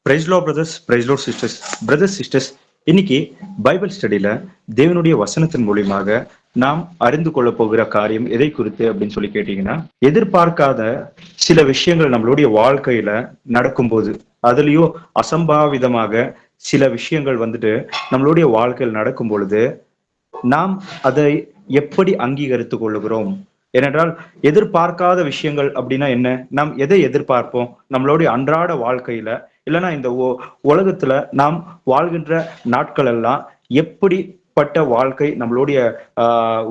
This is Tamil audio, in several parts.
Price Lord brothers, praise Lord sisters. Brothers sisters, இன்னைக்கு பைபிள் ஸ்டடியில தேவனுடைய வசனத்தின் மூலியமாக நாம் அறிந்து கொள்ள போகிற காரியம் எதை குறித்து அப்படின்னு சொல்லி கேட்டீங்கன்னா, எதிர்பார்க்காத சில விஷயங்கள் நம்மளுடைய வாழ்க்கையில நடக்கும்போது, அதுலயும் அசம்பாவிதமாக சில விஷயங்கள் நம்மளுடைய வாழ்க்கையில் நடக்கும் பொழுது நாம் அதை எப்படி அங்கீகரித்துக் கொள்ளுகிறோம்? ஏனென்றால் எதிர்பார்க்காத விஷயங்கள் அப்படின்னா என்ன? நாம் எதை எதிர்பார்ப்போம் நம்மளுடைய அன்றாட வாழ்க்கையில? இல்லைன்னா இந்த உலகத்துல நாம் வாழ்கின்ற நாட்கள் எல்லாம் எப்படிப்பட்ட வாழ்க்கை நம்மளுடைய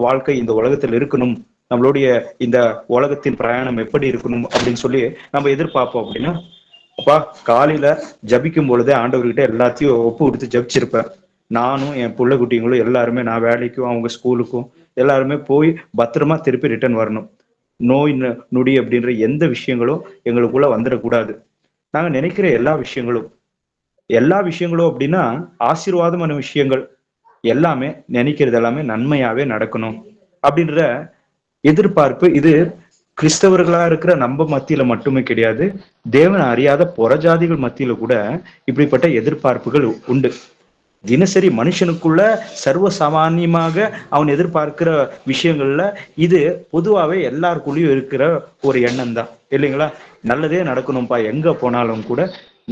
வாழ்க்கை இந்த உலகத்தில் இருக்கணும், நம்மளுடைய இந்த உலகத்தின் பிரயாணம் எப்படி இருக்கணும் அப்படின்னு சொல்லி நம்ம எதிர்பார்ப்போம். அப்படின்னா அப்பா, காலையில ஜபிக்கும் பொழுதே ஆண்டவர்கிட்ட எல்லாத்தையும் ஒப்பு கொடுத்து ஜபிச்சிருப்பேன். நானும் என் புள்ள குட்டிங்களும் எல்லாருமே, நான் வேலைக்கும் அவங்க ஸ்கூலுக்கும் எல்லாருமே போய் பத்திரமா திருப்பி ரிட்டர்ன் வரணும். நோய் நொடி அப்படின்ற எந்த விஷயங்களும் எங்களுக்குள்ள வந்துடக்கூடாது. நாங்க நினைக்கிற எல்லா விஷயங்களும் அப்படின்னா ஆசீர்வாதமான விஷயங்கள் எல்லாமே, நினைக்கிறது எல்லாமே நன்மையாவே நடக்கணும் அப்படின்ற எதிர்பார்ப்பு. இது கிறிஸ்தவர்களா இருக்கிற நம்ம மத்தியில மட்டுமே கிடையாது, தேவன் அறியாத புறஜாதிகள் மத்தியில கூட இப்படிப்பட்ட எதிர்பார்ப்புகள் உண்டு. தினசரி மனுஷனுக்குள்ள சர்வ சாமானியமாக அவன் எதிர்பார்க்கிற விஷயங்கள்ல இது பொதுவாகவே எல்லாருக்குள்ளயும் இருக்கிற ஒரு எண்ணம் தான், இல்லைங்களா? நல்லதே நடக்கணும்ப்பா, எங்க போனாலும் கூட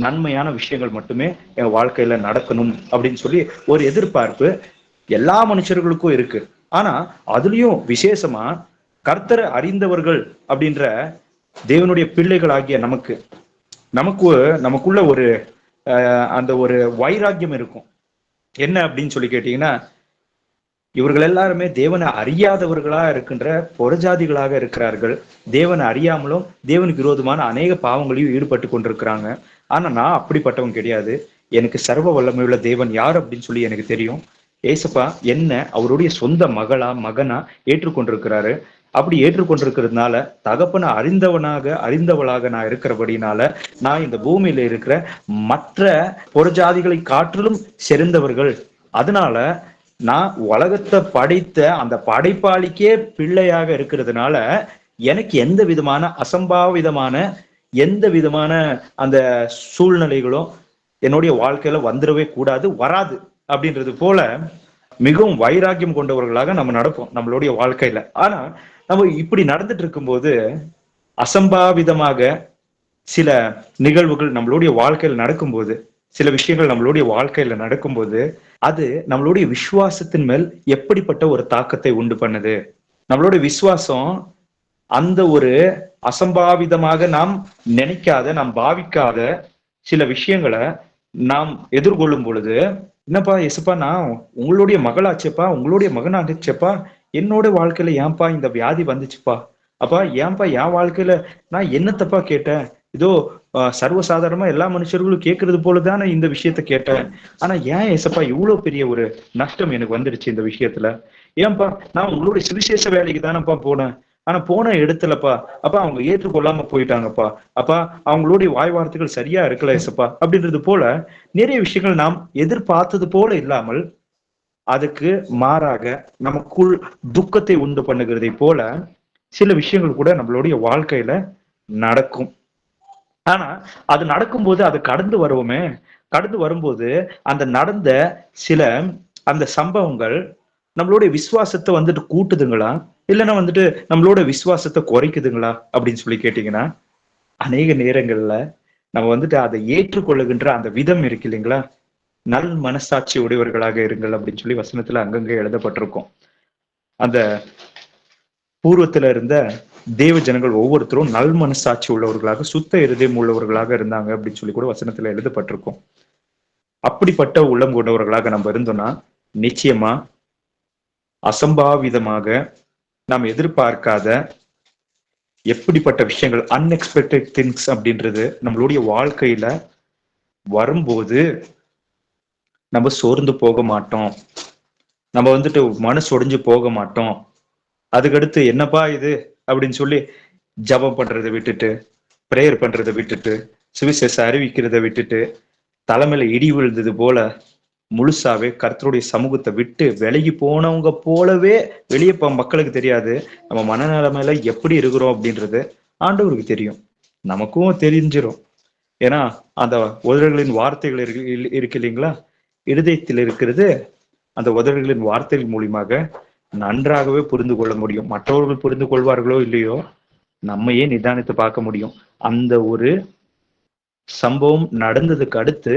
நன்மையான விஷயங்கள் மட்டுமே என் வாழ்க்கையில நடக்கணும் அப்படின்னு சொல்லி ஒரு எதிர்பார்ப்பு எல்லா மனுஷர்களுக்கும் இருக்கு. ஆனா அதுலயும் விசேஷமா கர்த்தரை அறிந்தவர்கள் அப்படின்ற தேவனுடைய பிள்ளைகள் ஆகிய நமக்குள்ள ஒரு அந்த ஒரு வைராக்கியம் இருக்கும். என்ன அப்படின்னு சொல்லி கேட்டீங்கன்னா, இவர்கள் எல்லாருமே தேவனை அறியாதவர்களா இருக்கின்ற புறஜாதிகளாக இருக்கிறார்கள். தேவனை அறியாமலும் தேவனுக்கு விரோதமான அநேக பாவங்களையும் ஈடுபட்டு கொண்டிருக்கிறாங்க. ஆனா நான் அப்படிப்பட்டவன் கிடையாது. எனக்கு சர்வ வல்லமையுள்ள தேவன் யார் அப்படின்னு சொல்லி எனக்கு தெரியும். ஏசப்பா என்ன அவருடைய சொந்த மகனா ஏற்றுக்கொண்டிருக்கிறாரு. அப்படி ஏற்றுக்கொண்டிருக்கிறதுனால தகப்பனை அறிந்தவளாக நான் இருக்கிறபடினால நான் இந்த பூமியில இருக்கிற மற்ற புறஜாதிகளை காற்றிலும் சிறந்தவர்கள். அதனால நான் உலகத்தை படைத்த அந்த படைப்பாளிக்கே பிள்ளையாக இருக்கிறதுனால எனக்கு எந்த விதமான அசம்பாவிதமான எந்த விதமான அந்த சூழ்நிலைகளும் என்னுடைய வாழ்க்கையில வந்துடவே கூடாது, வராது அப்படின்றது போல மிகவும் வைராக்கியம் கொண்டவர்களாக நம்ம நடப்போம் நம்மளுடைய வாழ்க்கையில. ஆனா நம்ம இப்படி நடந்துட்டு இருக்கும்போது அசம்பாவிதமாக சில நிகழ்வுகள் நம்மளுடைய வாழ்க்கையில நடக்கும்போது, சில விஷயங்கள் நம்மளுடைய வாழ்க்கையில நடக்கும்போது அது நம்மளுடைய விசுவாசத்தின் மேல் எப்படிப்பட்ட ஒரு தாக்கத்தை உண்டு பண்ணுது? நம்மளுடைய விசுவாசம் அந்த ஒரு அசம்பாவிதமாக நாம் நினைக்காத, நாம் பாவிக்காத சில விஷயங்களை நாம் எதிர்கொள்ளும் பொழுது, என்னப்பா எசப்பா, நான் உங்களுடைய மகளாச்சப்பா, உங்களுடைய மகனாச்சப்பா, என்னோட வாழ்க்கையில ஏன்பா இந்த வியாதி வந்துச்சுப்பா? அப்பா ஏன்பா என் வாழ்க்கையில நான் என்னத்தப்பா கேட்டேன்? இதோ சர்வசாதாரணமா எல்லா மனுஷர்களும் கேட்கறது போலதானே இந்த விஷயத்த கேட்டேன். ஆனா ஏன் ஏசப்பா இவ்வளவு பெரிய ஒரு நஷ்டம் எனக்கு வந்துடுச்சு இந்த விஷயத்துல? ஏன்பா நான் உங்களுடைய சுவிசேஷ வேலைக்கு தானப்பா போனேன், ஆனா போன இடத்துலப்பா அப்பா அவங்க ஏற்றுக்கொள்ளாம போயிட்டாங்கப்பா, அப்பா அவங்களுடைய வாய் வார்த்தைகள் சரியா இருக்கல ஏசப்பா அப்படின்றது போல நிறைய விஷயங்கள் நாம் எதிர்பார்த்தது போல இல்லாமல் அதுக்கு மாறாக நமக்குள் துக்கத்தை உண்டு பண்ணுகிறதை போல சில விஷயங்கள் கூட நம்மளுடைய வாழ்க்கையில நடக்கும். ஆனா அது நடக்கும்போது அதை கடந்து வரும்போது அந்த நடந்த சில அந்த சம்பவங்கள் நம்மளுடைய விசுவாசத்தை கூட்டுதுங்களா, இல்லைன்னா நம்மளோட விசுவாசத்தை குறைக்குதுங்களா அப்படின்னு சொல்லி கேட்டீங்கன்னா, அநேக நேரங்கள்ல நம்ம அதை ஏற்றுக்கொள்ளுகின்ற அந்த விதம் இருக்கு இல்லைங்களா? நல் மனசாட்சி உடையவர்களாக இருங்கள் அப்படின்னு சொல்லி வசனத்துல அங்கங்க எழுதப்பட்டிருக்கும். அந்த பூர்வத்துல இருந்த தேவ ஜனங்கள் ஒவ்வொருத்தரும் நல் மனசாட்சி உள்ளவர்களாக, சுத்த இருதயம் உள்ளவர்களாக இருந்தாங்க அப்படின்னு சொல்லி கூட வசனத்துல எழுதப்பட்டிருக்கும். அப்படிப்பட்ட உள்ளம் கொண்டவர்களாக நம்ம இருந்தோம்னா நிச்சயமா அசம்பாவிதமாக நாம் எதிர்பார்க்காத எப்படிப்பட்ட விஷயங்கள், அன்எக்ஸ்பெக்டட் திங்ஸ் அப்படின்றது நம்மளுடைய வாழ்க்கையில வரும்போது நம்ம சோர்ந்து போக மாட்டோம், நம்ம மனசு ஒடிஞ்சு போக மாட்டோம். அதுக்கடுத்து என்னப்பா இது அப்படின்னு சொல்லி ஜபம் பண்றதை விட்டுட்டு, பிரேயர் பண்றதை விட்டுட்டு, சுவிசேஷ அறிவிக்கிறதை விட்டுட்டு, தலைமையில இடி விழுந்தது போல முழுசாவே கர்த்தருடைய சமூகத்தை விட்டு விலகி போனவங்க போலவே வெளியே மக்களுக்கு தெரியாது நம்ம மனநிலைமையில எப்படி இருக்கிறோம் அப்படின்றது ஆண்டவருக்கு தெரியும், நமக்கும் தெரிஞ்சிடும். ஏன்னா அந்த உதடுகளின் வார்த்தைகள் இருக்கு இல்லைங்களா, இருதயத்தில் இருக்கிறது அந்த உதடுகளின் வார்த்தைகள் மூலியமாக நன்றாகவே புரிந்து கொள்ள முடியும். மற்றவர்கள் புரிந்து கொள்வார்களோ இல்லையோ, நம்மையே நிதானித்து பார்க்க முடியும். அந்த ஒரு சம்பவம் நடந்ததுக்கு அடுத்து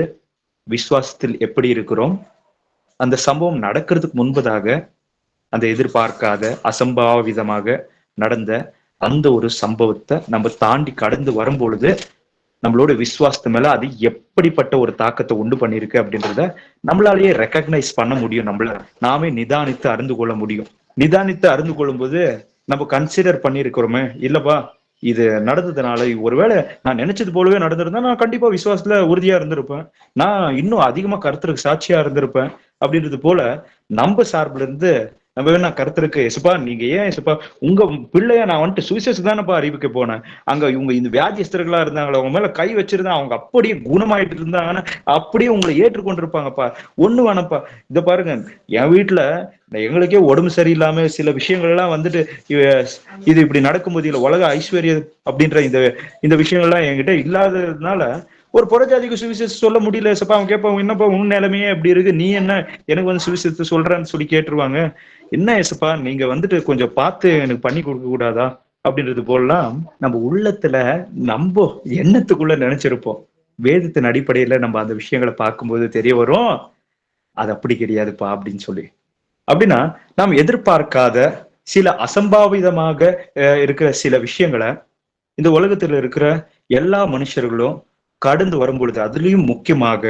விசுவாசத்தில் எப்படி இருக்கிறோம், அந்த சம்பவம் நடக்கிறதுக்கு முன்பதாக அந்த எதிர்பார்க்காத அசம்பாவிதமாக நடந்த அந்த ஒரு சம்பவத்தை நம்ம தாண்டி கடந்து வரும் பொழுது நம்மளோட விசுவாசத்து மேல அது எப்படிப்பட்ட ஒரு தாக்கத்தை உண்டு பண்ணிருக்கு அப்படின்றத நம்மளாலேயே ரெக்கக்னைஸ் பண்ண முடியும். நாமே நிதானித்து அறிந்து கொள்ள முடியும். நிதானித்து அறிந்து கொள்ளும் போது நம்ம கன்சிடர் பண்ணிருக்கிறோமே, இல்லப்பா இது நடந்ததுனால ஒருவேளை நான் நினைச்சது போலவே நடந்திருந்தா நான் கண்டிப்பா விசுவாசத்துல உறுதியா இருந்திருப்பேன், நான் இன்னும் அதிகமா கருத்துருக்கு சாட்சியா இருந்திருப்பேன் அப்படின்றது போல நம்ம சார்புல இருந்து நம்ம வேணா கருத்தருக்கு, எசுப்பா நீங்க ஏன் எசுப்பா உங்க பிள்ளைய நான் வந்துட்டு சுவிசேஷம் தானப்பா அறிவிக்க போனேன், அங்க இவங்க இந்த வியாதிஸ்தர்களா இருந்தாங்களா, அவங்க மேல கை வச்சிருந்தா அவங்க அப்படியே குணமாயிட்டு இருந்தாங்கன்னா அப்படியே உங்களை ஏற்றுக்கொண்டிருப்பாங்கப்பா, ஒண்ணு வேணப்பா. இத பாருங்க, என் வீட்டுல எங்களுக்கே உடம்பு சரியில்லாம சில விஷயங்கள் எல்லாம் வந்துட்டு இது இப்படி நடக்கும்போது இல்ல உலக ஐஸ்வர்யம் அப்படின்ற இந்த விஷயங்கள்லாம் என்கிட்ட இல்லாததுனால ஒரு புறஜாதிக்கு சுவிசேஷம் சொல்ல முடியல சப்பா. அவன் கேட்பான், என்னப்பா உன் நிலைமையே எப்படி இருக்கு, நீ என்ன எனக்கு வந்து சுவிசேஷத்தை சொல்றன்னு சொல்லி கேட்டுருவாங்க. என்ன ஏசப்பா நீங்க வந்துட்டு கொஞ்சம் பார்த்து எனக்கு பண்ணி கொடுக்க கூடாதா அப்படின்றது போலாம் நம்ம உள்ளத்துல நம்ம எண்ணத்துக்குள்ள நினைச்சிருப்போம். வேதத்தின் அடிப்படையில நம்ம அந்த விஷயங்களை பார்க்கும்போது தெரிய வரும், அது அப்படி கிடையாதுப்பா அப்படின்னு சொல்லி. அப்படின்னா நாம் எதிர்பார்க்காத சில அசம்பாவிதமாக இருக்கிற சில விஷயங்களை இந்த உலகத்துல இருக்கிற எல்லா மனுஷர்களும் கடந்து வரும் பொழுது, அதுலயும் முக்கியமாக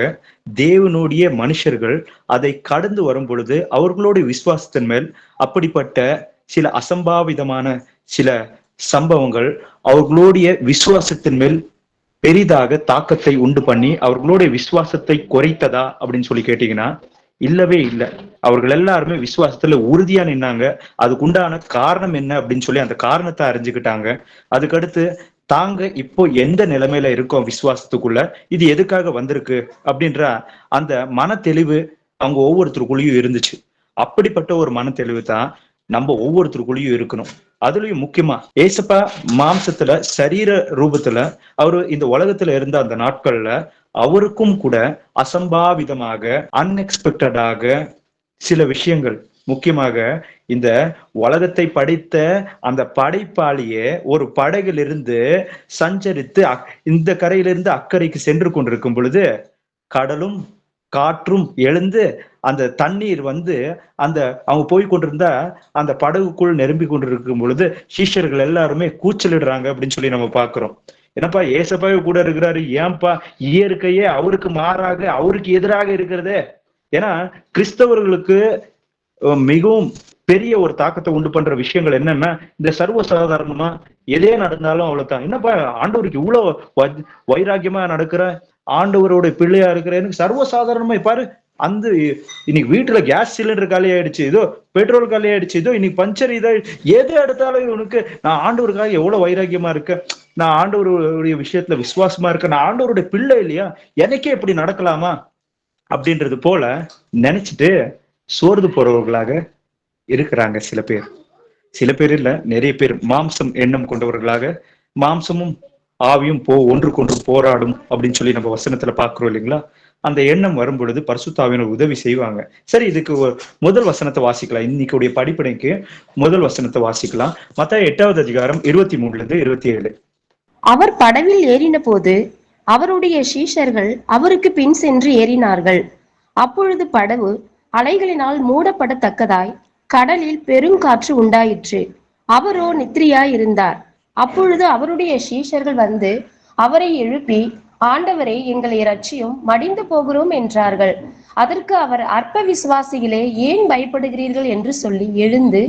தேவனுடைய மனுஷர்கள் அதை கடந்து வரும் பொழுது அவர்களுடைய விசுவாசத்தின் மேல் அப்படிப்பட்ட சில அசம்பாவிதமான சில சம்பவங்கள் அவர்களுடைய விசுவாசத்தின் மேல் பெரிதாக தாக்கத்தை உண்டு பண்ணி அவர்களுடைய விசுவாசத்தை குறைத்ததா அப்படின்னு சொல்லி கேட்டீங்கன்னா இல்லவே இல்லை. அவர்கள் எல்லாருமே விசுவாசத்துல உறுதியா நின்னாங்க. அதுக்குண்டான காரணம் என்ன அப்படின்னு சொல்லி அந்த காரணத்தை அறிஞ்சுக்கிட்டாங்க. அதுக்கடுத்து தாங்க இப்போ எந்த நிலைமையில இருக்கோம் விசுவாசத்துக்குள்ள, இது எதுக்காக வந்திருக்கு அப்படின்ற அந்த மன தெளிவு அவங்க ஒவ்வொருத்தருக்குள்ளேயும் இருந்துச்சு. அப்படிப்பட்ட ஒரு மன தெளிவு தான் நம்ம ஒவ்வொருத்தருக்குள்ளேயும் இருக்கணும். அதுலயும் முக்கியமா ஏசப்பா மாம்சத்துல சரீர ரூபத்துல அவரு இந்த உலகத்துல இருந்த அந்த நாட்கள்ல அவருக்கும் கூட அசம்பாவிதமாக அன்எக்ஸ்பெக்டடாக சில விஷயங்கள், முக்கியமாக இந்த உலகத்தை படைத்த அந்த படைப்பாளியே ஒரு படகிலிருந்து சஞ்சரித்து இந்த கரையிலிருந்து அக்கறைக்கு சென்று கொண்டிருக்கும் பொழுது கடலும் காற்றும் எழுந்து அந்த தண்ணீர் வந்து அந்த அவங்க போய் கொண்டிருந்த அந்த படகுக்குள் நிரம்பி கொண்டிருக்கும் பொழுது சீஷர்கள் எல்லாருமே கூச்சலிடுறாங்க அப்படின்னு சொல்லி நம்ம பாக்குறோம். என்னப்பா ஏசப்பாவே கூட இருக்கிறாரு, ஏன்பா இயற்கையே அவருக்கு மாறாக அவருக்கு எதிராக இருக்கிறதே. ஏன்னா கிறிஸ்தவர்களுக்கு மிகவும் பெரிய ஒரு தாக்கத்தை உண்டு பண்ற விஷயங்கள் என்னன்னா, இந்த சர்வசாதாரணமா எதே நடந்தாலும் அவ்வளவுதான், என்னப்பா ஆண்டவருக்கு இவ்வளவு வைராக்கியமா நடக்கிற, ஆண்டவரோட பிள்ளையா இருக்கிற, எனக்கு சர்வசாதாரணமா பாரு அந்த இன்னைக்கு வீட்டுல கேஸ் சிலிண்டர் காலி ஆயிடுச்சு, இதோ பெட்ரோல் காலி ஆயிடுச்சு, இதோ இன்னைக்கு பஞ்சர், இதோ எது எடுத்தாலும் இவனுக்கு நான் ஆண்டவருக்காக எவ்வளவு வைராக்கியமா இருக்கேன், நான் ஆண்டவருடைய விஷயத்துல விசுவாசமா இருக்கேன், நான் ஆண்டவருடைய பிள்ளை இல்லையா, எனக்கே இப்படி நடக்கலாமா அப்படின்றது போல நினைச்சிட்டு சோர்ந்து போறவர்களாக இருக்கிறாங்க சில பேர். சில பேர் இல்ல, நிறைய பேர் மாம்சம் எண்ணம் கொண்டவர்களாக, மாம்சமும் ஆவியும் ஒன்றுக்கொன்று போராடும் அப்படின்னு சொல்லி நம்ம வசனத்துல பாக்குறோம் இல்லைங்களா. அந்த எண்ணம் வரும் பொழுது பரிசுத்தாவினர் உதவி செய்வாங்க. சரி, இதுக்கு முதல் வசனத்தை வாசிக்கலாம். இன்னைக்குடைய படிப்பனைக்கு முதல் வசனத்தை வாசிக்கலாம். மத்தேயு 8வது அதிகாரம் 23 27. அவர் படவில் ஏறின போது அவருடைய சீஷர்கள் அவருக்கு பின் சென்று ஏறினார்கள். அப்பொழுது படவு அலைகளினால் மூடப்படத்தக்கதாய் கடலில் பெருங்காற்று உண்டாயிற்று. அவரோ நித்திரையாய் இருந்தார். அப்பொழுது அவருடைய சீஷர்கள் வந்து அவரை எழுப்பி, ஆண்டவரே எங்களை இரட்சியும், மடிந்து போகிறோம் என்றார்கள். அதற்கு அவர், அற்ப விசுவாசிகளே, ஏன் பயப்படுகிறீர்கள் என்று சொல்லி எழுந்து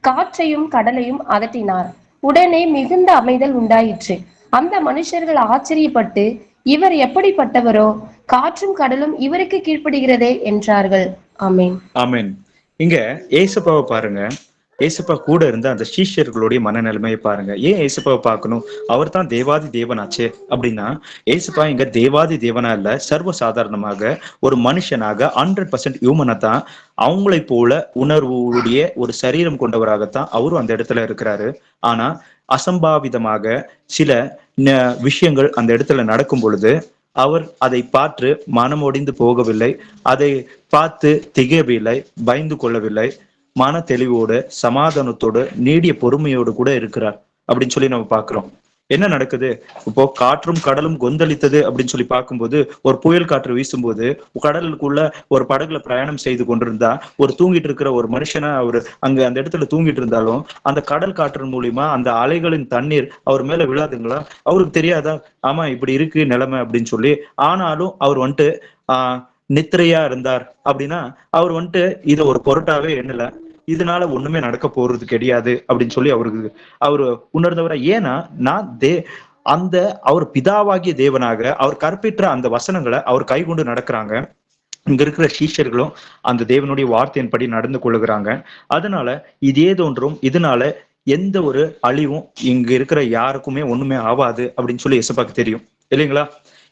காற்றையும் கடலையும் அதட்டினார். உடனே மிகுந்த அமைதல் உண்டாயிற்று. அந்த மனுஷர்கள் ஆச்சரியப்பட்டு, இவர் எப்படிப்பட்டவரோ, காற்றும் கடலும் இவருக்கு கீழ்ப்படுகிறதே என்றார்கள். ஆமேன், ஆமேன். இங்க ஏசப்பாவை பாருங்க, ஏசப்பா கூட இருந்த அந்த சீஷர்களுடைய மனநிலைமையை பாருங்க. ஏன் ஏசப்பாவை பார்க்கணும், அவர் தான் தேவாதி தேவனாச்சே. அப்படின்னா ஏசப்பா இங்க தேவாதி தேவனா இல்ல, சர்வ சாதாரணமாக ஒரு மனுஷனாக 100% ஹியூமனா தான், அவங்களை போல உணர்வுடைய ஒரு சரீரம் கொண்டவராகத்தான் அவரும் அந்த இடத்துல இருக்கிறாரு. ஆனா அசம்பாவிதமாக சில விஷயங்கள் அந்த இடத்துல நடக்கும் பொழுது அவர் அதை பார்த்து மனமொடிந்து போகவில்லை, அதை பார்த்து திகையவில்லை, பயந்து கொள்ளவில்லை, மன தெளிவோடு சமாதானத்தோடு நீடிய பொறுமையோடு கூட இருக்கிறார் அப்படின்னு சொல்லி நம்ம பாக்குறோம். என்ன நடக்குது இப்போ? காற்றும் கடலும் கொந்தளித்தது அப்படின்னு சொல்லி பார்க்கும்போது, ஒரு புயல் காற்று வீசும்போது கடலுக்குள்ள ஒரு படகுல பிரயாணம் செய்து கொண்டிருந்தா ஒரு தூங்கிட்டு இருக்கிற ஒரு மனுஷனா அவர் அந்த இடத்துல தூங்கிட்டு இருந்தாலும் அந்த கடல் காற்றின் மூலியமா அந்த அலைகளின் தண்ணீர் அவர் மேல விழாதுங்களா? அவருக்கு தெரியாதா ஆமா இப்படி இருக்கு நிலைமை அப்படின்னு சொல்லி? ஆனாலும் அவர் வந்துட்டு நித்திரையா இருந்தார் அப்படின்னா அவர் வந்துட்டு இதை ஒரு பொருட்டாவே எண்ணல, இதனால ஒண்ணுமே நடக்க போறது கிடையாது அப்படின்னு சொல்லி அவரு உணர்ந்தவரை. ஏன்னா நான் அந்த அவர் பிதாவாகிய தேவனாக அவர் கற்பிற்ற அந்த வசனங்களை அவர் கை கொண்டு நடக்கிறாங்க. இங்க இருக்கிற சீஷர்களும் அந்த தேவனுடைய வார்த்தையின்படி நடந்து கொள்ளுகிறாங்க. அதனால இதே தோன்றும், இதனால எந்த ஒரு அழிவும் இங்க இருக்கிற யாருக்குமே ஒண்ணுமே ஆகாது அப்படின்னு சொல்லி ஏசப்பாக்கு தெரியும் இல்லைங்களா?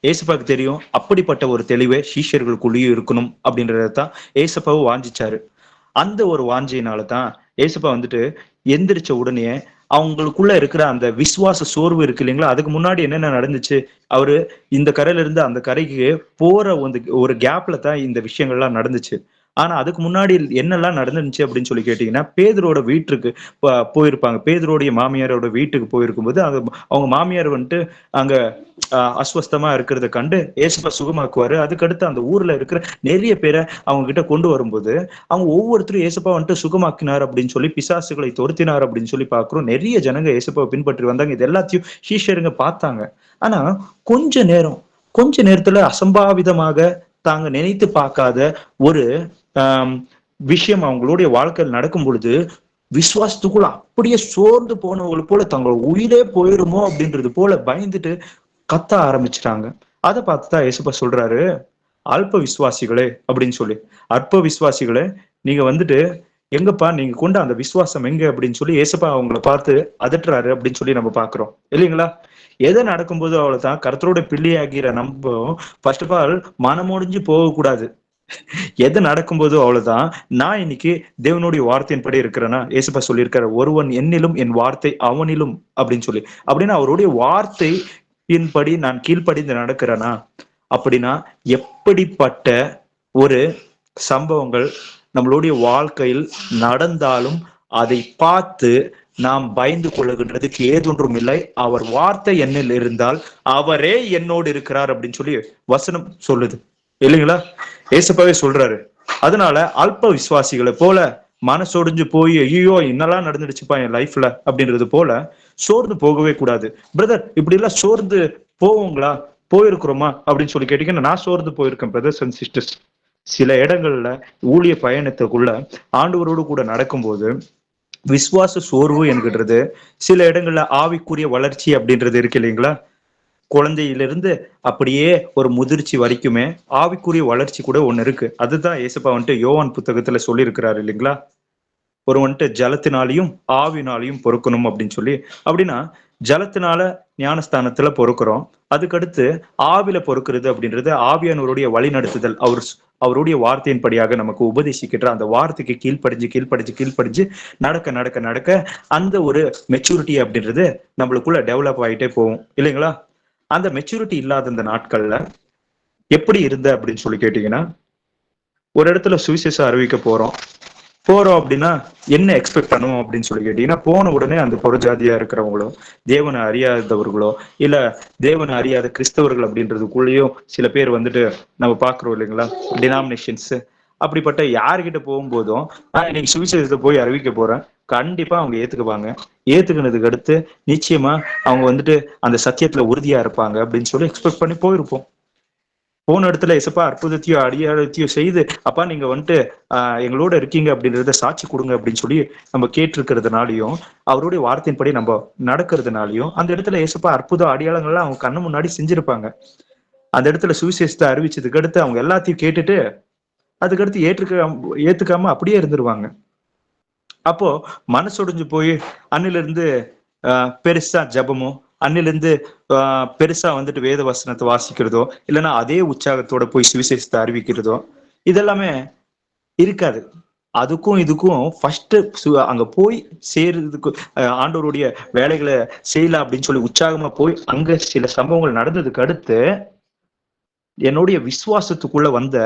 ஏசப்பாக்கு தெரியும். அப்படிப்பட்ட ஒரு தெளிவை சீஷர்களுக்குள்ளேயும் இருக்கணும் அப்படின்றதான் ஏசப்பாவும் வாஞ்சிச்சாரு. அந்த ஒரு வாஞ்சையினாலதான் ஏசப்பா வந்துட்டு எந்திரிச்ச உடனே அவங்களுக்குள்ள இருக்கிற அந்த விசுவாச சோர்வு இருக்கு இல்லைங்களா? அதுக்கு முன்னாடி என்னென்ன நடந்துச்சு? அவரு இந்த கரையில இருந்து அந்த கரைக்கு போற ஒரு கேப்ல தான் இந்த விஷயங்கள்லாம் நடந்துச்சு. ஆனா அதுக்கு முன்னாடி என்னெல்லாம் நடந்துச்சு அப்படின்னு சொல்லி கேட்டீங்கன்னா, பேதுருவோட வீட்டுக்கு போயிருப்பாங்க. பேதுருடைய மாமியாரோட வீட்டுக்கு போயிருக்கும்போது அவங்க மாமியார் வந்துட்டு அங்க அஸ்வஸ்தமா இருக்கிறத கண்டு ஏசப்பா சுகமாக்குவாரு. அதுக்கடுத்து அந்த ஊர்ல இருக்கிற நிறைய பேரை அவங்க கிட்ட கொண்டு வரும்போது அவங்க ஒவ்வொருத்தரும் ஏசப்பா வந்துட்டு சுகமாக்கினார் அப்படின்னு சொல்லி, பிசாசுகளை துரத்தினார் அப்படின்னு சொல்லி பாக்குறோம். நிறைய ஜனங்க ஏசப்பாவை பின்பற்றி வந்தாங்க. இது எல்லாத்தையும் சீஷருங்க பார்த்தாங்க. ஆனா கொஞ்ச நேரத்துல அசம்பாவிதமாக தாங்க நினைத்து பார்க்காத ஒரு விஷயம் அவங்களுடைய வாழ்க்கையில் நடக்கும் பொழுது விசுவாசத்துக்குள்ள அப்படியே சோர்ந்து போனவங்களை போல தங்கள் உயிரே போயிருமோ அப்படின்றது போல பயந்துட்டு கத்த ஆரம்பிச்சிட்டாங்க. அதை பார்த்துதான் ஏசப்பா சொல்றாரு, அல்ப விசுவாசிகளே அப்படின்னு சொல்லி. அற்ப விசுவாசிகளே, நீங்க வந்துட்டு எங்கப்பா நீங்க கொண்ட அந்த விசுவாசம் எங்க அப்படின்னு சொல்லி ஏசப்பா அவங்கள பார்த்து அதட்டுறாரு அப்படின்னு சொல்லி நம்ம பாக்குறோம் இல்லைங்களா? எதை நடக்கும்போது அவ்வளவுதான் கர்த்தரோட பிள்ளையாகிற நம்ம ஃபர்ஸ்ட் ஆஃப் ஆல் மனமுடிஞ்சு போகக்கூடாது. எது நடக்கும்போதோ அவ்வளவுதான். நான் இன்னைக்கு தேவனுடைய வார்த்தையின்படி இருக்கிறேன்னா, ஏசப்பா சொல்லியிருக்காரு, ஒருவன் என்னிலும் என் வார்த்தை அவனிலும் அப்படின்னு சொல்லி. அப்படின்னா அவருடைய வார்த்தையின்படி நான் கீழ்ப்படிந்து நடக்கிறேனா அப்படின்னா எப்படிப்பட்ட ஒரு சம்பவங்கள் நம்மளுடைய வாழ்க்கையில் நடந்தாலும் அதை பார்த்து நாம் பயந்து கொள்ளுகின்றதுக்கு ஏதொன்றும் இல்லை. அவர் வார்த்தை என்னில் இருந்தால் அவரே என்னோடு இருக்கிறார் அப்படின்னு சொல்லி வசனம் சொல்லுது இல்லைங்களா? ஏசப்பாவே சொல்றாரு. அதனால அல்ப விசுவாசிகளை போல மனசொடிஞ்சு போய் ஐயோ என்னெல்லாம் நடந்துடுச்சுப்பா என் லைஃப்ல அப்படின்றது போல சோர்ந்து போகவே கூடாது. பிரதர் இப்படி எல்லாம் சோர்ந்து போவோங்களா, போயிருக்கிறோமா அப்படின்னு சொல்லி கேட்டீங்கன்னா, நான் சோர்ந்து போயிருக்கேன் பிரதர்ஸ் அண்ட் சிஸ்டர்ஸ். சில இடங்கள்ல ஊழிய பயணத்துக்குள்ள ஆண்டவரோடு கூட நடக்கும்போது விசுவாச சோர்வு என்கின்றது, சில இடங்கள்ல ஆவிக்குரிய வளர்ச்சி அப்படின்றது இருக்கு இல்லைங்களா? குழந்தையிலிருந்து அப்படியே ஒரு முதிர்ச்சி வரைக்குமே ஆவிக்குரிய வளர்ச்சி கூட ஒண்ணு இருக்கு. அதுதான் ஏசப்பா வந்துட்டு யோவான் புத்தகத்துல சொல்லியிருக்கிறாரு இல்லைங்களா? ஒரு வந்துட்டு ஜலத்தினாலையும் ஆவினாலையும் பொறுக்கணும் அப்படின்னு சொல்லி. அப்படின்னா ஜலத்தினால ஞானஸ்தானத்துல பொறுக்கிறோம், அதுக்கடுத்து ஆவில பொறுக்கிறது அப்படின்றது ஆவியானவருடைய வழி நடத்துதல். அவருடைய வார்த்தையின்படியாக நமக்கு உபதேசிக்கின்ற அந்த வார்த்தைக்கு கீழ்ப்படிஞ்சு நடக்க நடக்க நடக்க அந்த ஒரு மெச்சூரிட்டி அப்படின்றது நம்மளுக்குள்ள டெவலப் ஆகிட்டே போகும் இல்லைங்களா? அந்த மெச்சூரிட்டி இல்லாத இந்த நாட்கள்ல எப்படி இருந்த அப்படின்னு சொல்லி கேட்டீங்கன்னா, ஒரு இடத்துல சுவிசேஷம் அறிவிக்க போறோம் அப்படின்னா என்ன எக்ஸ்பெக்ட் பண்ணுவோம் அப்படின்னு சொல்லி கேட்டீங்கன்னா, போன உடனே அந்த புறஜாதியா இருக்கிறவங்களோ, தேவனை அறியாதவர்களோ, இல்ல தேவனை அறியாத கிறிஸ்தவர்கள் அப்படின்றதுக்குள்ளேயும் சில பேர் வந்துட்டு நம்ம பாக்குறோம் இல்லைங்களா, டினாமினேஷன்ஸ். அப்படிப்பட்ட யாருக்கிட்ட போகும்போதும் நான் இன்னைக்கு சுவிசேஷத்தை போய் அறிவிக்க போறேன், கண்டிப்பா அவங்க ஏத்துக்குவாங்க. ஏத்துக்கினதுக்கு அடுத்து நிச்சயமா அவங்க வந்துட்டு அந்த சத்தியத்துல உறுதியா இருப்பாங்க அப்படின்னு சொல்லி எக்ஸ்பெக்ட் பண்ணி போயிருப்போம். போன இடத்துல எசப்பா அற்புதத்தையோ அடியாளத்தையோ செய்து அப்பா நீங்க வந்துட்டு எங்களோட இருக்கீங்க அப்படின்றத சாட்சி கொடுங்க அப்படின்னு சொல்லி நம்ம கேட்டிருக்கிறதுனாலையும் அவருடைய வார்த்தையின்படி நம்ம நடக்கிறதுனாலையும் அந்த இடத்துல எசப்பா அற்புத அடையாளங்கள்லாம் அவங்க கண்ணு முன்னாடி செஞ்சிருப்பாங்க. அந்த இடத்துல சுவிசேஷத்தை அறிவிச்சதுக்கு அடுத்து அவங்க எல்லாத்தையும் கேட்டுட்டு அதுக்கடுத்து ஏத்துக்காம அப்படியே இருந்துருவாங்க. அப்போ மனசொடிஞ்சு போய் அன்னிலிருந்து பெருசா ஜபமோ, அன்னிலிருந்து பெருசா வந்துட்டு வேத வசனத்தை வாசிக்கிறதோ, இல்லைன்னா அதே உற்சாகத்தோட போய் சுவிசேஷத்தை அறிவிக்கிறதோ இதெல்லாமே இருக்காது. அதுக்கும் இதுக்கும் ஃபர்ஸ்ட் அங்க போய் சேர்றதுக்கு ஆண்டவருடைய வேலைகளை செய்யலாம் அப்படின்னு சொல்லி உற்சாகமா போய் அங்க சில சம்பவங்கள் நடந்ததுக்கு அடுத்து என்னுடைய விசுவாசத்துக்குள்ள வந்த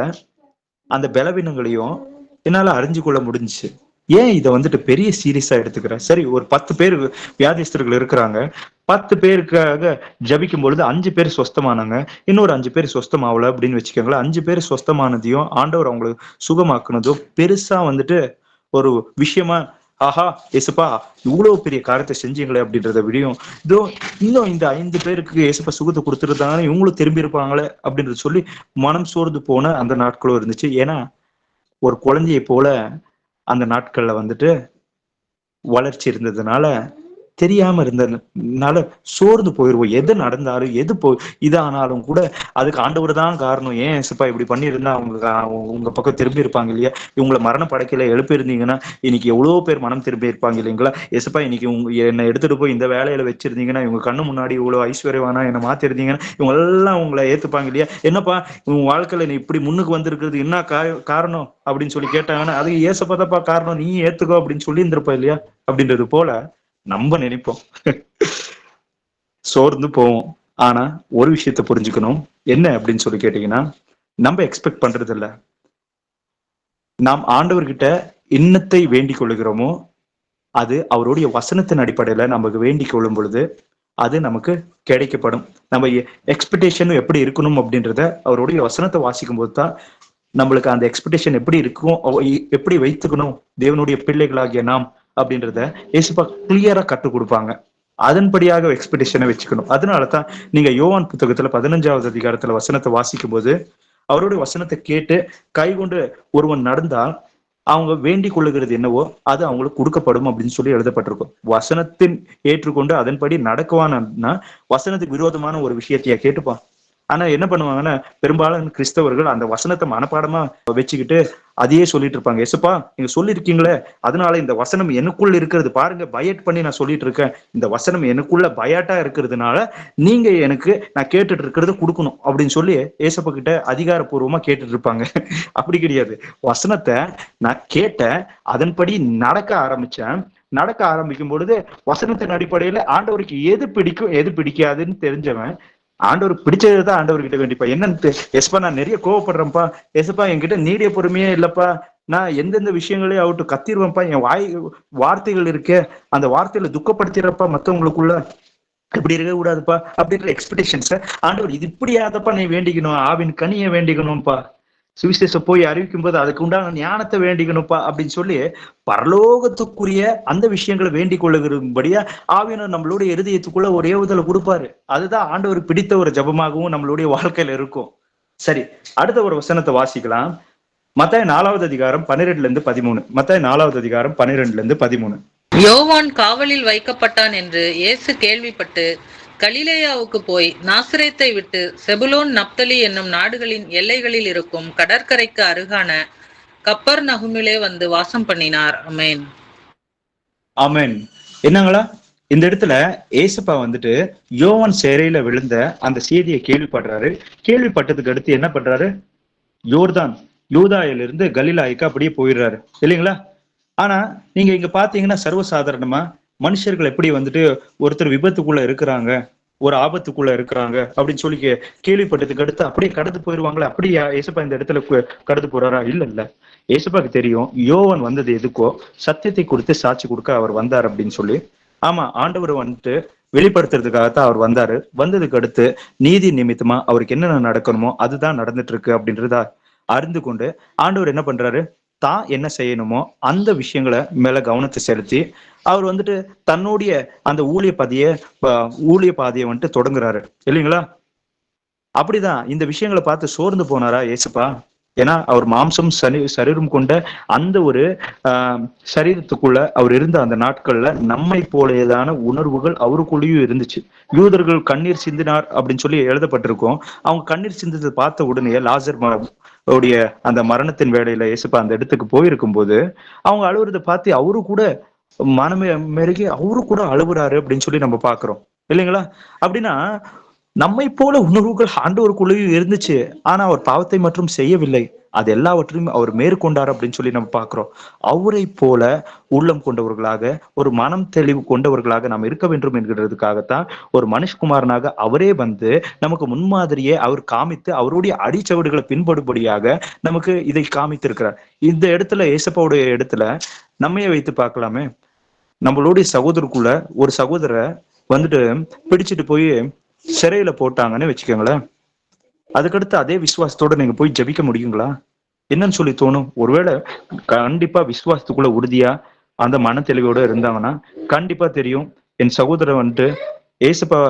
அந்த பலவீனங்களையும் என்னால அறிஞ்சு கொள்ள முடிஞ்சுச்சு. ஏன் இதை வந்துட்டு பெரிய சீரியஸா எடுத்துக்கிறேன்? சரி, ஒரு 10 பேர் வியாதிஸ்தர்கள் இருக்கிறாங்க, 10 பேருக்காக ஜபிக்கும் பொழுது 5 பேர் சொஸ்தமானாங்க, இன்னொரு 5 பேர் சொஸ்தமாவல அப்படின்னு வச்சுக்கோங்களேன். 5 பேர் சொஸ்தமானதையும் ஆண்டவர் அவங்களுக்கு சுகமாக்குனதும் பெருசா வந்துட்டு ஒரு விஷயமா, ஆஹா ஏசுப்பா இவ்வளவு பெரிய காரியத்தை செஞ்சீங்களே அப்படின்றத விடியும் இதோ இன்னும் இந்த 5 பேருக்கு ஏசுப்பா சுகத்தை கொடுத்துருந்தாங்க, இவங்களும் திரும்பி இருப்பாங்களே அப்படின்றத சொல்லி மனம் சோர்ந்து போன அந்த நாட்களும் இருந்துச்சு. ஏன்னா ஒரு குழந்தையை போல அந்த நாட்கள்ல வந்துட்டு வளர்ச்சி இருந்ததுனால, தெரியாம இருந்ததுனால சோர்ந்து போயிருவோம். எது நடந்தாலும் எது இதானாலும் கூட அதுக்கு ஆண்டவர் தான் காரணம். ஏன் ஏசப்பா இப்படி பண்ணியிருந்தா அவங்க உங்க பக்கம் திரும்பி இருப்பாங்க இல்லையா? இவங்களை மரண படைக்கல எழுப்பி இருந்தீங்கன்னா இன்னைக்கு எவ்வளவு பேர் மனம் திரும்பி இருப்பாங்க இல்லைங்களா? ஏசப்பா இன்னைக்கு என்னை எடுத்துட்டு போய் இந்த வேலையில வச்சிருந்தீங்கன்னா, இவங்க கண்ணு முன்னாடி இவ்வளவு ஐஸ்வர்யவானா என்னை மாத்திருந்தீங்கன்னா இவங்க எல்லாம் உங்களை ஏத்துப்பாங்க இல்லையா? என்னப்பா உங்க வாழ்க்கையில நீ இப்படி முன்னுக்கு வந்திருக்கிறது என்ன காரணம் அப்படின்னு சொல்லி கேட்டாங்கன்னா, அதுக்கு ஏசப்பா தான்ப்பா காரணம், நீ ஏத்துக்கோ அப்படின்னு சொல்லி இருந்திருப்பா இல்லையா? அப்படின்றது போல நம்ம நினைப்போம், சோர்ந்து போவோம். ஆனா ஒரு விஷயத்த புரிஞ்சுக்கணும். என்ன அப்படின்னு சொல்லி கேட்டீங்கன்னா, நம்ம எக்ஸ்பெக்ட் பண்றது இல்ல, நாம் ஆண்டவர்கிட்ட இன்னத்தை வேண்டிக் கொள்ளுகிறோமோ அது அவருடைய வசனத்தின் அடிப்படையில நமக்கு வேண்டிக் கொள்ளும் பொழுது அது நமக்கு கிடைக்கப்படும். நம்ம எக்ஸ்பெக்டேஷன் எப்படி இருக்கணும் அப்படின்றத அவருடைய வசனத்தை வாசிக்கும் போது தான் நம்மளுக்கு அந்த எக்ஸ்பெக்டேஷன் எப்படி இருக்கும், எப்படி வைத்துக்கணும் தேவனுடைய பிள்ளைகளாகிய நாம் அப்படின்றத ஏசுப்பா கிளியரா கற்றுக் கொடுப்பாங்க. அதன்படியாக எக்ஸ்பெக்டேஷனை வச்சுக்கணும். அதனாலதான் நீங்க யோவான் புத்தகத்துல 15வது அதிகாரத்துல வசனத்தை வாசிக்கும் போது அவருடைய வசனத்தை கேட்டு கை கொண்டு ஒருவன் நடந்தால் அவங்க வேண்டிக் கொள்ளுகிறது என்னவோ அது அவங்களுக்கு கொடுக்கப்படும் அப்படின்னு சொல்லி எழுதப்பட்டிருக்கும். வசனத்தின் ஏற்றுக்கொண்டு அதன்படி நடக்குவான்னா வசனத்துக்கு விரோதமான ஒரு விஷயத்தைய கேட்டுப்பான். ஆனா என்ன பண்ணுவாங்கன்னா, பெரும்பாலும் கிறிஸ்தவர்கள் அந்த வசனத்தை மனப்பாடமா வச்சுக்கிட்டு அதையே சொல்லிட்டு இருப்பாங்க. எசப்பா நீங்க சொல்லிருக்கீங்களே, அதனால இந்த வசனம் எனக்குள்ள இருக்கிறது பாருங்க, பயட் பண்ணி நான் சொல்லிட்டு இருக்கேன், இந்த வசனம் எனக்குள்ள பயாட்டா இருக்கிறதுனால நீங்க எனக்கு நான் கேட்டுட்டு இருக்கிறது கொடுக்கணும் அப்படின்னு சொல்லி ஏசப்பா கிட்ட அதிகாரப்பூர்வமா கேட்டுட்டு இருப்பாங்க. அப்படி கிடையாது. வசனத்தை நான் கேட்டேன், அதன்படி நடக்க ஆரம்பிச்சேன். நடக்க ஆரம்பிக்கும் பொழுது வசனத்தின் அடிப்படையில ஆண்டவருக்கு எது பிடிக்கும் எது பிடிக்காதுன்னு தெரிஞ்சவன் ஆண்டவர் பிடிச்சதுதான் ஆண்டவர்கிட்ட வேண்டிப்பா. என்னன்னு எஸ்பா நான் நிறைய கோவப்படுறேன்ப்பா, எசப்பா என்கிட்ட நீடிய பொறுமையே இல்லப்பா, நான் எந்தெந்த விஷயங்களையும் அவட்டு கத்திருவேன்ப்பா, என் வார்த்தைகள் இருக்கே அந்த வார்த்தையில துக்கப்படுத்திடுறப்பா மத்தவங்களுக்குள்ள, இப்படி இருக்க கூடாதுப்பா அப்படின்ற எக்ஸ்பெக்டேஷன்ஸ் ஆண்டவர் இது இப்படியாதப்பா நீ வேண்டிக்கணும், ஆவின் கனியை வேண்டிக்கணும்ப்பா, சுவிசேஷம் போய் அறிவிக்கும் போது அதுக்கு உண்டான ஞானத்தை வேண்டிக்கணும்ப்பா அப்படின்னு சொல்லி பரலோகத்துக்குரிய அந்த விஷயங்களை வேண்டிக் கொள்ளுகிறபடியா ஆவியானவர் நம்மளுடைய இருதயத்துக்குள்ள ஒரு ஏவுதலை கொடுப்பாரு. அதுதான் ஆண்டவருக்கு பிடித்த ஒரு ஜபமாகவும் நம்மளுடைய வாழ்க்கையில இருக்கும். சரி, அடுத்த ஒரு வசனத்தை வாசிக்கலாம். மத்தாய் 4வது அதிகாரம் 12-13. மத்தாய் 4வது அதிகாரம் 12-13. யோவான் காவலில் வைக்கப்பட்டான் என்று இயேசு கேள்விப்பட்டு கலிலேயாவுக்கு போய் நாசரேத்தை விட்டு செபுலோன் நப்தலி என்னும் நாடுகளின் எல்லைகளில் இருக்கும் கடற்கரைக்கு அருகான கப்பர் நகுமிலே வந்து வாசம் பண்ணினார். அமேன். ஆமேன். என்னங்களா இந்த இடத்துல ஏசப்பா வந்துட்டு யோவான் சேரையில விழுந்த அந்த செய்தியை கேள்விப்படுறாரு. கேள்விப்பட்டதுக்கு அடுத்து என்ன பண்றாரு? யோர்தான் யூதாயிலிருந்து கலிலாய்க்கு அப்படியே போயிடுறாரு இல்லைங்களா? ஆனா நீங்க இங்க பாத்தீங்கன்னா சர்வசாதாரணமா மனுஷர்கள் எப்படி வந்துட்டு ஒருத்தர் விபத்துக்குள்ள இருக்கிறாங்க, ஒரு ஆபத்துக்குள்ள இருக்கிறாங்க அப்படின்னு சொல்லி கேள்விப்பட்டதுக்கு அடுத்து அப்படியே கடந்து போயிருவாங்களே, அப்படியா ஏசப்பா இந்த இடத்துல கடந்து போறாரா? இல்ல, ஏசப்பாக்கு தெரியும் யோவான் வந்தது எதுக்கோ, சத்தியத்தை கொடுத்து சாட்சி கொடுக்க அவர் வந்தார் அப்படின்னு சொல்லி. ஆமா, ஆண்டவர் வந்துட்டு வெளிப்படுத்துறதுக்காகத்தான் அவர் வந்தாரு. வந்ததுக்கு அடுத்து நீதி நிமித்தமா அவருக்கு என்னென்ன நடக்கணுமோ அதுதான் நடந்துட்டு இருக்கு அப்படின்றதா அறிந்து கொண்டு ஆண்டவர் என்ன பண்றாரு, தான் என்ன செய்யணுமோ அந்த விஷயங்களை மேல கவனத்தை செலுத்தி அவர் வந்துட்டு தன்னுடைய அந்த ஊழிய பாதையை வந்துட்டு தொடங்குறாரு இல்லைங்களா? அப்படிதான் இந்த விஷயங்களை பார்த்து சோர்ந்து போனாரா ஏசப்பா? ஏன்னா அவர் மாம்சம் சரீரம் கொண்ட அந்த ஒரு சரீரத்துக்குள்ள அவர் இருந்த அந்த நாட்கள்ல நம்மை போலேதான உணர்வுகள் அவருக்குள்ளேயும் இருந்துச்சு. யூதர்கள் கண்ணீர் சிந்தினார் அப்படின்னு சொல்லி எழுதப்பட்டிருக்கோம். அவங்க கண்ணீர் சிந்ததை பார்த்த உடனே லாசர் உடைய அந்த மரணத்தின் வேலையில ஏசப்பா அந்த இடத்துக்கு போயிருக்கும் போது அவங்க அழுவுறதை பார்த்து அவரு கூட மனமே மெருகி அவரு கூட அழுகுறாரு அப்படின்னு சொல்லி நம்ம பாக்குறோம் இல்லைங்களா? அப்படின்னா நம்மை போல உணர்வுகள் ஆண்டவருக்குள்ளேயும் இருந்துச்சு. ஆனா அவர் பாவத்தை மற்றும் செய்யவில்லை. அது எல்லாவற்றையும் அவர் மேற்கொண்டார் அப்படின்னு சொல்லி நம்ம பார்க்கிறோம். அவரை போல உள்ளம் கொண்டவர்களாக, ஒரு மனம் தெளிவு கொண்டவர்களாக நாம் இருக்க வேண்டும் என்கிறதுக்காகத்தான் ஒரு மனுஷகுமாரனாக அவரே வந்து நமக்கு முன்மாதிரியே அவர் காமித்து அவருடைய அடிச்சவடுகளை பின்படும்படியாக நமக்கு இதை காமித்திருக்கிறார். இந்த இடத்துல ஏசப்பாவுடைய இடத்துல நம்மையே வைத்து பார்க்கலாமே. நம்மளுடைய சகோதரருக்குள்ள ஒரு சகோதரரை வந்துட்டு பிடிச்சிட்டு போய் சிறையில போட்டாங்கன்னு வச்சுக்கோங்களேன். அதுக்கடுத்து அதே விசுவாசத்தோட நீங்க போய் ஜெபிக்க முடியுங்களா? என்னன்னு சொல்லி தோணும். ஒருவேளை கண்டிப்பா விசுவாசத்துக்குள்ள உறுதியா அந்த மன தெளிவோட இருந்தாங்கன்னா கண்டிப்பா தெரியும், என் சகோதரன் வந்துட்டு ஏசப்பா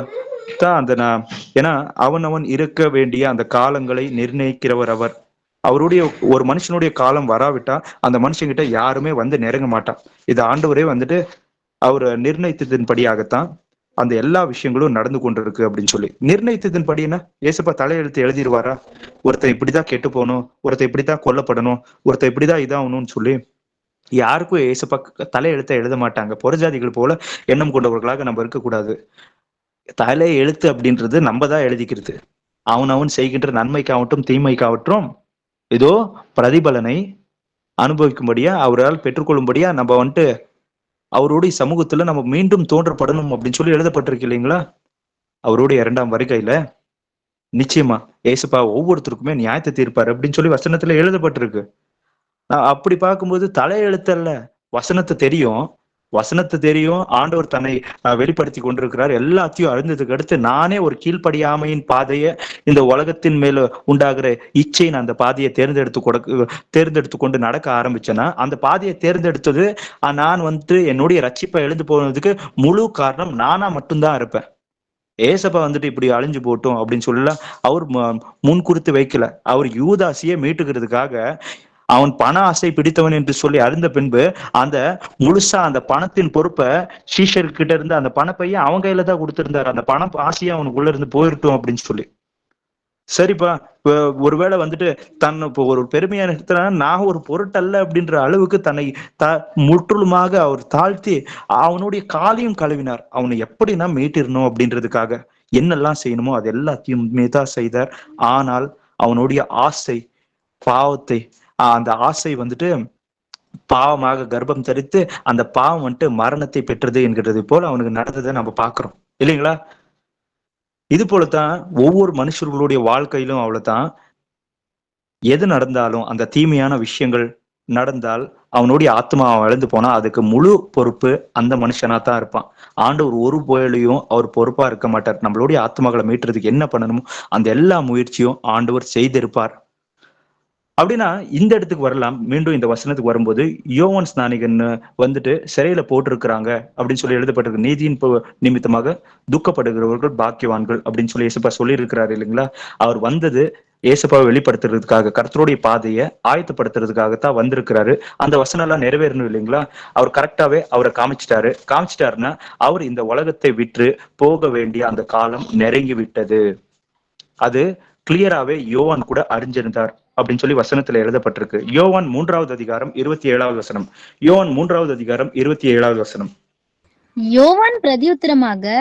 தான் அந்த ஏன்னா அவன் இருக்க வேண்டிய அந்த காலங்களை நிர்ணயிக்கிறவர் அவர். அவருடைய ஒரு மனுஷனுடைய காலம் வராவிட்டா அந்த மனுஷங்கிட்ட யாருமே வந்து நெருங்க மாட்டான். இது ஆண்டவரே வந்துட்டு அவர் நிர்ணயித்ததின்படியாகத்தான் அந்த எல்லா விஷயங்களும் நடந்து கொண்டிருக்கு அப்படின்னு சொல்லி. நிர்ணயித்ததன் படி என்ன, ஏசப்பா தலையெழுத்து எழுதிடுவாரா? ஒருத்தன் இப்படிதான் கெட்டு போகணும், ஒருத்தன் இப்படித்தான் கொல்லப்படணும், ஒருத்தன் இப்படிதான் இதாகணும்னு சொல்லி யாருக்கும் ஏசப்பா தலையெழுத்த எழுத மாட்டாங்க. புறஜாதிகள் போல எண்ணம் கொண்டவர்களாக நம்ம இருக்கக்கூடாது. தலை எழுத்து அப்படின்றது நம்ம தான் எழுதிக்கிறது. அவன் செய்கின்ற நன்மைக்காகட்டும் தீமைக்காகட்டும் ஏதோ பிரதிபலனை அனுபவிக்கும்படியா அவரால் பெற்றுக்கொள்ளும்படியா நம்ம வந்துட்டு அவருடைய சமூகத்துல நம்ம மீண்டும் தோன்றப்படணும் அப்படின்னு சொல்லி எழுதப்பட்டிருக்கு இல்லைங்களா? அவருடைய 2ஆம் வருகையில நிச்சயமா ஏசப்பா ஒவ்வொருத்தருக்குமே நியாயத்தை தீர்ப்பாரு அப்படின்னு சொல்லி வசனத்துல எழுதப்பட்டிருக்கு. அப்படி பார்க்கும்போது தலையெழுத்தல்ல, வசனத்தை தெரியும் ஆண்டவர் தன்னை வெளிப்படுத்தி கொண்டிருக்கிறார். எல்லாத்தையும் அறிந்ததுக்கு அடுத்து நானே ஒரு கீழ்ப்படியாமையின் பாதையை, இந்த உலகத்தின் மேல உண்டாகிற இச்சையின் அந்த பாதையை தேர்ந்தெடுத்து கொண்டு நடக்க ஆரம்பிச்சேன்னா அந்த பாதையை தேர்ந்தெடுத்தது நான் வந்துட்டு என்னுடைய ரட்சிப்பை எழுந்து போனதுக்கு முழு காரணம் நானா மட்டும்தான் இருப்பேன். ஏசப்பா வந்துட்டு இப்படி அழிஞ்சு போட்டோம் அப்படின்னு சொல்லலாம் அவர் முன்குறித்து வைக்கல. அவர் யூதாசியை மீட்டுக்கிறதுக்காக அவன் பண ஆசை பிடித்தவன் என்று சொல்லி அறிந்த பின்பு அந்த முழுசா அந்த பணத்தின் பொறுப்பை சீஷர்கிட்ட இருந்து அந்த பணப்பைய அவன் கையில தான் கொடுத்திருந்தாரு. அந்த பணம் ஆசையா அவனுக்குள்ள இருந்து போயிட்டோம் அப்படின்னு சொல்லி. சரிப்பா, ஒருவேளை வந்துட்டு தன்னை இப்போ ஒரு பெருமையா நிறுத்தினா நான் ஒரு பொருட்டல்ல அப்படின்ற அளவுக்கு தன்னை முற்றிலுமாக அவர் தாழ்த்தி அவனுடைய காலையும் கழுவினார். அவனை எப்படின்னா மீட்டிடணும் அப்படின்றதுக்காக என்னெல்லாம் செய்யணுமோ அது எல்லாத்தையுமே தான் செய்தார். ஆனால் அவனுடைய ஆசை பாவத்தை அந்த ஆசை வந்துட்டு பாவமாக கர்ப்பம் தரித்து அந்த பாவம் வந்துட்டு மரணத்தை பெற்றது என்கிறது போல அவனுக்கு நடந்ததை நம்ம பாக்குறோம் இல்லைங்களா? இது போலத்தான் ஒவ்வொரு மனுஷர்களுடைய வாழ்க்கையிலும் அவ்வளவுதான். எது நடந்தாலும் அந்த தீமையான விஷயங்கள் நடந்தால் அவனுடைய ஆத்மா இழந்து போனா அதுக்கு முழு பொறுப்பு அந்த மனுஷனா தான் இருப்பான். ஆண்டவர் ஒரு போயிலையும் அவர் பொறுப்பா இருக்க மாட்டார். நம்மளுடைய ஆத்மாக்களை மீட்டுறதுக்கு என்ன பண்ணணுமோ அந்த எல்லா முயற்சியும் ஆண்டவர் செய்திருப்பார். அப்படின்னா இந்த இடத்துக்கு வரலாம். மீண்டும் இந்த வசனத்துக்கு வரும்போது யோவான் ஸ்நானிகன் வந்துட்டு சிறையில போட்டிருக்கிறாங்க அப்படின்னு சொல்லி எழுதப்பட்டிருக்கு. நீதியின் நிமித்தமாக துக்கப்படுகிறவர்கள் பாக்கியவான்கள் அப்படின்னு சொல்லி ஏசப்பா சொல்லி இருக்கிறாரு இல்லைங்களா? அவர் வந்தது ஏசப்பாவை வெளிப்படுத்துறதுக்காக, கர்த்தருடைய பாதையை ஆயத்தப்படுத்துறதுக்காகத்தான் வந்திருக்கிறாரு. அந்த வசனம் எல்லாம் நிறைவேறணும் இல்லைங்களா? அவர் கரெக்டாவே அவரை காமிச்சிட்டாருன்னா அவர் இந்த உலகத்தை விற்று போக வேண்டிய அந்த காலம் நெருங்கி விட்டது. அது கிளியராவே யோவான் கூட அறிஞ்சிருந்தார் அப்படின்னு சொல்லி வசனத்துல எழுதப்பட்டிருக்கு. யோவான் 3வது அதிகாரம் 27வது வசனம். யோவான் 3வது அதிகாரம் 27வது வசனம். யோவான் பிரதியுத்தரமாக,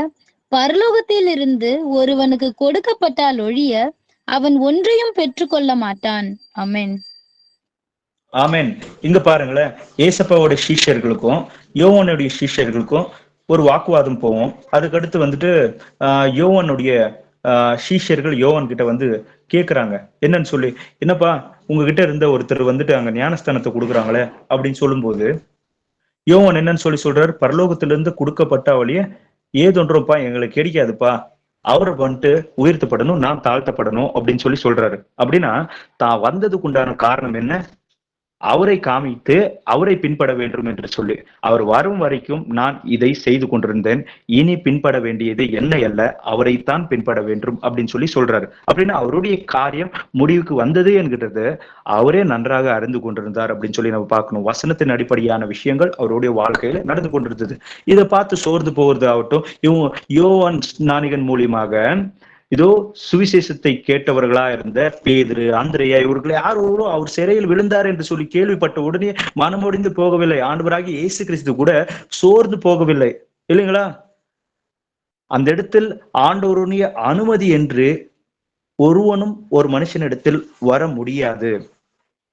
பரலோகத்தில் இருந்து ஒருவனுக்கு கொடுக்கப்பட்டால் ஒழிய அவன் ஒன்றையும் பெற்றுக்கொள்ள மாட்டான். ஆமென். ஆமென். இங்க பாருங்களேன், ஏசப்பாவோட சீஷர்களுக்கும் யோவானுடைய சீஷர்களுக்கும் ஒரு வாக்குவாதம் போவோம். அதுக்கடுத்து வந்துட்டு யோவானுடைய சீஷர்கள் யோவான் கிட்ட வந்து கேக்குறாங்க என்னன்னு சொல்லி, என்னப்பா உங்ககிட்ட இருந்த ஒருத்தர் வந்துட்டு அங்க ஞானஸ்தானத்தை கொடுக்குறாங்களே அப்படின்னு சொல்லும்போது யோவான் என்னன்னு சொல்றாரு, பரலோகத்திலிருந்து கொடுக்கப்பட்ட வழிய ஏதொன்றப்பா எங்களுக்கு கிடைக்காதுப்பா, அவரை வந்துட்டு உயர்த்தப்படணும், நான் தாழ்த்தப்படணும் அப்படின்னு சொல்லி சொல்றாரு. அப்படின்னா தான் வந்ததுக்கு உண்டான காரணம் என்ன? அவரை காமித்து அவரை பின்பட வேண்டும் என்று சொல்லி, அவர் வரும் வரைக்கும் நான் இதை செய்து கொண்டிருந்தேன், இனி பின்பட வேண்டியது என்ன அல்ல, அவரைத்தான் பின்பட வேண்டும் அப்படின்னு சொல்லி சொல்றாரு. அப்படின்னா அவருடைய காரியம் முடிவுக்கு வந்தது என்கிறது அவரே நன்றாக அறிந்து கொண்டிருந்தார் அப்படின்னு சொல்லி நம்ம பார்க்கணும். வசனத்தின் அடிப்படையான விஷயங்கள் அவருடைய வாழ்க்கையில நடந்து கொண்டிருந்தது. இதை பார்த்து சோர்ந்து போவது ஆகட்டும், யோவான் ஸ்நானிகன் மூலியமாக இதோ சுவிசேஷத்தை கேட்டவர்களா இருந்த பேதுரு, அந்திரேயா இவர்கள் யாரோ அவர் சிறையில் விழுந்தார் என்று சொல்லி கேள்விப்பட்ட உடனே மனமொடிந்து போகவில்லை. ஆண்டவராகிய இயேசு கிறிஸ்து கூட சோர்ந்து போகவில்லை இல்லைங்களா? அந்த இடத்தில் ஆண்டவருடைய அனுமதி என்று ஒருவனும் ஒரு மனுஷனிடத்தில் வர முடியாது.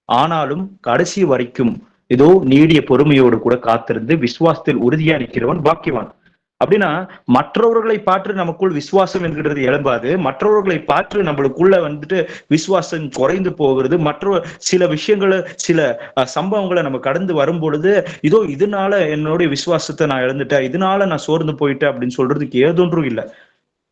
ஆனாலும் கடைசி வரைக்கும் ஏதோ நீடிய பொறுமையோடு கூட காத்திருந்து விசுவாசத்தில் உறுதியா நிற்கிறவன் பாக்கியவான். அப்படின்னா மற்றவர்களை பார்த்து நமக்குள் விசுவாசம் என்கிறது எழும்பாது. மற்றவர்களை பார்த்து நம்மளுக்குள்ள வந்துட்டு விசுவாசம் குறைந்து போகிறது. மற்ற சில விஷயங்களை, சில சம்பவங்களை நம்ம கடந்து வரும் பொழுது, இதோ இதனால என்னுடைய விசுவாசத்தை நான் இழந்துட்டேன், இதனால நான் சோர்ந்து போயிட்டேன் அப்படின்னு சொல்றதுக்கு ஏதொன்றும் இல்லை.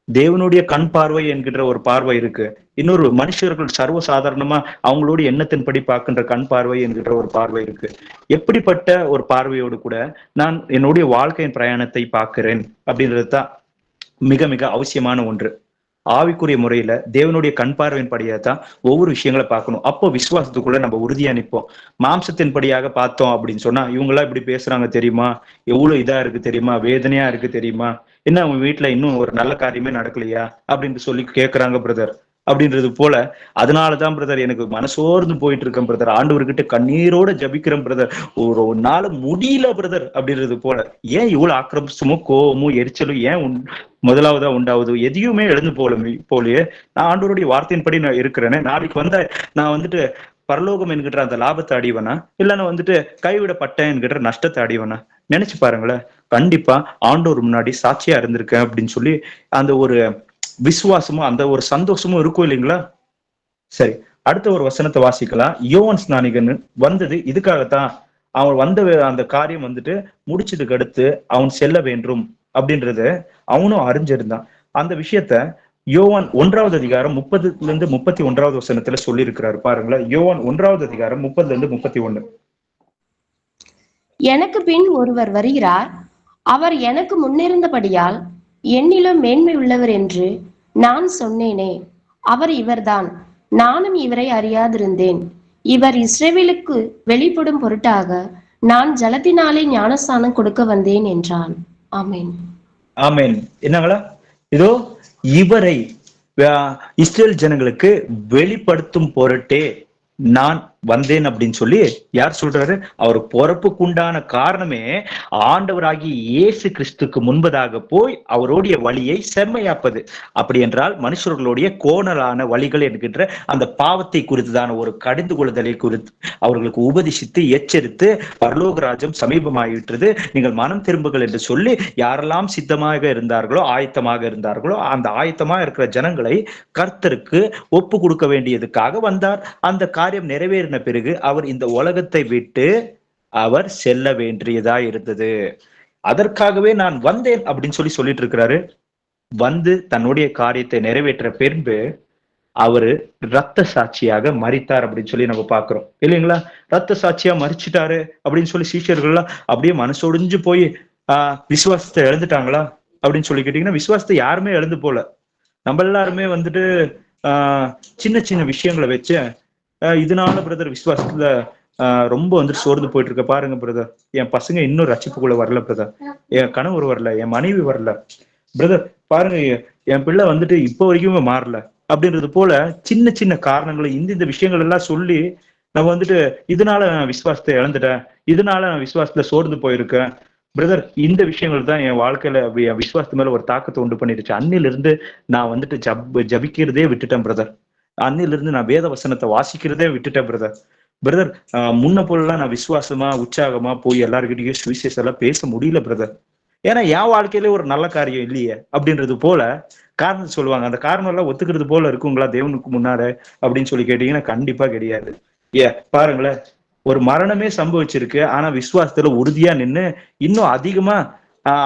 தேவனுடைய கண் பார்வை என்கின்ற ஒரு பார்வை இருக்கு. இன்னொரு மனுஷர்கள் சர்வசாதாரணமா அவங்களுடைய எண்ணத்தின்படி பார்க்கின்ற கண் பார்வை என்கின்ற ஒரு பார்வை இருக்கு. எப்படிப்பட்ட ஒரு பார்வையோடு கூட நான் என்னுடைய வாழ்க்கையின் பிரயாணத்தை பார்க்கிறேன் அப்படின்றதுதான் மிக மிக அவசியமான ஒன்று. ஆவிக்குரிய முறையில தேவனுடைய கண் பார்வையின் படியா தான் ஒவ்வொரு விஷயங்களை பார்க்கணும். அப்போ விசுவாசத்துக்குள்ள நம்ம உறுதியா நிற்போம். மாம்சத்தின் படியாக பார்த்தோம் அப்படின்னு சொன்னா, இவங்கெல்லாம் இப்படி பேசுறாங்க தெரியுமா, எவ்வளவு இதா இருக்கு தெரியுமா, வேதனையா இருக்கு தெரியுமா, என்ன அவங்க வீட்டுல இன்னும் ஒரு நல்ல காரியமே நடக்கலையா அப்படின்னு சொல்லி கேட்கறாங்க பிரதர் அப்படின்றது போல. அதனாலதான் பிரதர் எனக்கு மனசோர்ந்து போயிட்டு இருக்கேன் பிரதர், ஆண்டவர்கிட்ட கண்ணீரோட ஜபிக்கிறேன் பிரதர், ஒரு நாள் முடியல பிரதர் அப்படின்றது போல. ஏன் இவ்வளவு ஆக்கிரமிச்சமோ கோவமும் எரிச்சலும் ஏன் முதலாவதா உண்டாவது? எதையுமே எழுந்து போலயே நான் ஆண்டவருடைய வார்த்தையின்படி நான் இருக்கிறேன்னு, நாளைக்கு வந்தா நான் வந்துட்டு பரலோகம் என்கிற அந்த லாபத்தை அடிவனா, இல்லைன்னா வந்துட்டு கைவிடப்பட்டேன் என்கிற நஷ்டத்தை அடிவனா? நினைச்சு பாருங்களேன். கண்டிப்பா ஆண்டவர் முன்னாடி சாட்சியா இருந்திருக்கேன் அப்படின்னு சொல்லி அந்த ஒரு விசுவாசமும் அந்த ஒரு சந்தோஷமும் இருக்கும் இல்லைங்களா? சரி, அடுத்த ஒரு வசனத்தை வாசிக்கலாம். யோவான் ஸ்நானிகன் வந்தது இதுக்காகத்தான். அவன் வந்த அந்த காரியம் வந்துட்டு முடிச்சதுக்கு அடுத்து அவன் செல்ல வேண்டும் அப்படின்றத அவனும் அறிஞ்சிருந்தான். அந்த விஷயத்த யோவான் 1வது அதிகாரம் 30-31 வசனத்துல சொல்லி இருக்கிறாரு பாருங்களேன். யோவான் 1வது அதிகாரம் 30-31. எனக்கு பின் ஒருவர் வருகிறார், அவர் எனக்கு முன்னிருந்தபடியால் என்னிலும் மேன்மை உள்ளவர் என்று நான் சொன்னேனே, அவர் இவர்தான். நானும் இவரை அறியாதிருந்தேன். இவர் இஸ்ரவேலுக்கு வெளிப்படும் பொருட்டாக நான் ஜலத்தினாலே ஞானஸ்நானம் கொடுக்க வந்தேன் என்றான். ஆமென். ஆமென். என்னங்களா, இதோ இவரை இஸ்ரேல் ஜனங்களுக்கு வெளிப்படுத்தும் பொருட்டே நான் வந்தேன் அப்படின்னு சொல்லி யார் சொல்றாரு? அவர் பொறப்புக்குண்டான காரணமே ஆண்டவராகி இயேசு கிறிஸ்துக்கு முன்பதாக போய் அவருடைய வழியை செம்மையாப்பது. அப்படி என்றால் மனுஷர்களுடைய கோணலான வழிகள் என்கின்ற அந்த பாவத்தை குறித்துதான ஒரு கடிந்து கொள்ளுதலை குறித்து அவர்களுக்கு உபதேசித்து எச்சரித்து, பரலோகராஜ்யம் சமீபமாயிற்றது, நீங்கள் மனம் திரும்புங்கள் என்று சொல்லி யாரெல்லாம் சித்தமாக இருந்தார்களோ, ஆயத்தமாக இருந்தார்களோ, அந்த ஆயத்தமா இருக்கிற ஜனங்களை கர்த்தருக்கு ஒப்பு கொடுக்க வேண்டியதுக்காக வந்தார். அந்த காரியம் நிறைவேறின பிறகு அவர் இந்த உலகத்தை விட்டு அவர் செல்ல வேண்டியதா இருந்தது. அதற்காகவே நான் வந்தேன் அப்படின்னு சொல்லிட்டு இருக்கிறாரு. வந்து தன்னுடைய காரியத்தை நிறைவேற்ற பின்பு அவரு ரத்த சாட்சியாக மரித்தார் அப்படின்னு சொல்லி நம்ம பாக்குறோம் இல்லைங்களா? ரத்த சாட்சியா மரிச்சிட்டாரு அப்படின்னு சொல்லி சீஷர்கள்லாம் அப்படியே மனசொடிஞ்சு போய் விசுவாசத்தை இழந்துட்டாங்களா அப்படின்னு சொல்லி கேட்டீங்கன்னா, விசுவாசத்தை யாருமே இழந்து போல. நம்ம எல்லாருமே வந்துட்டு சின்ன சின்ன விஷயங்களை வச்சு இதனால பிரதர் விசுவாசத்துல ரொம்ப வந்துட்டு சோர்ந்து போயிட்டு இருக்க. பாருங்க பிரதர், என் பசங்க இன்னும் ரட்சிப்புக்குள்ள வரல பிரதர், என் கணவர் வரல, என் மனைவி வரல பிரதர், பாருங்க என் பிள்ளை வந்துட்டு இப்போ வரைக்குமே மாறல அப்படின்றது போல சின்ன சின்ன காரணங்களை இந்த விஷயங்கள் எல்லாம் சொல்லி நம்ம வந்துட்டு இதனால நான் விசுவாசத்தை இழந்துட்டேன், இதனால நான் விசுவாசத்துல சோர்ந்து போயிருக்கேன் பிரதர். இந்த விஷயங்கள் தான் என் வாழ்க்கையில என் விசுவாசத்து மேல ஒரு தாக்கத்தை உண்டு பண்ணிடுச்சு. அன்னிலிருந்து நான் வந்துட்டு ஜபிக்கிறதே விட்டுட்டேன் பிரதர். அன்னிலிருந்து நான் வேத வசனத்தை வாசிக்கிறதே விட்டுட்டேன் பிரதர். பிரதர் முன்ன போலாம் நான் விசுவாசமா உற்சாகமா போய் எல்லாருக்கிட்டையும் சுவிசேஷம் எல்லாம் பேச முடியல பிரதர். ஏன்னா என் வாழ்க்கையில ஒரு நல்ல காரியம் இல்லையே அப்படின்றது போல காரணம் சொல்லுவாங்க. அந்த காரணம் எல்லாம் ஒத்துக்கிறது போல இருக்குங்களா தேவனுக்கு முன்னால அப்படின்னு சொல்லி கேட்டீங்கன்னா கண்டிப்பா கிடையாது. பாருங்களேன், ஒரு மரணமே சம்பவிச்சிருக்கு, ஆனா விசுவாசத்துல உறுதியா நின்று இன்னும் அதிகமா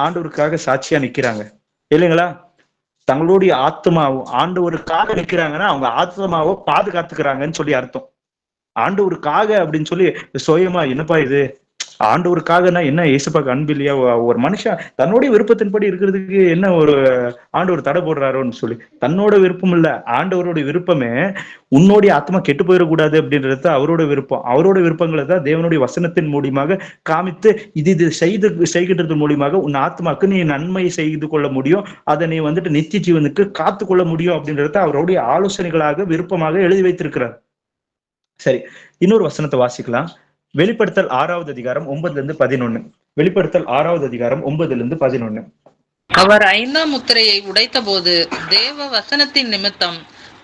ஆண்டவருக்காக சாட்சியா நிக்கிறாங்க இல்லைங்களா? தங்களுடைய ஆத்மாவும் ஆண்டவருக்காக நிக்கிறாங்கன்னா அவங்க ஆத்மாவை பாதுகாத்துக்கிறாங்கன்னு சொல்லி அர்த்தம். ஆண்டவருக்காக அப்படின்னு சொல்லி சுயமா என்னப்பா இது ஆண்டவருக்காகனா என்ன, இயேசுப்பாக்கு அன்பு இல்லையா? ஒரு மனுஷன் தன்னுடைய விருப்பத்தின்படி இருக்கிறதுக்கு என்ன ஒரு ஆண்டவர் தடை போடுறாரோன்னு சொல்லி, தன்னோட விருப்பம் இல்ல, ஆண்டவரோட விருப்பமே உன்னோடைய ஆத்மா கெட்டு போயிடக்கூடாது அப்படின்றது அவரோட விருப்பம். அவரோட விருப்பங்களை தான் தேவனுடைய வசனத்தின் மூலியமாக காமித்து இது செய்கின்றது மூலியமாக உன் ஆத்மாக்கு நீ நன்மை செய்து கொள்ள முடியும், அதை நீ வந்துட்டு நித்திய ஜீவனுக்கு காத்து கொள்ள முடியும் அப்படின்றத அவருடைய ஆலோசனைகளாக விருப்பமாக எழுதி வைத்திருக்கிறார். சரி, இன்னொரு வசனத்தை வாசிக்கலாம். வெளிப்படுத்தல் 6வது அதிகாரம் 9-11. வெளிப்படுத்தல் 6வது அதிகாரம் 9-11. அவர் 5ஆம் முத்திரையை உடைத்தபோது தேவ வசனத்தின் நிமித்தம்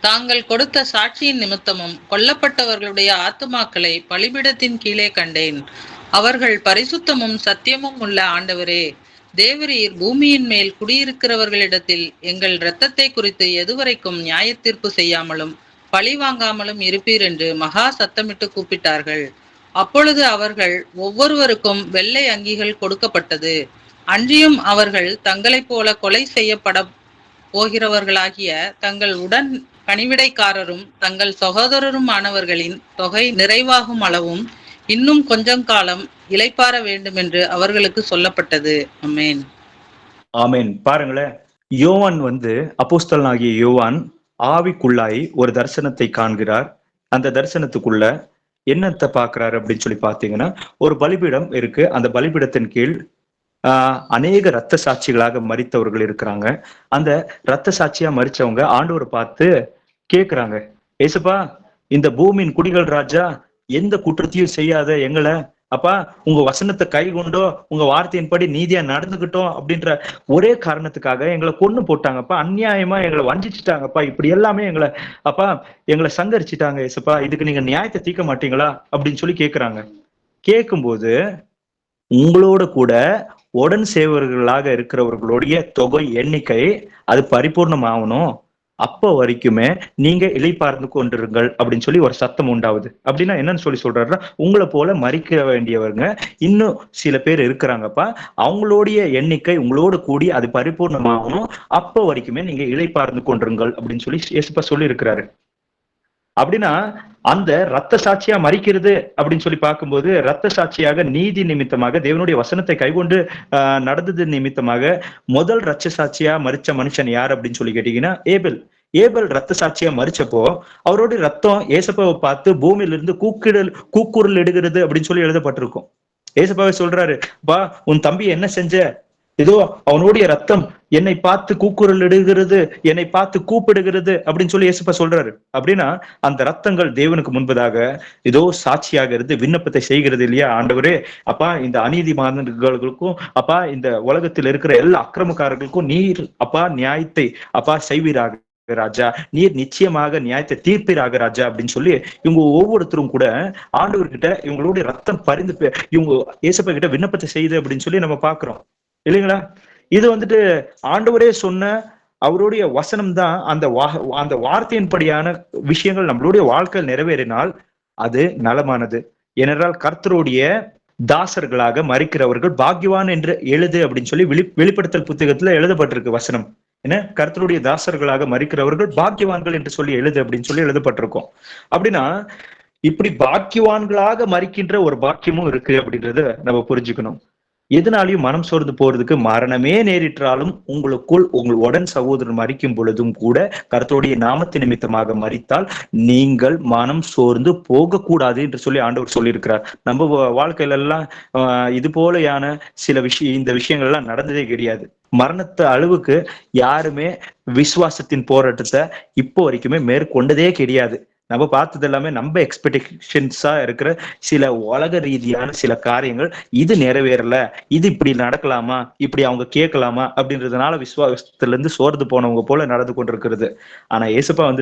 தாங்கள் கொடுத்த சாட்சியின் நிமித்தமும் கொல்லப்பட்டவர்களுடைய ஆத்துமாக்களை பலிபீடத்தின் கீழே கண்டேன். அவர்கள் பரிசுத்தமும் சத்தியமும் உள்ள ஆண்டவரே, தேவரீர் பூமியின் மேல் குடியிருக்கிறவர்களிடத்தில் எங்கள் இரத்தத்தை குறித்து எதுவரைக்கும் நியாயத்தீர்ப்பு செய்யாமலும் பழி வாங்காமலும் இருப்பீர் என்று மகா சத்தமிட்டு கூப்பிட்டார்கள். அப்பொழுது அவர்கள் ஒவ்வொருவருக்கும் வெள்ளை அங்கிகள் கொடுக்கப்பட்டது. அன்றியும் அவர்கள் தங்களைப் போல கொலை செய்யப்பட போகிறவர்களாகிய தங்கள் உடன் பணிவிடைக்காரரும் தங்கள் சகோதரருமானவர்களின் தொகை நிறைவாகும் அளவும் இன்னும் கொஞ்சம் காலம் இளைப்பாற வேண்டும் என்று அவர்களுக்கு சொல்லப்பட்டது. ஆமென். ஆமென். பாருங்களேன், யோவான் அப்போஸ்தலனாகிய யோவான் ஆவிக்குள்ளாய் ஒரு தரிசனத்தை காண்கிறார். அந்த தரிசனத்துக்குள்ள என்னத்தை பாக்குறாரு அப்படின்னு சொல்லி பாத்தீங்கன்னா, ஒரு பலிபீடம் இருக்கு. அந்த பலிபீடத்தின் கீழ் அநேக இரத்த சாட்சிகளாக மரித்தவர்கள் இருக்கிறாங்க. அந்த இரத்த சாட்சியா மரிச்சவங்க ஆண்டவரை பார்த்து கேக்குறாங்க, ஏசப்பா, இந்த பூமியின் குடிகள் ராஜா, எந்த குற்றத்தையும் செய்யாத எங்களை அப்பா உங்க வசனத்தை கை கொண்டோ உங்க வார்த்தையின்படி நீதியா நடந்துகிட்டோம் அப்படின்ற ஒரே காரணத்துக்காக எங்களை கொன்னு போட்டாங்கப்பா, அநியாயமா எங்களை வஞ்சிச்சுட்டாங்கப்பா, இப்படி எல்லாமே எங்களை சங்கரிச்சுட்டாங்க ஏசப்பா, இதுக்கு நீங்க நியாயத்தை தீர்க்க மாட்டீங்களா அப்படின்னு சொல்லி கேக்குறாங்க. கேட்கும்போது உங்களோட கூட உடன் சேவர்களாக இருக்கிறவர்களுடைய தொகை எண்ணிக்கை அது பரிபூர்ணமாகணும், அப்ப வரைக்குமே நீங்க இளைப்பார்ந்து கொண்டிருங்கள் அப்படின்னு சொல்லி ஒரு சத்தம் உண்டாகுது. அப்படின்னா என்னன்னு சொல்லி சொல்றாருன்னா, உங்களை போல மறிக்க வேண்டியவங்க இன்னும் சில பேர் இருக்கிறாங்கப்பா, அவங்களுடைய எண்ணிக்கை உங்களோட கூடி அது பரிபூர்ணமாகணும், அப்ப வரைக்குமே நீங்க இளைப்பார்ந்து கொண்டிருங்கள் அப்படின்னு சொல்லி இயேசுப்பா சொல்லி இருக்கிறாரு. அப்படின்னா அந்த ரத்த சாட்சியா மறிக்கிறது அப்படின்னு சொல்லி பார்க்கும்போது, ரத்த சாட்சியாக நீதி நிமித்தமாக தேவனுடைய வசனத்தை கைகொண்டு நடந்தது நிமித்தமாக முதல் ரத்த சாட்சியா மறிச்ச மனுஷன் யார் அப்படின்னு சொல்லி கேட்டீங்கன்னா ஏபல் ரத்த சாட்சியா மறிச்சப்போ அவருடைய ரத்தம் ஏசப்பாவை பார்த்து பூமியிலிருந்து கூக்குரல் இடுகிறது அப்படின்னு சொல்லி எழுதப்பட்டிருக்கும். ஏசப்பாவை சொல்றாரு, பா உன் தம்பி என்ன செஞ்ச, இதோ அவனுடைய ரத்தம் என்னை பார்த்து கூக்குரல் இடுகிறது, என்னை பார்த்து கூப்பிடுகிறது அப்படின்னு சொல்லி இயேசுப்பா சொல்றாரு. அப்படின்னா அந்த ரத்தங்கள் தேவனுக்கு முன்பதாக இதோ சாட்சியாக இருந்து விண்ணப்பத்தை செய்கிறது இல்லையா, ஆண்டவரே அப்பா இந்த அநீதிமான்களுக்கும் அப்பா இந்த உலகத்தில் இருக்கிற எல்லா அக்கிரமக்காரர்களுக்கும் நீர் அப்பா நியாயத்தை அப்பா செய்வீராக ராஜா, நீர் நிச்சயமாக நியாயத்தை தீர்ப்பீராக ராஜா அப்படின்னு சொல்லி இவங்க ஒவ்வொருத்தரும் கூட ஆண்டவர்கிட்ட இவங்களுடைய ரத்தம் பரிந்து இவங்க இயேசுப்பா கிட்ட விண்ணப்பத்தை செய்யுது அப்படின்னு சொல்லி நம்ம பாக்குறோம் இல்லைங்களா. இது ஆண்டவரே சொன்ன அவருடைய வசனம் தான். அந்த வார்த்தையின்படியான விஷயங்கள் நம்மளுடைய வாழ்க்கையில் நிறைவேறினால் அது நலமானது. ஏனென்றால் கர்த்தருடைய தாசர்களாக மரிக்கிறவர்கள் பாக்கியவான் என்று எழுது அப்படின்னு சொல்லி வெளிப்படுத்தல் புத்தகத்துல எழுதப்பட்டிருக்கு வசனம். என்ன, கர்த்தருடைய தாசர்களாக மரிக்கிறவர்கள் பாக்கியவான்கள் என்று சொல்லி எழுது அப்படின்னு சொல்லி எழுதப்பட்டிருக்கும். அப்படின்னா இப்படி பாக்கியவான்களாக மரிக்கின்ற ஒரு பாக்கியமும் இருக்கு அப்படின்றத நம்ம புரிஞ்சுக்கணும். எதனாலையும் மனம் சோர்ந்து போறதுக்கு மரணமே நேரிட்டாலும் உங்களுக்குள் உங்கள் உடன் சகோதரன் மரிக்கும் பொழுதும் கூட கர்த்தருடைய நாமத்தின் நிமித்தமாக மரித்தால் நீங்கள் மனம் சோர்ந்து போகக்கூடாது என்று சொல்லி ஆண்டவர் சொல்லியிருக்கிறார். நம்ம வாழ்க்கையில எல்லாம் இது போலையான இந்த விஷயங்கள் எல்லாம் நடந்ததே கிடையாது. மரணத்தை அளவுக்கு யாருமே விசுவாசத்தின் போராட்டத்தை இப்போ வரைக்குமே மேற்கொண்டதே கிடையாது. நம்ம பார்த்தது எல்லாமே நம்ம எக்ஸ்பெக்டேஷன்ஸா இருக்கிற சில உலக ரீதியான சில காரியங்கள், இது நிறைவேறல, இது இப்படி நடக்கலாமா, இப்படி அவங்க கேட்கலாமா அப்படின்றதுனால விசுவாசத்துல இருந்து சோர்ந்து போனவங்க போல நடந்து கொண்டிருக்கிறது. ஆனா ஏசப்பா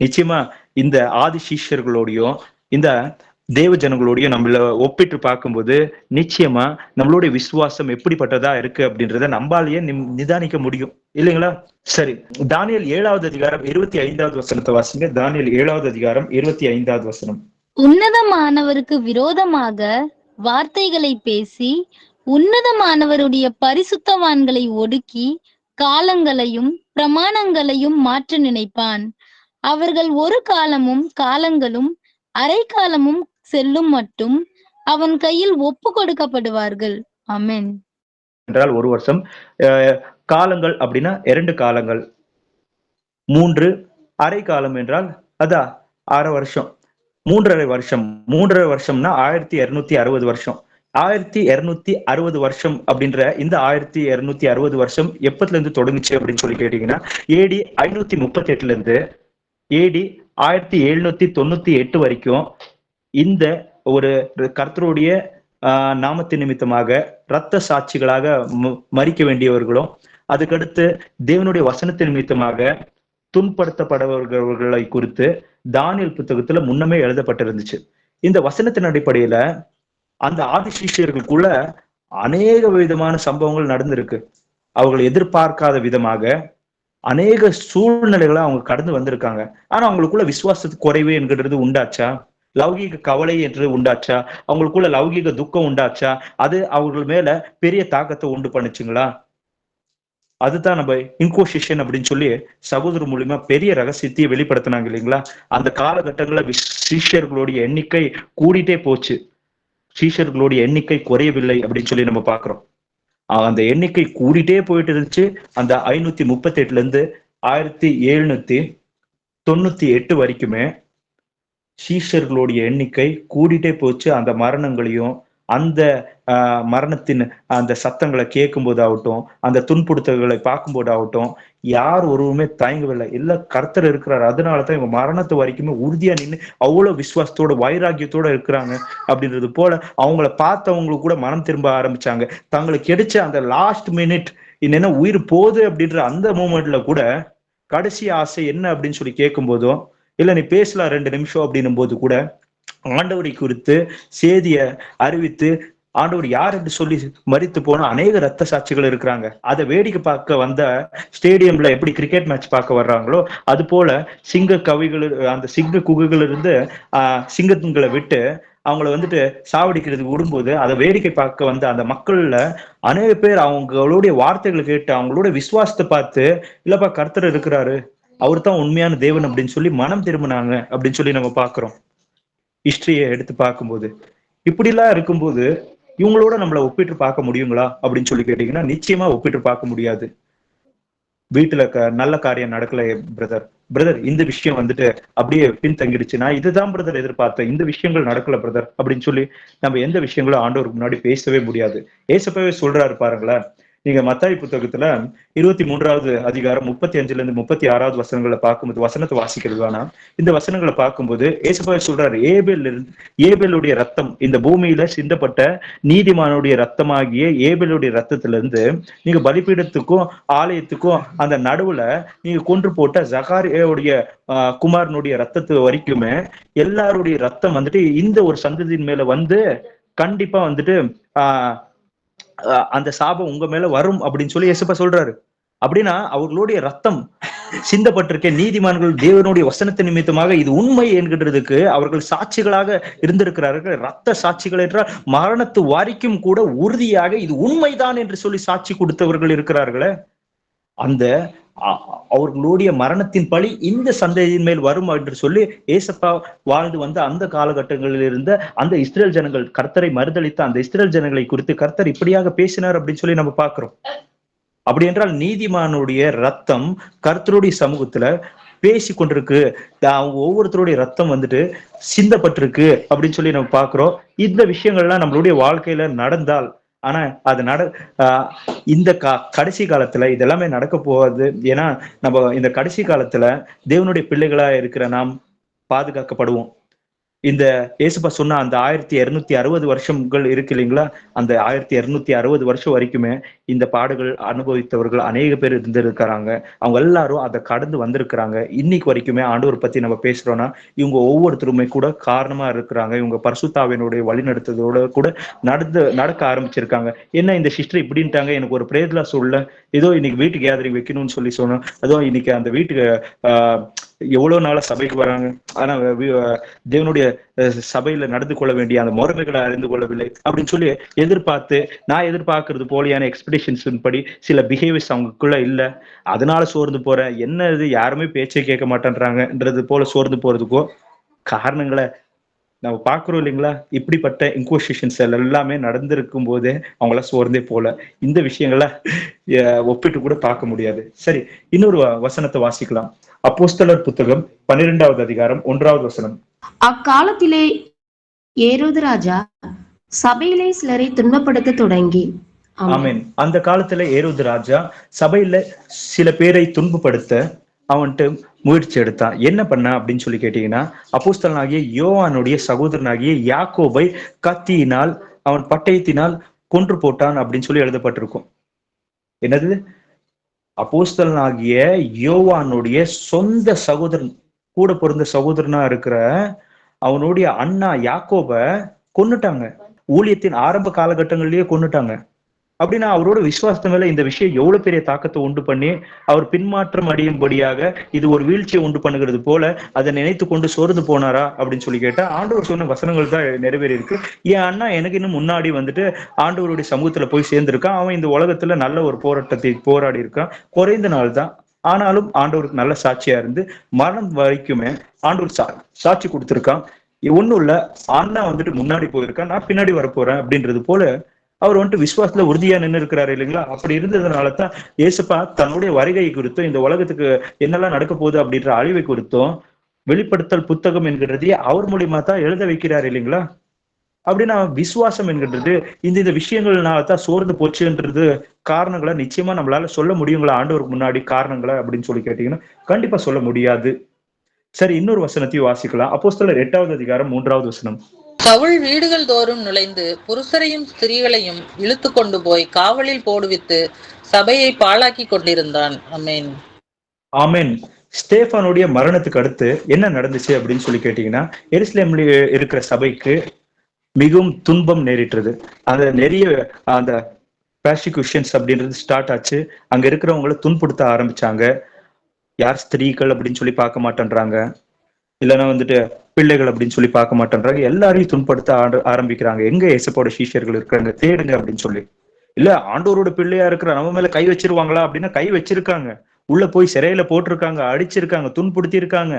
நிச்சயமா இந்த ஆதி சீஷர்களோடையும் இந்த தேவ ஜனங்களோடையும் நம்மள ஒப்பிட்டு பார்க்கும்போது நிச்சயமா நம்மளுடைய விசுவாசம் எப்படிப்பட்டதா இருக்கு அப்படின்றத நம்மளாலேயே நிதானிக்க முடியும் இல்லைங்களா. சரி, தானியேல் 7வது அதிகாரம் 25வது வசனத்தை வாசிங்க. தானியேல் 7வது அதிகாரம் 25வது வசனம். உன்னதமானவருக்கு விரோதமாக வார்த்தைகளை பேசி உன்னதமானவருடைய பரிசுத்தவான்களை ஒடுக்கி காலங்களையும் பிரமாணங்களையும் மாற்ற நினைப்பான். அவர்கள் ஒரு காலமும் காலங்களும் அரை காலமும் செல்லும் மட்டும் அவன் கையில் ஒப்பு கொடுக்கப்படுவார்கள். ஆமென். என்றால் ஒரு வருஷம், காலங்கள் அப்படின்னா 2 காலங்கள், 3 அரை காலம் என்றால் அதான் 1/2 வருஷம், 3.5 வருஷம். 3.5 வருஷம்னா 1260 வருஷம். 1260 வருஷம் அப்படின்ற இந்த 1260 வருஷம் எப்பத்துல இருந்து தொடங்குச்சு அப்படின்னு சொல்லி கேட்டீங்கன்னா, ஏடி 538 இருந்து ஏடி 1798 வரைக்கும் இந்த ஒரு கர்த்தருடைய நாமத்தின் நிமித்தமாக இரத்த சாட்சிகளாக மரிக்க வேண்டியவர்களும் அதுக்கடுத்து தேவனுடைய வசனத்தின் நிமித்தமாக துன்படுத்தப்படுபவர்களை குறித்து தானியேல் புத்தகத்துல முன்னமே எழுதப்பட்டிருந்துச்சு. இந்த வசனத்தின் அடிப்படையில அந்த ஆதி சிஷ்யர்களுக்குள்ள அநேக விதமான சம்பவங்கள் நடந்திருக்கு. அவர்கள் எதிர்பார்க்காத விதமாக அநேக சூழ்நிலைகளை அவங்க கடந்து வந்திருக்காங்க. ஆனா அவங்களுக்குள்ள விசுவாசத்து குறைவு என்கிறது உண்டாச்சா? லௌகீக கவலை என்று உண்டாச்சா? அவங்களுக்குள்ள லௌகீக துக்கம் உண்டாச்சா? அது அவர்கள் மேல பெரிய தாக்கத்தை உண்டு பண்ணுச்சுங்களா? அதுதான் நம்ம இன்கோசிஷன் அப்படின்னு சொல்லி சகோதரர் மூலியமா பெரிய ரகசியத்தையே வெளிப்படுத்தினாங்க இல்லைங்களா? அந்த காலகட்டங்கள்ல சீஷர்களுடைய எண்ணிக்கை கூடிட்டே போச்சு, சீஷர்களுடைய எண்ணிக்கை குறையவில்லை அப்படின்னு சொல்லி நம்ம பாக்குறோம். அந்த எண்ணிக்கை கூடிட்டே போயிட்டு இருந்துச்சு. அந்த 538 இருந்து 1798 வரைக்குமே சீஷர்களுடைய எண்ணிக்கை கூடிட்டே போச்சு. அந்த மரணங்களையும் அந்த மரணத்தின் அந்த சத்தங்களை கேட்கும் போதாகட்டும், அந்த துன்புறுத்தல்களை பார்க்கும் போதாகட்டும், யார் ஒருவருமே தயங்கவில்லை. எல்லாம் கர்த்தர் இருக்கிறார். அதனாலதான் இவங்க மரணத்து வரைக்குமே உறுதியா நின்று அவ்வளவு விசுவாசத்தோட வைராக்கியத்தோட இருக்கிறாங்க. அப்படின்றது போல அவங்கள பார்த்தவங்களுக்கு கூட மனம் திரும்ப ஆரம்பிச்சாங்க. தங்களுக்கு கிடைச்ச அந்த லாஸ்ட் மினிட் என்னன்னா உயிர் போகுது அப்படின்ற அந்த மூமெண்ட்ல கூட கடைசி ஆசை என்ன அப்படின்னு சொல்லி கேட்கும் போதும், இல்ல நீ பேசலாம் 2 நிமிஷம் அப்படின்னும் போது கூட ஆண்டவரை குறித்து செய்திய அறிவித்து ஆண்டவர் யார் என்று சொல்லி மரித்து போன அநேக ரத்த சாட்சிகள் இருக்கிறாங்க. அதை வேடிக்கை பார்க்க வந்த ஸ்டேடியம்ல எப்படி கிரிக்கெட் மேட்ச் பார்க்க வர்றாங்களோ அது போல சிங்க கவிகள், அந்த சிங்க குகைகள் இருந்து சிங்கங்களை விட்டு அவங்கள வந்துட்டு சாவடிக்கிறதுக்கு விடும்போது அதை வேடிக்கை பார்க்க வந்த அந்த மக்கள்ல அநேக பேர் அவங்களுடைய வார்த்தைகளை கேட்டு அவங்களோட விசுவாசத்தை பார்த்து, இல்லப்பா கர்த்தர் இருக்கிறாரு, அவர் தான் உண்மையான தேவன் அப்படின்னு சொல்லி மனம் திரும்பினாங்க அப்படின்னு சொல்லி நம்ம பாக்குறோம். ஹிஸ்டரியை எடுத்து பார்க்கும்போது இப்படிலாம் இருக்கும்போது இவங்களோட நம்மள ஒப்பிட்டு பார்க்க முடியுங்களா அப்படின்னு சொல்லி கேட்டீங்கன்னா நிச்சயமா ஒப்பிட்டு பார்க்க முடியாது. வீட்டுல நல்ல காரியம் நடக்கல பிரதர், இந்த விஷயம் வந்துட்டு அப்படியே பின்தங்கிடுச்சு, நான் இதுதான் பிரதர் எதிர்பார்த்தேன், இந்த விஷயங்கள் நடக்கல பிரதர் அப்படின்னு சொல்லி நம்ம எந்த விஷயங்களும் ஆண்டவருக்கு முன்னாடி பேசவே முடியாது. ஏசப்பாவே சொல்றாரு பாருங்களேன். நீங்க மத்தாய் புத்தகத்துல 23வது அதிகாரம் 35 இருந்து 36வது வசனங்களை பார்க்கும்போது, வசனத்தை வாசிக்கிறது வேணா, இந்த வசனங்களை பார்க்கும்போது ஏசப்பாவே சொல்றாரு, ஏபேலுடைய ரத்தம், இந்த பூமியில சிந்தப்பட்ட நீதிமானுடைய ரத்தமாகிய ஏபேலுடைய ரத்தத்திலிருந்து நீங்க பலிபீடத்துக்கும் ஆலயத்துக்கும் அந்த நடுவுல நீங்க கொன்று போட்ட ஜகாரியாவுடைய குமாரனுடைய ரத்தத்து வரைக்குமே எல்லாருடைய ரத்தம் வந்துட்டு இந்த ஒரு சந்ததியின் மேல வந்து கண்டிப்பா வந்துட்டு அந்த சாபம் உங்க மேல வரும் அப்படின்னு சொல்லி ஏசப்பா சொல்றாரு. அப்படின்னா அவர்களுடைய ரத்தம் சிந்தப்பட்டிருக்க நீதிமான்கள் தேவனுடைய வசனத்தின் நிமித்தமாக இது உண்மை என்கிறதுக்கு அவர்கள் சாட்சிகளாக இருந்திருக்கிறார்கள். ரத்த சாட்சிகள் என்றால் மரணத்து வரைக்கும் கூட உறுதியாக இது உண்மைதான் என்று சொல்லி சாட்சி கொடுத்தவர்கள் இருக்கிறார்களே. அந்த அவர்களுடைய மரணத்தின் பழி இந்த சந்ததியின் மேல் வரும் என்று சொல்லி ஏசப்பா வாழ்ந்து வந்த அந்த காலகட்டங்களில் இருந்த அந்த இஸ்ரேல் ஜனங்கள், கர்த்தரை மறுதளித்த அந்த இஸ்ரேல் ஜனங்களை குறித்து கர்த்தர் இப்படியாக பேசினார் அப்படின்னு சொல்லி நம்ம பாக்குறோம். அப்படி என்றால் நீதிமானுடைய ரத்தம் கர்த்தருடைய சமூகத்துல பேசி கொண்டிருக்கு, அவங்க ஒவ்வொருத்தருடைய ரத்தம் வந்துட்டு சிந்தப்பட்டிருக்கு அப்படின்னு சொல்லி நம்ம பாக்குறோம். இந்த விஷயங்கள்லாம் நம்மளுடைய வாழ்க்கையில நடந்தால், ஆனா அது இந்த கடைசி காலத்துல இதெல்லாமே நடக்க போகுது. ஏன்னா நம்ம இந்த கடைசி காலத்துல தேவனுடைய பிள்ளைகளா இருக்கிற நாம் பாதுகாக்கப்படுவோம். இந்த ஏசப்பா சொன்ன அந்த 1260 வருஷங்கள் இருக்கு இல்லைங்களா, அந்த 1260 வருஷம் வரைக்குமே இந்த பாடுகள் அனுபவித்தவர்கள் அநேக பேர் இருந்திருக்கிறாங்க. அவங்க எல்லாரும் அதை கடந்து வந்திருக்கிறாங்க. இன்னைக்கு வரைக்குமே ஆண்டவர் பத்தி நம்ம பேசுறோம்னா இவங்க ஒவ்வொருத்தருமே கூட காரணமா இருக்கிறாங்க. இவங்க பரிசுத்தாவினுடைய வழிநடத்துதலோட கூட நடக்க ஆரம்பிச்சிருக்காங்க. என்ன இந்த சிஸ்டர் இப்படின்ட்டாங்க, எனக்கு ஒரு பிரேதலா சொல்ல, ஏதோ இன்னைக்கு வீட்டு கேதரிங் வைக்கணும்னு சொல்லி சொன்னோம், அதோ இன்னைக்கு அந்த வீட்டுக்கு எவ்வளவு நாளா சபைக்கு வராங்க, ஆனா தேவனுடைய சபையில நடந்து கொள்ள வேண்டிய அந்த முறைமைகளை அறிந்து கொள்ளவில்லை அப்படின்னு சொல்லி நான் எதிர்பார்க்கறது போலியான எக்ஸ்பெக்டேஷன்ஸ் படி சில பிஹேவியர்ஸ் அவங்களுக்குள்ள இல்ல, அதனால சோர்ந்து போறேன், என்ன இது யாருமே பேச்சை கேட்க மாட்டேன்றாங்கன்றது போல சோர்ந்து போறதுக்கோ காரணங்களை நம்ம பாக்குறோம் இல்லைங்களா. இப்படிப்பட்ட இன்கோசிஷன்ஸ் எல்லாமே நடந்திருக்கும் போது அவங்கள சோர்ந்தே போல. இந்த விஷயங்கள ஒப்பிட்டு கூட பார்க்க முடியாது. சரி, இன்னொரு வசனத்தை வாசிக்கலாம். அப்போஸ்தலர் புத்தகம் 12வது அதிகாரம் 1வது வசனம். அக்காலத்திலே ஏரோது ராஜா சபையிலே சிலரை துன்பப்படுத்த தொடங்கி. ஆமென். அந்த காலத்துல ஏரோது ராஜா சபையில சில பேரை துன்பப்படுத்த அவன்ட்டு முயற்சி எடுத்தான். என்ன பண்ண அப்படின்னு சொல்லி கேட்டீங்கன்னா, அப்போஸ்தலனாகிய யோவானுடைய சகோதரனாகிய யாக்கோபை கத்தியினால் அவன் பட்டயத்தினால் கொன்று போட்டான் அப்படின்னு சொல்லி எழுதப்பட்டிருக்கும். என்னது? அப்போஸ்தலனாகிய யோவானுடைய சொந்த சகோதரன், கூட பிறந்த சகோதரனா இருக்கிற அவனுடைய அண்ணா யாக்கோப கொன்னுட்டாங்க. ஊழியத்தின் ஆரம்ப காலகட்டங்களிலேயே கொன்னுட்டாங்க. அப்படின்னா அவரோட விசுவாசத்து மேல இந்த விஷயம் எவ்வளவு பெரிய தாக்கத்தை உண்டு பண்ணி அவர் பின்மாற்றம் அடையும்படியாக இது ஒரு வீழ்ச்சியை உண்டு பண்ணுகிறது போல அதை நினைத்து கொண்டு சோர்ந்து போனாரா அப்படின்னு சொல்லி கேட்டா, ஆண்டவர் சொன்ன வசனங்கள் தான் நிறைவேறி இருக்கு. என் அண்ணா எனக்கு இன்னும் முன்னாடி வந்துட்டு ஆண்டவருடைய சமூகத்துல போய் சேர்ந்திருக்கான். அவன் இந்த உலகத்துல நல்ல ஒரு போராட்டத்தை போராடி இருக்கான். குறைந்த நாள் தான், ஆனாலும் ஆண்டவருக்கு நல்ல சாட்சியா இருந்து மரணம் வரைக்குமே ஆண்டவர் சாட்சி கொடுத்திருக்கான். ஒண்ணும் இல்ல, அண்ணா வந்துட்டு முன்னாடி போயிருக்கான், நான் பின்னாடி வரப்போறேன் அப்படின்றது போல அவர் வந்துட்டு விசுவாசத்துல உறுதியா நின்று இருக்கிறாரு இல்லைங்களா? அப்படி இருந்ததுனாலதான் ஏசப்பா தன்னுடைய வருகை குறித்தும் இந்த உலகத்துக்கு என்னெல்லாம் நடக்க போகுது அப்படின்ற அழிவை குறித்தும் வெளிப்படுத்தல் புத்தகம் என்கிறதையே அவர் மூலியமா தான் எழுத வைக்கிறார் இல்லைங்களா? அப்படின்னா விசுவாசம் என்கின்றது இந்த விஷயங்கள்னால தான் சோர்ந்து போச்சுன்றது காரணங்களை நிச்சயமா நம்மளால சொல்ல முடியுங்களா ஆண்டவருக்கு முன்னாடி காரணங்களை அப்படின்னு சொல்லி கேட்டீங்கன்னா கண்டிப்பா சொல்ல முடியாது. சரி, இன்னொரு வசனத்தையும் வாசிக்கலாம். அப்போஸ்தலர் 8வது அதிகாரம் 3வது வசனம். சவுல் வீடுகள் தோறும் நுழைந்து புருஷரையும் ஸ்திரீகளையும் இழுத்து கொண்டு போய் காவலில் போடுவித்து சபையை பாழாக்கி கொண்டிருந்தான். ஆமென். ஆமென். ஸ்தேஃபானுடைய மரணத்துக்கு அடுத்து என்ன நடந்துச்சு அப்படின்னு சொல்லி கேட்டீங்கன்னா, எருசலேம்ல இருக்கிற சபைக்கு மிகவும் துன்பம் நேரிட்டது. அந்த நிறைய அந்த பெர்சிக்யூஷன்ஸ் அப்படின்றது ஸ்டார்ட் ஆச்சு. அங்க இருக்கிறவங்களை துன்புறுத்த ஆரம்பிச்சாங்க. யார் ஸ்திரீகள் அப்படின்னு சொல்லி பார்க்க மாட்டேன்றாங்க, இல்லைன்னா வந்துட்டு பிள்ளைகள் அப்படின்னு சொல்லி பார்க்க மாட்டேன்றாங்க. எல்லாரையும் துன்படுத்த ஆரம்பிக்கிறாங்க. எங்க ஏசப்போட சீஷர்கள் இருக்கிறாங்க, தேடுங்க அப்படின்னு சொல்லி. இல்ல ஆண்டவரோட பிள்ளையா இருக்கிற நம்ம மேல கை வச்சிருவாங்களா அப்படின்னா கை வச்சிருக்காங்க. உள்ள போய் சிறையில போட்டிருக்காங்க, அடிச்சிருக்காங்க, துன்புறுத்தி இருக்காங்க.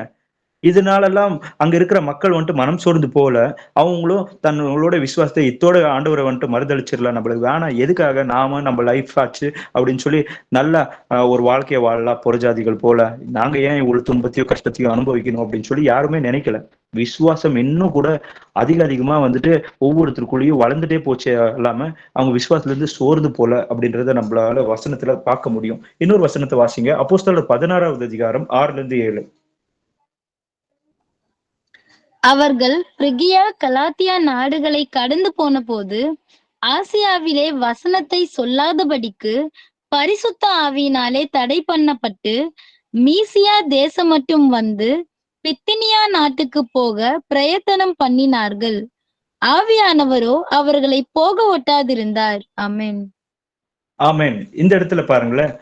இதனாலெல்லாம் அங்க இருக்கிற மக்கள் வந்துட்டு மனம் சோர்ந்து போல அவங்களும் தன்னோட விசுவாசத்தை இத்தோட ஆண்டவரை வந்துட்டு மறுதளிச்சிடலாம், நம்மளுக்கு வேணாம், எதுக்காக நாம நம்ம லைஃப் ஆச்சு அப்படின்னு சொல்லி நல்ல ஒரு வாழ்க்கையை வாழலாம் புறஜாதிகள் போல, நாங்க ஏன் இவ்வளவு துன்பத்தையும் கஷ்டத்தையும் அனுபவிக்கணும் அப்படின்னு சொல்லி யாருமே நினைக்கல. விசுவாசம் இன்னும் கூட அதிகமா வந்துட்டு ஒவ்வொருத்தருக்குள்ளேயும் வளர்ந்துட்டே போச்சு இல்லாம அவங்க விசுவாசத்துல இருந்து சோர்ந்து போல அப்படின்றத நம்மளால வசனத்துல பார்க்க முடியும். இன்னொரு வசனத்தை வாசிங்க. அப்போஸ்தலர் 16வது அதிகாரம் 6-7. அவர்கள் பிரிகியா கலாத்தியா நாடுகளை கடந்து போன போது ஆசியாவிலே வசனத்தை சொல்லாதபடிக்கு பரிசுத்த ஆவியினாலே தடை பண்ணப்பட்டு மீசியா தேசம் மட்டும் வந்து பித்தினியா நாட்டுக்கு போக பிரயத்தனம் பண்ணினார்கள். ஆவியானவரோ அவர்களை போக ஒட்டாதிருந்தார். ஆமென். ஆமென். இந்த இடத்துல பாருங்களேன்,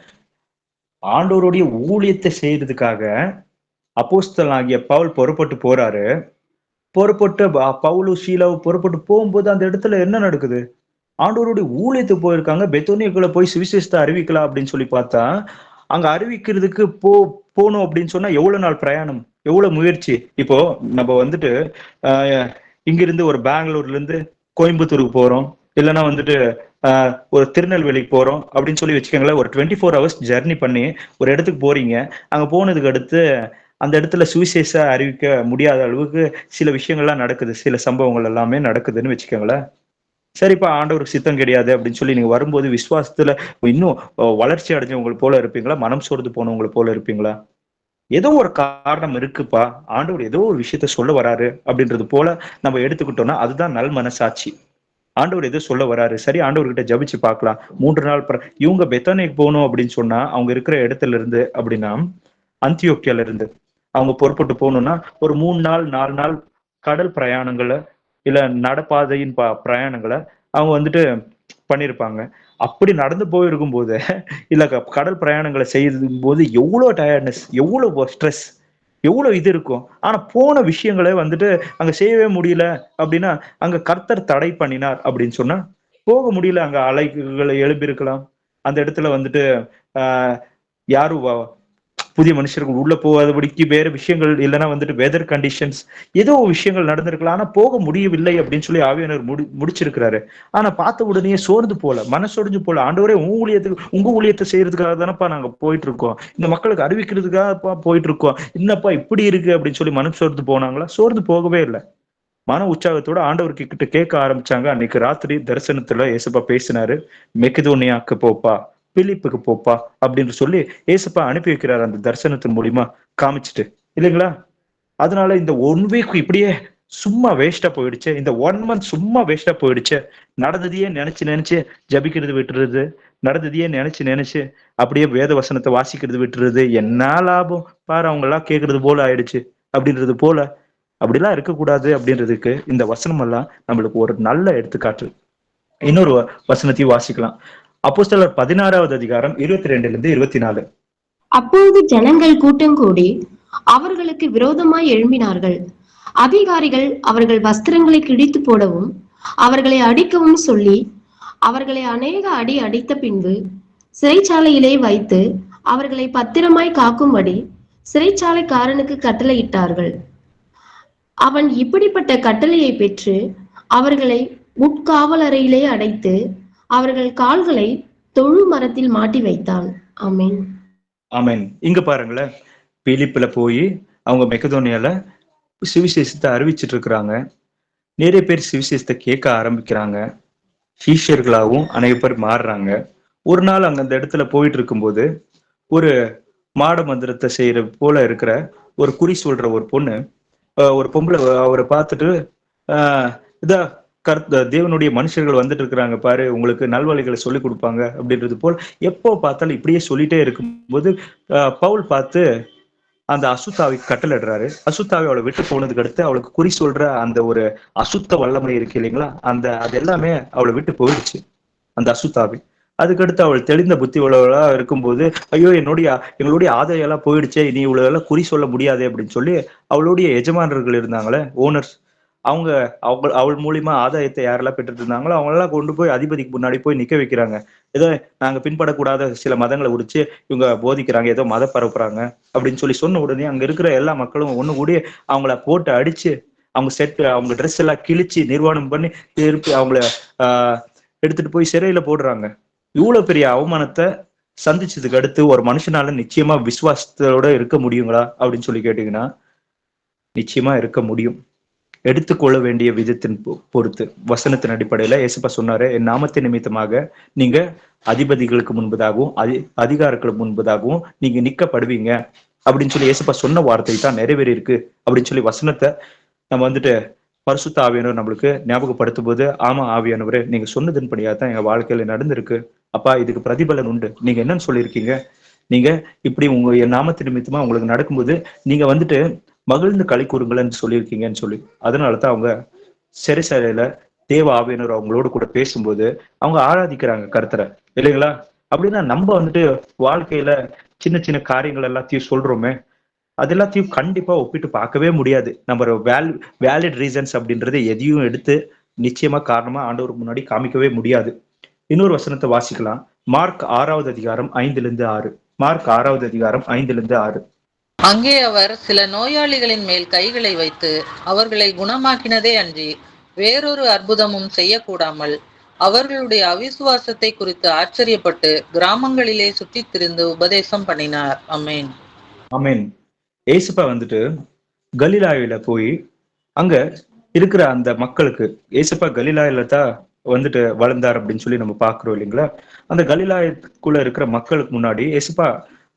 ஆண்டவருடைய ஊழியத்தை செய்யறதுக்காக அப்போஸ்தலனாகிய பவுல் புறப்பட்டு போறாரு. புறப்பட்டு பவுலு சீலாவு புறப்பட்டு போகும்போது அந்த இடத்துல என்ன நடக்குது? ஆண்டவருடைய ஊழியத்துக்கு போயிருக்காங்க. பெத்தோனியாக்குள்ள போய் சுவிசேஷத்தை அறிவிக்கலாம் அப்படின்னு சொல்லி பார்த்தா, அங்க அறிவிக்கிறதுக்கு போகணும் அப்படின்னு சொன்னா எவ்வளவு நாள் பிரயாணம், எவ்வளவு முயற்சி. இப்போ நம்ம வந்துட்டு இங்கிருந்து ஒரு பெங்களூர்ல இருந்து கோயம்புத்தூருக்கு போறோம், இல்லைன்னா வந்துட்டு ஒரு திருநெல்வேலிக்கு போறோம் அப்படின்னு சொல்லி வச்சுக்கோங்களேன். ஒரு 24 hours ஜர்னி பண்ணி ஒரு இடத்துக்கு போறீங்க. அங்க போனதுக்கு அடுத்து அந்த இடத்துல சுவிசேஷ அறிவிக்க முடியாத அளவுக்கு சில விஷயங்கள்லாம் நடக்குது, சில சம்பவங்கள் எல்லாமே நடக்குதுன்னு வச்சுக்கோங்களேன். சரிப்பா, ஆண்டவருக்கு சித்தம் கிடையாது அப்படின்னு சொல்லி நீங்க வரும்போது விசுவாசத்துல இன்னும் வளர்ச்சி அடைஞ்சவங்களை போல இருப்பீங்களா, மனம் சோர்ந்து போனவங்களை போல இருப்பீங்களா? ஏதோ ஒரு காரணம் இருக்குப்பா, ஆண்டவர் ஏதோ ஒரு விஷயத்த சொல்ல வராரு அப்படின்றது போல நம்ம எடுத்துக்கிட்டோம்னா அதுதான் நல் மனசாட்சி. ஆண்டவர் எதோ சொல்ல வராரு, சரி ஆண்டவர்கிட்ட ஜபிச்சு பார்க்கலாம். 3 நாள் இவங்க பெத்தானிக்கு போகணும் அப்படின்னு சொன்னா அவங்க இருக்கிற இடத்துல இருந்து அப்படின்னா அந்தியோக்கியால இருந்து அவங்க புறப்பட்டு போகணும்னா ஒரு 3 நாள் 4 நாள் கடல் பிரயாணங்களை இல்ல நடப்பாதையின் பிரயாணங்களை அவங்க வந்துட்டு பண்ணியிருப்பாங்க. அப்படி நடந்து போயிருக்கும் போது இல்ல கடல் பிரயாணங்களை செய்யும் போது எவ்வளவு டயர்ட்னஸ், எவ்வளவு ஸ்ட்ரெஸ், எவ்வளவு இது இருக்கும். ஆனா போன விஷயங்களை வந்துட்டு அங்க செய்யவே முடியல அப்படின்னா அங்க கர்த்தர் தடை பண்ணினார் அப்படின்னு சொன்னா போக முடியல. அங்க அலைகளை எழுப்பி இருக்கலாம், அந்த இடத்துல வந்துட்டு யாரும் புதிய மனுஷர்கள் உள்ள போகாதபடிக்கு வேற விஷயங்கள் இல்லைன்னா வந்துட்டு வெதர் கண்டிஷன்ஸ் ஏதோ விஷயங்கள் நடந்திருக்கலாம். ஆனா போக முடியவில்லை அப்படின்னு சொல்லி ஆவியானவர் முடிச்சிருக்கிறாரு. ஆனா பார்த்த உடனே சோர்ந்து போல, மனசொடிஞ்சு போல, ஆண்டவரே உங்க ஊழியத்தை செய்யறதுக்காக தானப்பா நாங்க போயிட்டு இருக்கோம், இந்த மக்களுக்கு அறிவிக்கிறதுக்காக போயிட்டு இருக்கோம், என்னப்பா இப்படி இருக்கு அப்படின்னு சொல்லி மனம் சோர்ந்து போனாங்களா? சோர்ந்து போகவே இல்லை. மன உற்சாகத்தோட ஆண்டவர் கிட்ட கேட்க ஆரம்பிச்சாங்க. அன்னைக்கு ராத்திரி தரிசனத்துல ஏசப்பா பேசினாரு, மெக்கதோனியாக்கு போப்பா, பிலிப்புக்கு போப்பா அப்படின்னு சொல்லி ஏசப்பா அனுப்பி வைக்கிறாரு அந்த தரிசனத்தின் மூலியமா காமிச்சிட்டு இல்லைங்களா? அதனால இந்த 1 வீக் இப்படியே சும்மா வேஸ்டா போயிடுச்சு, இந்த 1 மந்த் சும்மா வேஸ்டா போயிடுச்சு, நடந்ததையே நினைச்சு நினைச்சு ஜபிக்கிறது விட்டுறது, நடந்ததையே நினைச்சு நினைச்சு அப்படியே வேத வசனத்தை வாசிக்கிறது விட்டுறது, என்ன லாபம் பாரு அவங்க எல்லாம் கேட்கறது போல ஆயிடுச்சு அப்படின்றது போல. அப்படிலாம் இருக்கக்கூடாது அப்படின்றதுக்கு இந்த வசனம் எல்லாம் நம்மளுக்கு ஒரு நல்ல எடுத்துக்காட்டு. இன்னொரு வசனத்தையும் வாசிக்கலாம். அப்போஸ்தலர் 16வது அதிகாரம் 22-24. அப்பொழுது ஜனங்கள் கூட்டம் கூடி அவர்களுக்கு விரோதமாய் எழும்பினார்கள். அதிகாரிகள் அவர்கள் வஸ்திரங்களை கிழித்து போடவும் அவர்களை அடிக்கவும் சொல்லி அவர்களை அநேக அடி அடித்த பின்பு சிறைச்சாலையிலே வைத்து அவர்களை பத்திரமாய் காக்கும்படி சிறைச்சாலைக்காரனுக்கு கட்டளையிட்டார்கள். அவன் இப்படிப்பட்ட கட்டளையை பெற்று அவர்களை உட்காவலறையிலே அடைத்து அவர்கள் கால்களை தொழு மரத்தில் மாட்டி வைத்தான். ஆமென். ஆமென். இங்க பாருங்களேன், பிலிப்புல போய் அவங்க மெக்கதோனியால சுவிசேஷத்தை அறிவிச்சிட்டு இருக்கிறாங்க. நிறைய பேர் சுவிசேஷத்தை கேட்க ஆரம்பிக்கிறாங்க. சீஷர்களாகவும் அநேக பேர் மாறுறாங்க. ஒரு நாள் அங்க அந்த இடத்துல போயிட்டு இருக்கும்போது ஒரு மாட மந்திரத்தை செய்யற போல இருக்கிற ஒரு குறி சொல்ற ஒரு பொண்ணு, ஒரு பொம்பளை அவரை பார்த்துட்டு, இதா தேவனுடைய மனுஷர்கள் வந்துட்டு இருக்கிறாங்க பாரு, உங்களுக்கு நல்வழிகளை சொல்லி கொடுப்பாங்க அப்படின்றது போல் எப்போ பார்த்தாலும் இப்படியே சொல்லிட்டே இருக்கும்போது பவுல் பார்த்து அந்த அசுத்தாவை கட்டளிடுறாரு. அசுத்தாவை அவளை விட்டு போனதுக்கு அடுத்து அவளுக்கு குறி சொல்ற அந்த ஒரு அசுத்த வல்லமை இருக்கு இல்லைங்களா, அது எல்லாமே அவளை விட்டு போயிடுச்சு அந்த அசுத்தாவை. அதுக்கடுத்து அவள் தெளிந்த புத்தி உள்ளவளா இருக்கும்போது, ஐயோ எங்களுடைய ஆதாயம் எல்லாம் போயிடுச்சே, இனி இவ்வளவு குறி சொல்ல முடியாது அப்படின்னு சொல்லி அவளுடைய எஜமானர்கள் இருந்தாங்களே, ஓனர்ஸ், அவள் மூலியமா ஆதாயத்தை யாரெல்லாம் பெற்றுட்டு இருந்தாங்களோ அவங்களெல்லாம் கொண்டு போய் அதிபதிக்கு முன்னாடி போய் நிக்க வைக்கிறாங்க. ஏதோ நாங்க பின்படக்கூடாத சில மதங்களை உரிச்சு இவங்க போதிக்கிறாங்க, ஏதோ மத பரப்புறாங்க அப்படின்னு சொல்லி சொன்ன உடனே அங்க இருக்கிற எல்லா மக்களும் ஒண்ணு கூடி அவங்கள போட்டு அடிச்சு அவங்க ட்ரெஸ் எல்லாம் கிழிச்சு நிர்வாணம் பண்ணி திருப்பி அவங்கள எடுத்துட்டு போய் சிறையில போடுறாங்க. இவ்வளவு பெரிய அவமானத்தை சந்திச்சதுக்கு அடுத்து ஒரு மனுஷனால நிச்சயமா விசுவாசத்தோட இருக்க முடியுங்களா அப்படின்னு சொல்லி கேட்டீங்கன்னா நிச்சயமா இருக்க முடியும். எடுத்துக்கொள்ள வேண்டிய விதத்தின் பொறுத்து வசனத்தின் அடிப்படையில இயேசுப்பா சொன்னாரு, என் நாமத்தின் நிமித்தமாக நீங்க அதிபதிகளுக்கு முன்பதாகவும் அதிகாரங்களுக்கு முன்பதாகவும் நீங்க நிக்கப்படுவீங்க அப்படின்னு சொல்லி இயேசுப்பா சொன்ன வார்த்தை தான் நிறைவேறி இருக்கு அப்படின்னு சொல்லி வசனத்தை நம்ம வந்துட்டு பரிசுத்த ஆவியானவர் நம்மளுக்கு ஞாபகப்படுத்தும் போது, ஆமா ஆவியானவரே நீங்க சொன்னதன்படியா தான் எங்க வாழ்க்கையில நடந்திருக்கு அப்பா, இதுக்கு பிரதிபலன் உண்டு. நீங்க என்னன்னு சொல்லியிருக்கீங்க, நீங்க இப்படி என் நாமத்தின் நிமித்தமா உங்களுக்கு நடக்கும்போது நீங்க வந்துட்டு மகிழ்ந்து களி கூறுங்கள்ன்னு சொல்லியிருக்கீங்கன்னு சொல்லி, அதனாலதான் அவங்க சிறைச்சாலையில தேவ ஆவியானவர் அவங்களோட கூட பேசும்போது அவங்க ஆராதிக்கிறாங்க கர்த்தரை இல்லைங்களா. அப்படின்னா நம்ம வந்துட்டு வாழ்க்கையில சின்ன சின்ன காரியங்கள் எல்லாத்தையும் சொல்றோமே, அது எல்லாத்தையும் கண்டிப்பா ஒப்பிட்டு பார்க்கவே முடியாது. நம்ம வேலிட் ரீசன்ஸ் அப்படின்றது எதையும் எடுத்து நிச்சயமா காரணமா ஆண்டவருக்கு முன்னாடி காமிக்கவே முடியாது. இன்னொரு வசனத்தை வாசிக்கலாம். மார்க் 6வது அதிகாரம் 5-6. மார்க் 6வது அதிகாரம் 5-6. அங்கே அவர் சில நோயாளிகளின் மேல் கைகளை வைத்து அவர்களை குணமாக்கினதே அன்றி வேறொரு அற்புதமும் செய்யக்கூடாமல் அவர்களுடைய அவிசுவாசத்தை குறித்து ஆச்சரியப்பட்டு கிராமங்களிலே சுற்றி திரிந்து உபதேசம் பண்ணினார். அமேன். அமேன். ஏசுப்பா வந்துட்டு கலிலாயில போய் அங்க இருக்கிற அந்த மக்களுக்கு, ஏசுப்பா கலிலாயில தான் வந்துட்டு வளர்ந்தார் அப்படின்னு சொல்லி நம்ம பாக்குறோம் இல்லைங்களா. அந்த கலிலாயத்துக்குள்ள இருக்கிற மக்களுக்கு முன்னாடி ஏசுப்பா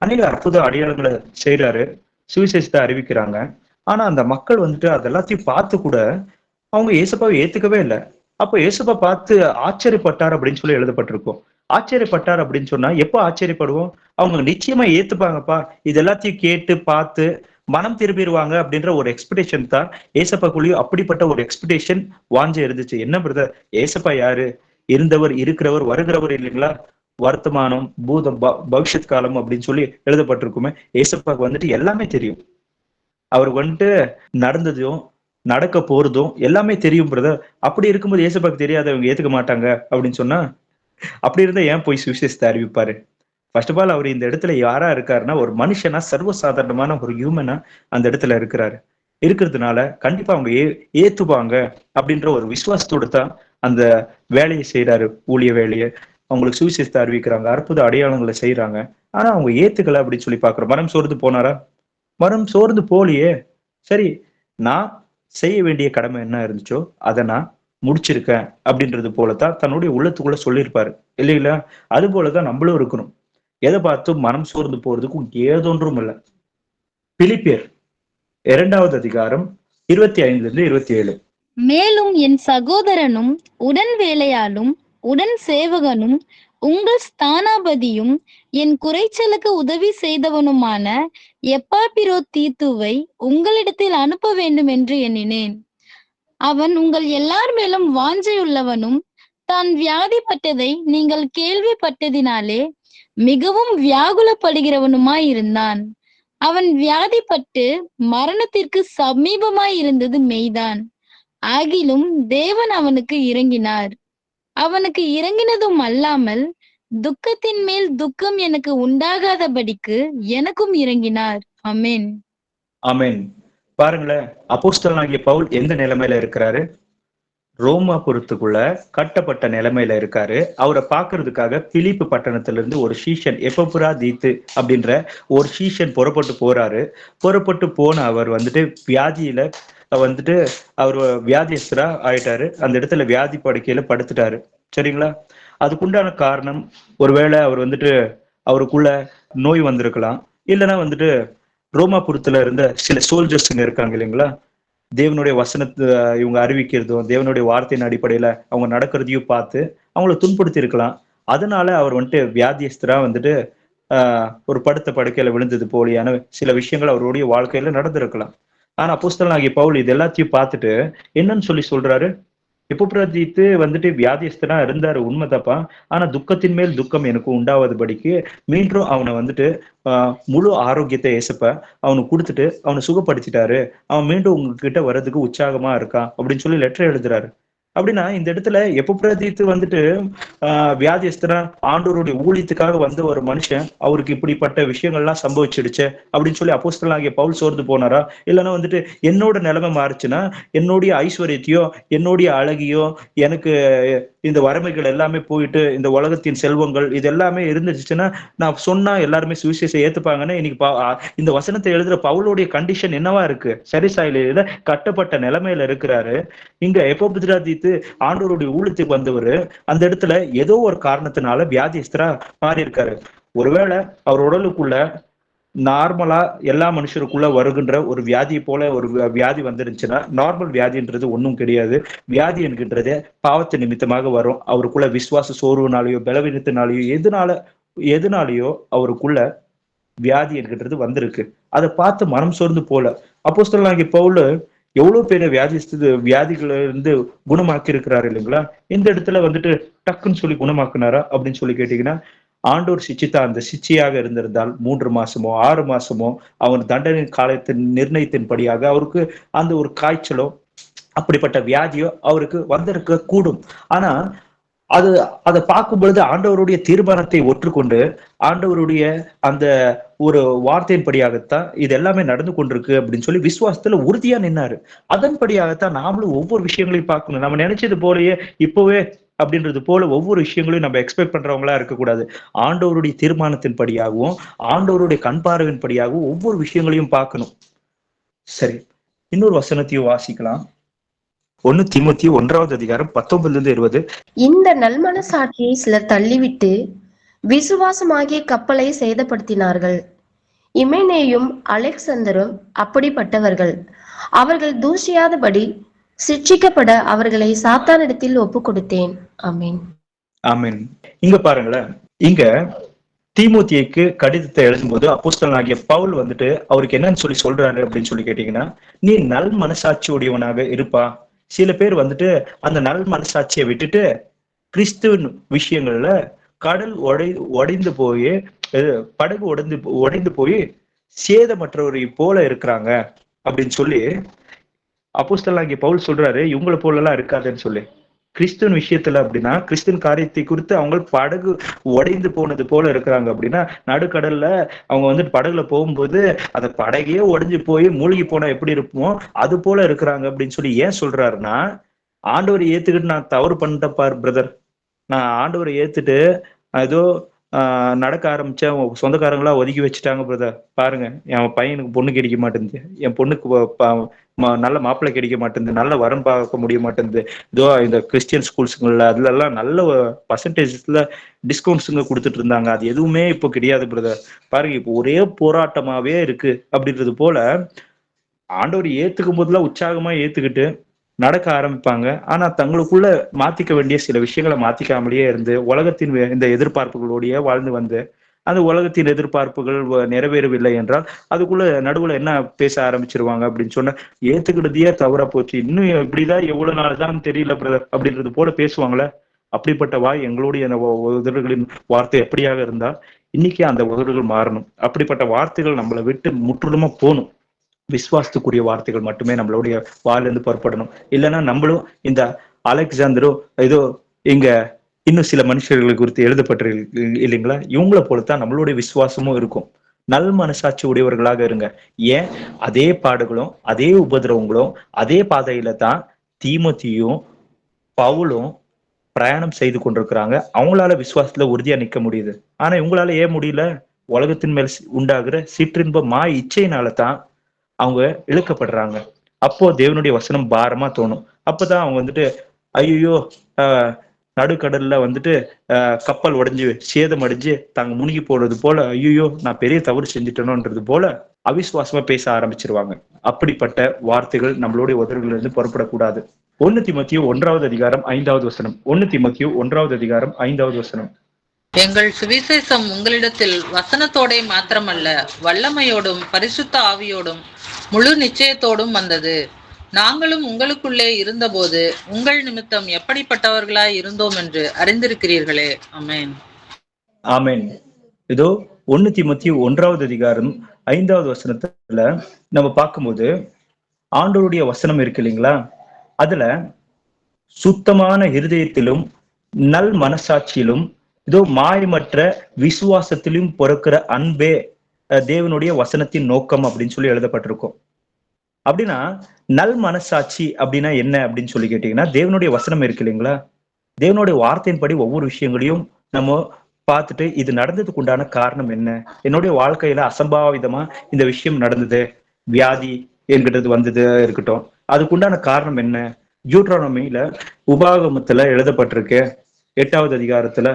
அநேக அற்புத அடையாளங்களை செய்யறாரு, சுவிசேஷத்தை அறிவிக்கிறாங்க. ஆனா அந்த மக்கள் வந்துட்டு அதெல்லாத்தையும் பார்த்து கூட அவங்க ஏசப்பாவை ஏத்துக்கவே இல்லை. அப்போ ஏசப்பா பார்த்து ஆச்சரியப்பட்டார் அப்படின்னு சொல்லி எழுதப்பட்டிருக்கும். ஆச்சரியப்பட்டார் அப்படின்னு சொன்னா எப்போ ஆச்சரியப்படுவோம், அவங்க நிச்சயமா ஏத்துப்பாங்கப்பா, இது எல்லாத்தையும் கேட்டு பார்த்து மனம் திரும்பிடுவாங்க அப்படின்ற ஒரு எக்ஸ்பெக்டேஷன் தான் ஏசப்பாக்குள்ளேயும் அப்படிப்பட்ட ஒரு எக்ஸ்பெக்டேஷன் வாஞ்ச இருந்துச்சு. என்ன பிரதர், ஏசப்பா யாரு, இருந்தவர் இருக்கிறவர் வருகிறவர் இல்லைங்களா, வர்த்தமானம் பூதம் பவிஷ்யத் காலம் அப்படின்னு சொல்லி எழுதப்பட்டிருக்குமே. ஏசப்பாக்கு வந்துட்டு எல்லாமே தெரியும். அவர் வந்துட்டு நடந்ததும் நடக்க போறதும் எல்லாமே தெரியும் பிரதர். அப்படி இருக்கும்போது ஏசப்பாக்கு தெரியாத அவங்க ஏத்துக்க மாட்டாங்க அப்படின்னு சொன்னா, அப்படி இருந்தா ஏன் போய் சுவிசேஷத்தை அறிவிப்பாரு? ஃபர்ஸ்ட் ஆஃப் ஆல் அவர் இந்த இடத்துல யாரா இருக்காருன்னா ஒரு மனுஷனா, சர்வசாதாரணமான ஒரு ஹியூமனா அந்த இடத்துல இருக்கிறதுனால கண்டிப்பா அவங்க ஏத்துப்பாங்க அப்படின்ற ஒரு விசுவாசத்தோடு தான் அந்த வேலையை செய்யறாரு, ஊழிய வேலையை. அவங்களுக்கு சுவிசேஷத்தை அறிவிக்கிறாங்க, அற்புத அடையாளங்களை செய்யறாங்க. ஆனா அவங்க ஏத்துக்கல அப்படின்னு சொல்லி பாக்குறோம். மனம் சோர்ந்து போனாரா? மனம் சோர்ந்து போலியே. சரி, நான் செய்ய வேண்டிய கடமை என்ன இருந்துச்சோ அதை நான் முடிச்சிருக்கேன் அப்படின்றது போலதான் தன்னுடைய உள்ளத்துக்குள்ள சொல்லியிருப்பாரு இல்லைங்களா. அது போலதான் நம்மளும் இருக்கணும். எதை பார்த்தும் மனம் சோர்ந்து போறதுக்கும் ஏதொன்றும் இல்லை. பிலிப்பியர் 2வது அதிகாரம் 25-27. மேலும் என் சகோதரனும் உடன் வேலையாலும் உடன் சேவகனும் உங்கள் ஸ்தானாபதியும் என் குறைச்சலுக்கு உதவி செய்தவனுமான எப்பாப்பிரோதீத்துவை உங்களிடத்தில் அனுப்ப வேண்டும் என்று எண்ணினேன். அவன் உங்கள் எல்லார் மேலும் வாஞ்சையுள்ளவனும் தான் வியாதிப்பட்டதை நீங்கள் கேள்விப்பட்டதினாலே மிகவும் வியாகுலப்படுகிறவனுமாயிருந்தான். அவன் வியாதிப்பட்டு மரணத்திற்கு சமீபமாயிருந்தது மெய்தான். ஆகிலும் தேவன் அவனுக்கு இறங்கினார். அவனுக்கு இறங்கினதும் அல்லாமல் துக்கத்தின் மேல் துக்கம் எனக்கு உண்டாகாதபடிக்கு எனக்கும் இறங்கினார். ஆமென். ஆமென். பாருங்களேன், அப்போஸ்தலனாகிய பவுல் எந்த நிலைமையில இருக்கிறாரு? ரோமாபுரத்துக்குள்ள கட்டப்பட்ட நிலைமையில இருக்காரு. அவரை பாக்குறதுக்காக பிலிப்பு பட்டணத்திலிருந்து ஒரு சீஷன் எப்பப்புராதீத்து அப்படின்ற ஒரு சீஷன் புறப்பட்டு போறாரு. புறப்பட்டு போன அவர் வந்துட்டு வியாதியில வந்துட்டு அவர் வியாதியஸ்தரா ஆயிட்டாரு. அந்த இடத்துல வியாதி படுக்கையில படுத்துட்டாரு. சரிங்களா? அதுக்குண்டான காரணம் ஒருவேளை அவர் வந்துட்டு அவருக்குள்ள நோய் வந்திருக்கலாம். இல்லைன்னா வந்துட்டு ரோமாபுரத்துல இருந்த சில சோல்ஜர்ஸுங்க இருக்காங்க இல்லைங்களா, தேவனுடைய வசனத்தை இவங்க அறிவிக்கிறதும் தேவனுடைய வார்த்தையின் அடிப்படையில அவங்க நடக்கிறதையும் பார்த்து அவங்கள துன்புறுத்தி இருக்கலாம். அதனால அவர் வந்துட்டு வியாதியஸ்தரா வந்துட்டு ஒரு படுத்த படுக்கையில விழுந்தது போலியான சில விஷயங்கள் அவருடைய வாழ்க்கையில நடந்திருக்கலாம். ஆனா அப்போஸ்தலனாகிய பவுல் இது எல்லாத்தையும் பார்த்துட்டு என்னன்னு சொல்றாரு? எப்பப்ராதீத்து வந்துட்டு வியாதியஸ்தனா இருந்தாரு, உண்மைதாப்பா. ஆனா துக்கத்தின் மேல் துக்கம் எனக்கு உண்டாவதுபடிக்கு மீண்டும் அவனை வந்துட்டு முழு ஆரோக்கியத்தை ஏசப்ப அவனுக்கு கொடுத்துட்டு அவனை சுகப்படுத்திட்டாரு. அவன் மீண்டும் உங்ககிட்ட வர்றதுக்கு உற்சாகமா இருக்கான் அப்படின்னு சொல்லி லெட்டர் எழுதுறாரு. அப்படின்னா இந்த இடத்துல எப்பப்ராதீத்து வந்துட்டு வியாதியஸ்தனா ஆண்டவருடைய ஊழியத்துக்காக வந்த ஒரு மனுஷன், அவருக்கு இப்படிப்பட்ட விஷயங்கள்லாம் சம்பவிச்சிடுச்சு அப்படின்னு சொல்லி அப்போஸ்தலனாகிய பவுல் சோர்ந்து போனாரா? இல்லைன்னா வந்துட்டு என்னோட நிலைமை மாறுச்சுன்னா என்னுடைய ஐஸ்வர்யத்தையோ என்னுடைய அழகியோ எனக்கு இந்த வறுமைகள் எல்லாமே போயிட்டு இந்த உலகத்தின் செல்வங்கள் இது எல்லாமே இருந்துச்சுன்னா நான் சொன்னா எல்லாருமே சுவிசேஷம் ஏத்துப்பாங்கன்னு இன்னைக்கு இந்த வசனத்தை எழுதுற பவுலுடைய கண்டிஷன் என்னவா இருக்கு? சரிசாயில கட்டப்பட்ட நிலைமையில இருக்கிறாரு. இங்க எப்பப்ராதீத்து ஆண்டவருடைய ஊழியத்துக்கு வந்தவர் அந்த இடத்துல ஏதோ ஒரு காரணத்தினால வியாதியஸ்தரா மாறி இருக்காரு. ஒருவேளை அவர் உடலுக்குள்ள நார்மலா எல்லா மனுஷருக்குள்ள வருகின்ற ஒரு வியாதியை போல ஒரு வியாதி வந்துருந்துச்சுன்னா, நார்மல் வியாதின்றது ஒன்றும் கிடையாது. வியாதி என்கின்றது பாவத்து நிமித்தமாக வரும். அவருக்குள்ள விசுவாச சோர்வுனாலேயோ பலவீனத்தினாலேயோ எதுனாலேயோ அவருக்குள்ள வியாதி என்கின்றது வந்திருக்கு. அதை பார்த்து மனம் சோர்ந்து போல அப்போஸ்தலனாகிய பவுல் எவ்வளவு பேர் வியாதிகளை இருந்து குணமாக்கி இருக்கிறாரு இல்லைங்களா? இந்த இடத்துல வந்துட்டு டக்குன்னு சொல்லி குணமாக்குனாரா அப்படின்னு சொல்லி கேட்டீங்கன்னா, ஆண்டோர் சிச்சித்தா அந்த சிச்சையாக இருந்திருந்தால் 3 மாசமோ 6 மாசமோ அவர் தண்டனை காலத்தின் நிர்ணயத்தின்படியாக அவருக்கு அந்த ஒரு காய்ச்சலோ அப்படிப்பட்ட வியாதியோ அவருக்கு வந்திருக்க கூடும். ஆனா அதை பார்க்கும் பொழுது ஆண்டவருடைய தீர்மானத்தை ஒற்றுக்கொண்டு ஆண்டவருடைய அந்த ஒரு வார்த்தையின்படியாகத்தான் இது எல்லாமே நடந்து கொண்டிருக்கு அப்படின்னு சொல்லி விசுவாசத்துல உறுதியா நின்னாரு. அதன்படியாகத்தான் நாமளும் ஒவ்வொரு விஷயங்களையும் பார்க்கணும். நம்ம நினைச்சது போலயே இப்பவே அப்படின்றது போல ஒவ்வொரு விஷயங்களையும் நம்ம எக்ஸ்பெக்ட் பண்றவங்களா இருக்கக்கூடாது. ஆண்டவருடைய தீர்மானத்தின் படியாகவும் ஆண்டவருடைய கண் பார்வையின் படியாகவும் ஒவ்வொரு விஷயங்களையும் பார்க்கணும். சரி, இன்னொரு வசனத்தையும் வாசிக்கலாம். 1 தீமோத்தேயு 1:19-20. இந்த நல்மனசாட்சியை சிலர் தள்ளிவிட்டு விசுவாசமாகிய கப்பலை சேதப்படுத்தினார்கள். இமெனேயும் அலெக்சந்தரும் அப்படிப்பட்டவர்கள். அவர்கள் தூஷியாதபடி சிட்சிக்கப்பட அவர்களை சாத்தானிடத்தில் ஒப்பு கொடுத்தேன். ஆமீன். ஆமீன். இங்க பாருங்களேன், இங்க தீமோத்தேயுக்கு கடிதத்தை எழுதும்போது அப்போஸ்தலனாகிய பவுல் வந்துட்டு அவருக்கு என்னன்னு சொல்றாரு அப்படின்னு சொல்லி கேட்டீங்கன்னா, நீ நல் மனசாட்சியுடையவனாக இருப்பா. சில பேர் வந்துட்டு அந்த நல் மனசாட்சியை விட்டுட்டு கிறிஸ்துவின் விஷயங்கள்ல கடல் உடைந்து போய் படகு உடைந்து போய் சேதமற்றவரை போல இருக்கிறாங்க அப்படின்னு சொல்லி அப்போஸ்தலனாகிய பவுல் சொல்றாரு. இவங்களை போல எல்லாம் இருக்காதுன்னு சொல்லி கிறிஸ்துவின் விஷயத்துல அப்படின்னா கிறிஸ்துவின் காரியத்தை குறித்து அவங்க படகு உடைந்து போனது போல இருக்கிறாங்க. அப்படின்னா நடுக்கடல்ல அவங்க வந்துட்டு படகுல போகும்போது அந்த படகையே உடைஞ்சு போய் மூழ்கி போனா எப்படி இருப்போம் அது போல இருக்கிறாங்க அப்படின்னு சொல்லி ஏன் சொல்றாருன்னா, ஆண்டவரை ஏத்துக்கிட்டு நான் தவறு பண்ணிட்டேன் பிரதர், நான் ஆண்டவரை ஏத்துட்டு ஏதோ நடக்க ஆரம்பிச்சேன், சொந்தக்காரங்களா ஒதுக்கி வச்சுட்டாங்க பிரதர், பாருங்க என் பையனுக்கு பொண்ணு கிடைக்க மாட்டேங்குது, என் பொண்ணுக்கு நல்ல மாப்பிள்ளை கிடைக்க மாட்டேங்குது, நல்ல வரன் பார்க்க முடிய மாட்டேங்குது, இதோ இந்த கிறிஸ்டியன் ஸ்கூல்ஸுங்கள்ல அதுல எல்லாம் நல்ல பர்சன்டேஜஸ்ல டிஸ்கவுண்ட்ஸுங்க கொடுத்துட்டு இருந்தாங்க, அது எதுவுமே இப்போ கிடையாது பிரதர், பாருங்க இப்போ ஒரே போராட்டமாவே இருக்கு அப்படின்றது போல ஆண்டவர் ஏத்துக்கும் போதெல்லாம் உற்சாகமா ஏத்துக்கிட்டு நடக்க ஆரம்பிப்பாங்க. ஆனா தங்களுக்குள்ள மாத்திக்க வேண்டிய சில விஷயங்களை மாத்திக்காமலேயே இருந்து உலகத்தின் இந்த எதிர்பார்ப்புகளோடயே வாழ்ந்து வந்து அந்த உலகத்தின் எதிர்பார்ப்புகள் நிறைவேறவில்லை என்றால் அதுக்குள்ள நடுவுல என்ன பேச ஆரம்பிச்சிருவாங்க அப்படின்னு சொன்னா, ஏத்துக்கிட்டதையே தவறா போச்சு, இன்னும் இப்படிதான் எவ்வளவு நாள் தான் தெரியல பிரதர் அப்படின்றது போல பேசுவாங்களே. அப்படிப்பட்ட வாய் எங்களுடைய உதடுகளின் வார்த்தை எப்படியாக இருந்தால் இன்னைக்கு அந்த உதடுகள் மாறணும். அப்படிப்பட்ட வார்த்தைகள் நம்மளை விட்டு முற்றிலுமா போகணும். விசுவாசத்துக்குரிய வார்த்தைகள் மட்டுமே நம்மளுடைய வாயிலிருந்து புறப்படணும். இல்லைன்னா நம்மளும் இந்த அலெக்சாந்தரோ ஏதோ இங்க இன்னும் சில மனுஷர்களை குறித்து எழுதப்பட்டிருக்கு இல்லைங்களா, இவங்களை போலத்தான் நம்மளுடைய விசுவாசமும் இருக்கும். நல் மனசாட்சி உடையவர்களாக இருங்க. ஏன் அதே பாடுகளும் அதே உபதிரவங்களும் அதே பாதையில தான் தீமோத்தேயும் பவுலும் பிரயாணம் செய்து கொண்டிருக்கிறாங்க. அவங்களால விசுவாசத்துல உறுதியா நிக்க முடியுது. ஆனா இவங்களால ஏன் முடியல? உலகத்தின் மேல் உண்டாகிற சிற்றின்ப இச்சையினால தான் அவங்க இழுக்கப்படுறாங்க. அப்போ தேவனுடைய வசனம் பாரமா தோணும். அப்பதான் அவங்க வந்துட்டு ஐயோ நடுக்கடல்ல வந்துட்டு கப்பல் உடைஞ்சு சேதம் அடைஞ்சு தாங்க முழுகி போறது போல, ஐயோ நான் பெரிய தவறு செஞ்சுட்டேனோன்றது போல அவிசுவாசமா பேச ஆரம்பிச்சிருவாங்க. அப்படிப்பட்ட வார்த்தைகள் நம்மளுடைய உதடுகளில் இருந்து புறப்படக்கூடாது. 1 தீமோத்தேயு 1:5 1 தீமோத்தேயு 1:5 எங்கள் சுவிசேஷம் உங்களிடத்தில் வசனத்தோட மாத்திரமல்ல, வல்லமையோடும் பரிசுத்த ஆவியோடும் முழு நிச்சயத்தோடும் வந்தது. நாங்களும் உங்களுக்குள்ளே இருந்தபோது உங்கள் நிமித்தம் எப்படிப்பட்டவர்களாய் இருந்தோம் என்று அறிந்திருக்கிறீர்களே. ஆமென். ஆமென். இதோ 1 தீமோத்தேயு 1:5 நம்ம பார்க்கும்போது ஆண்டவருடைய வசனம் இருக்கு இல்லைங்களா, அதுல சுத்தமான இருதயத்திலும் நல் மனசாட்சியிலும் இதோ மாயமற்ற விசுவாசத்திலும் பொறுக்கிற அன்பே தேவனுடைய வசனத்தின் நோக்கம் அப்படின்னு சொல்லி எழுதப்பட்டிருக்கும். அப்படின்னா நல் மனசாட்சி அப்படின்னா என்ன அப்படின்னு சொல்லி கேட்டீங்கன்னா, தேவனுடைய வசனம் இருக்கு இல்லைங்களா, தேவனுடைய வார்த்தையின்படி ஒவ்வொரு விஷயங்களையும் நம்ம பார்த்துட்டு இது நடந்ததுக்கு உண்டான காரணம் என்ன, என்னுடைய வாழ்க்கையில அசம்பாவிதமா இந்த விஷயம் நடந்தது, வியாதி என்கிட்டது வந்தது இருக்கட்டும், அதுக்குண்டான காரணம் என்ன. ஜூட்ரானமியில உபாகமத்துல எழுதப்பட்டிருக்கு 8வது அதிகாரத்துல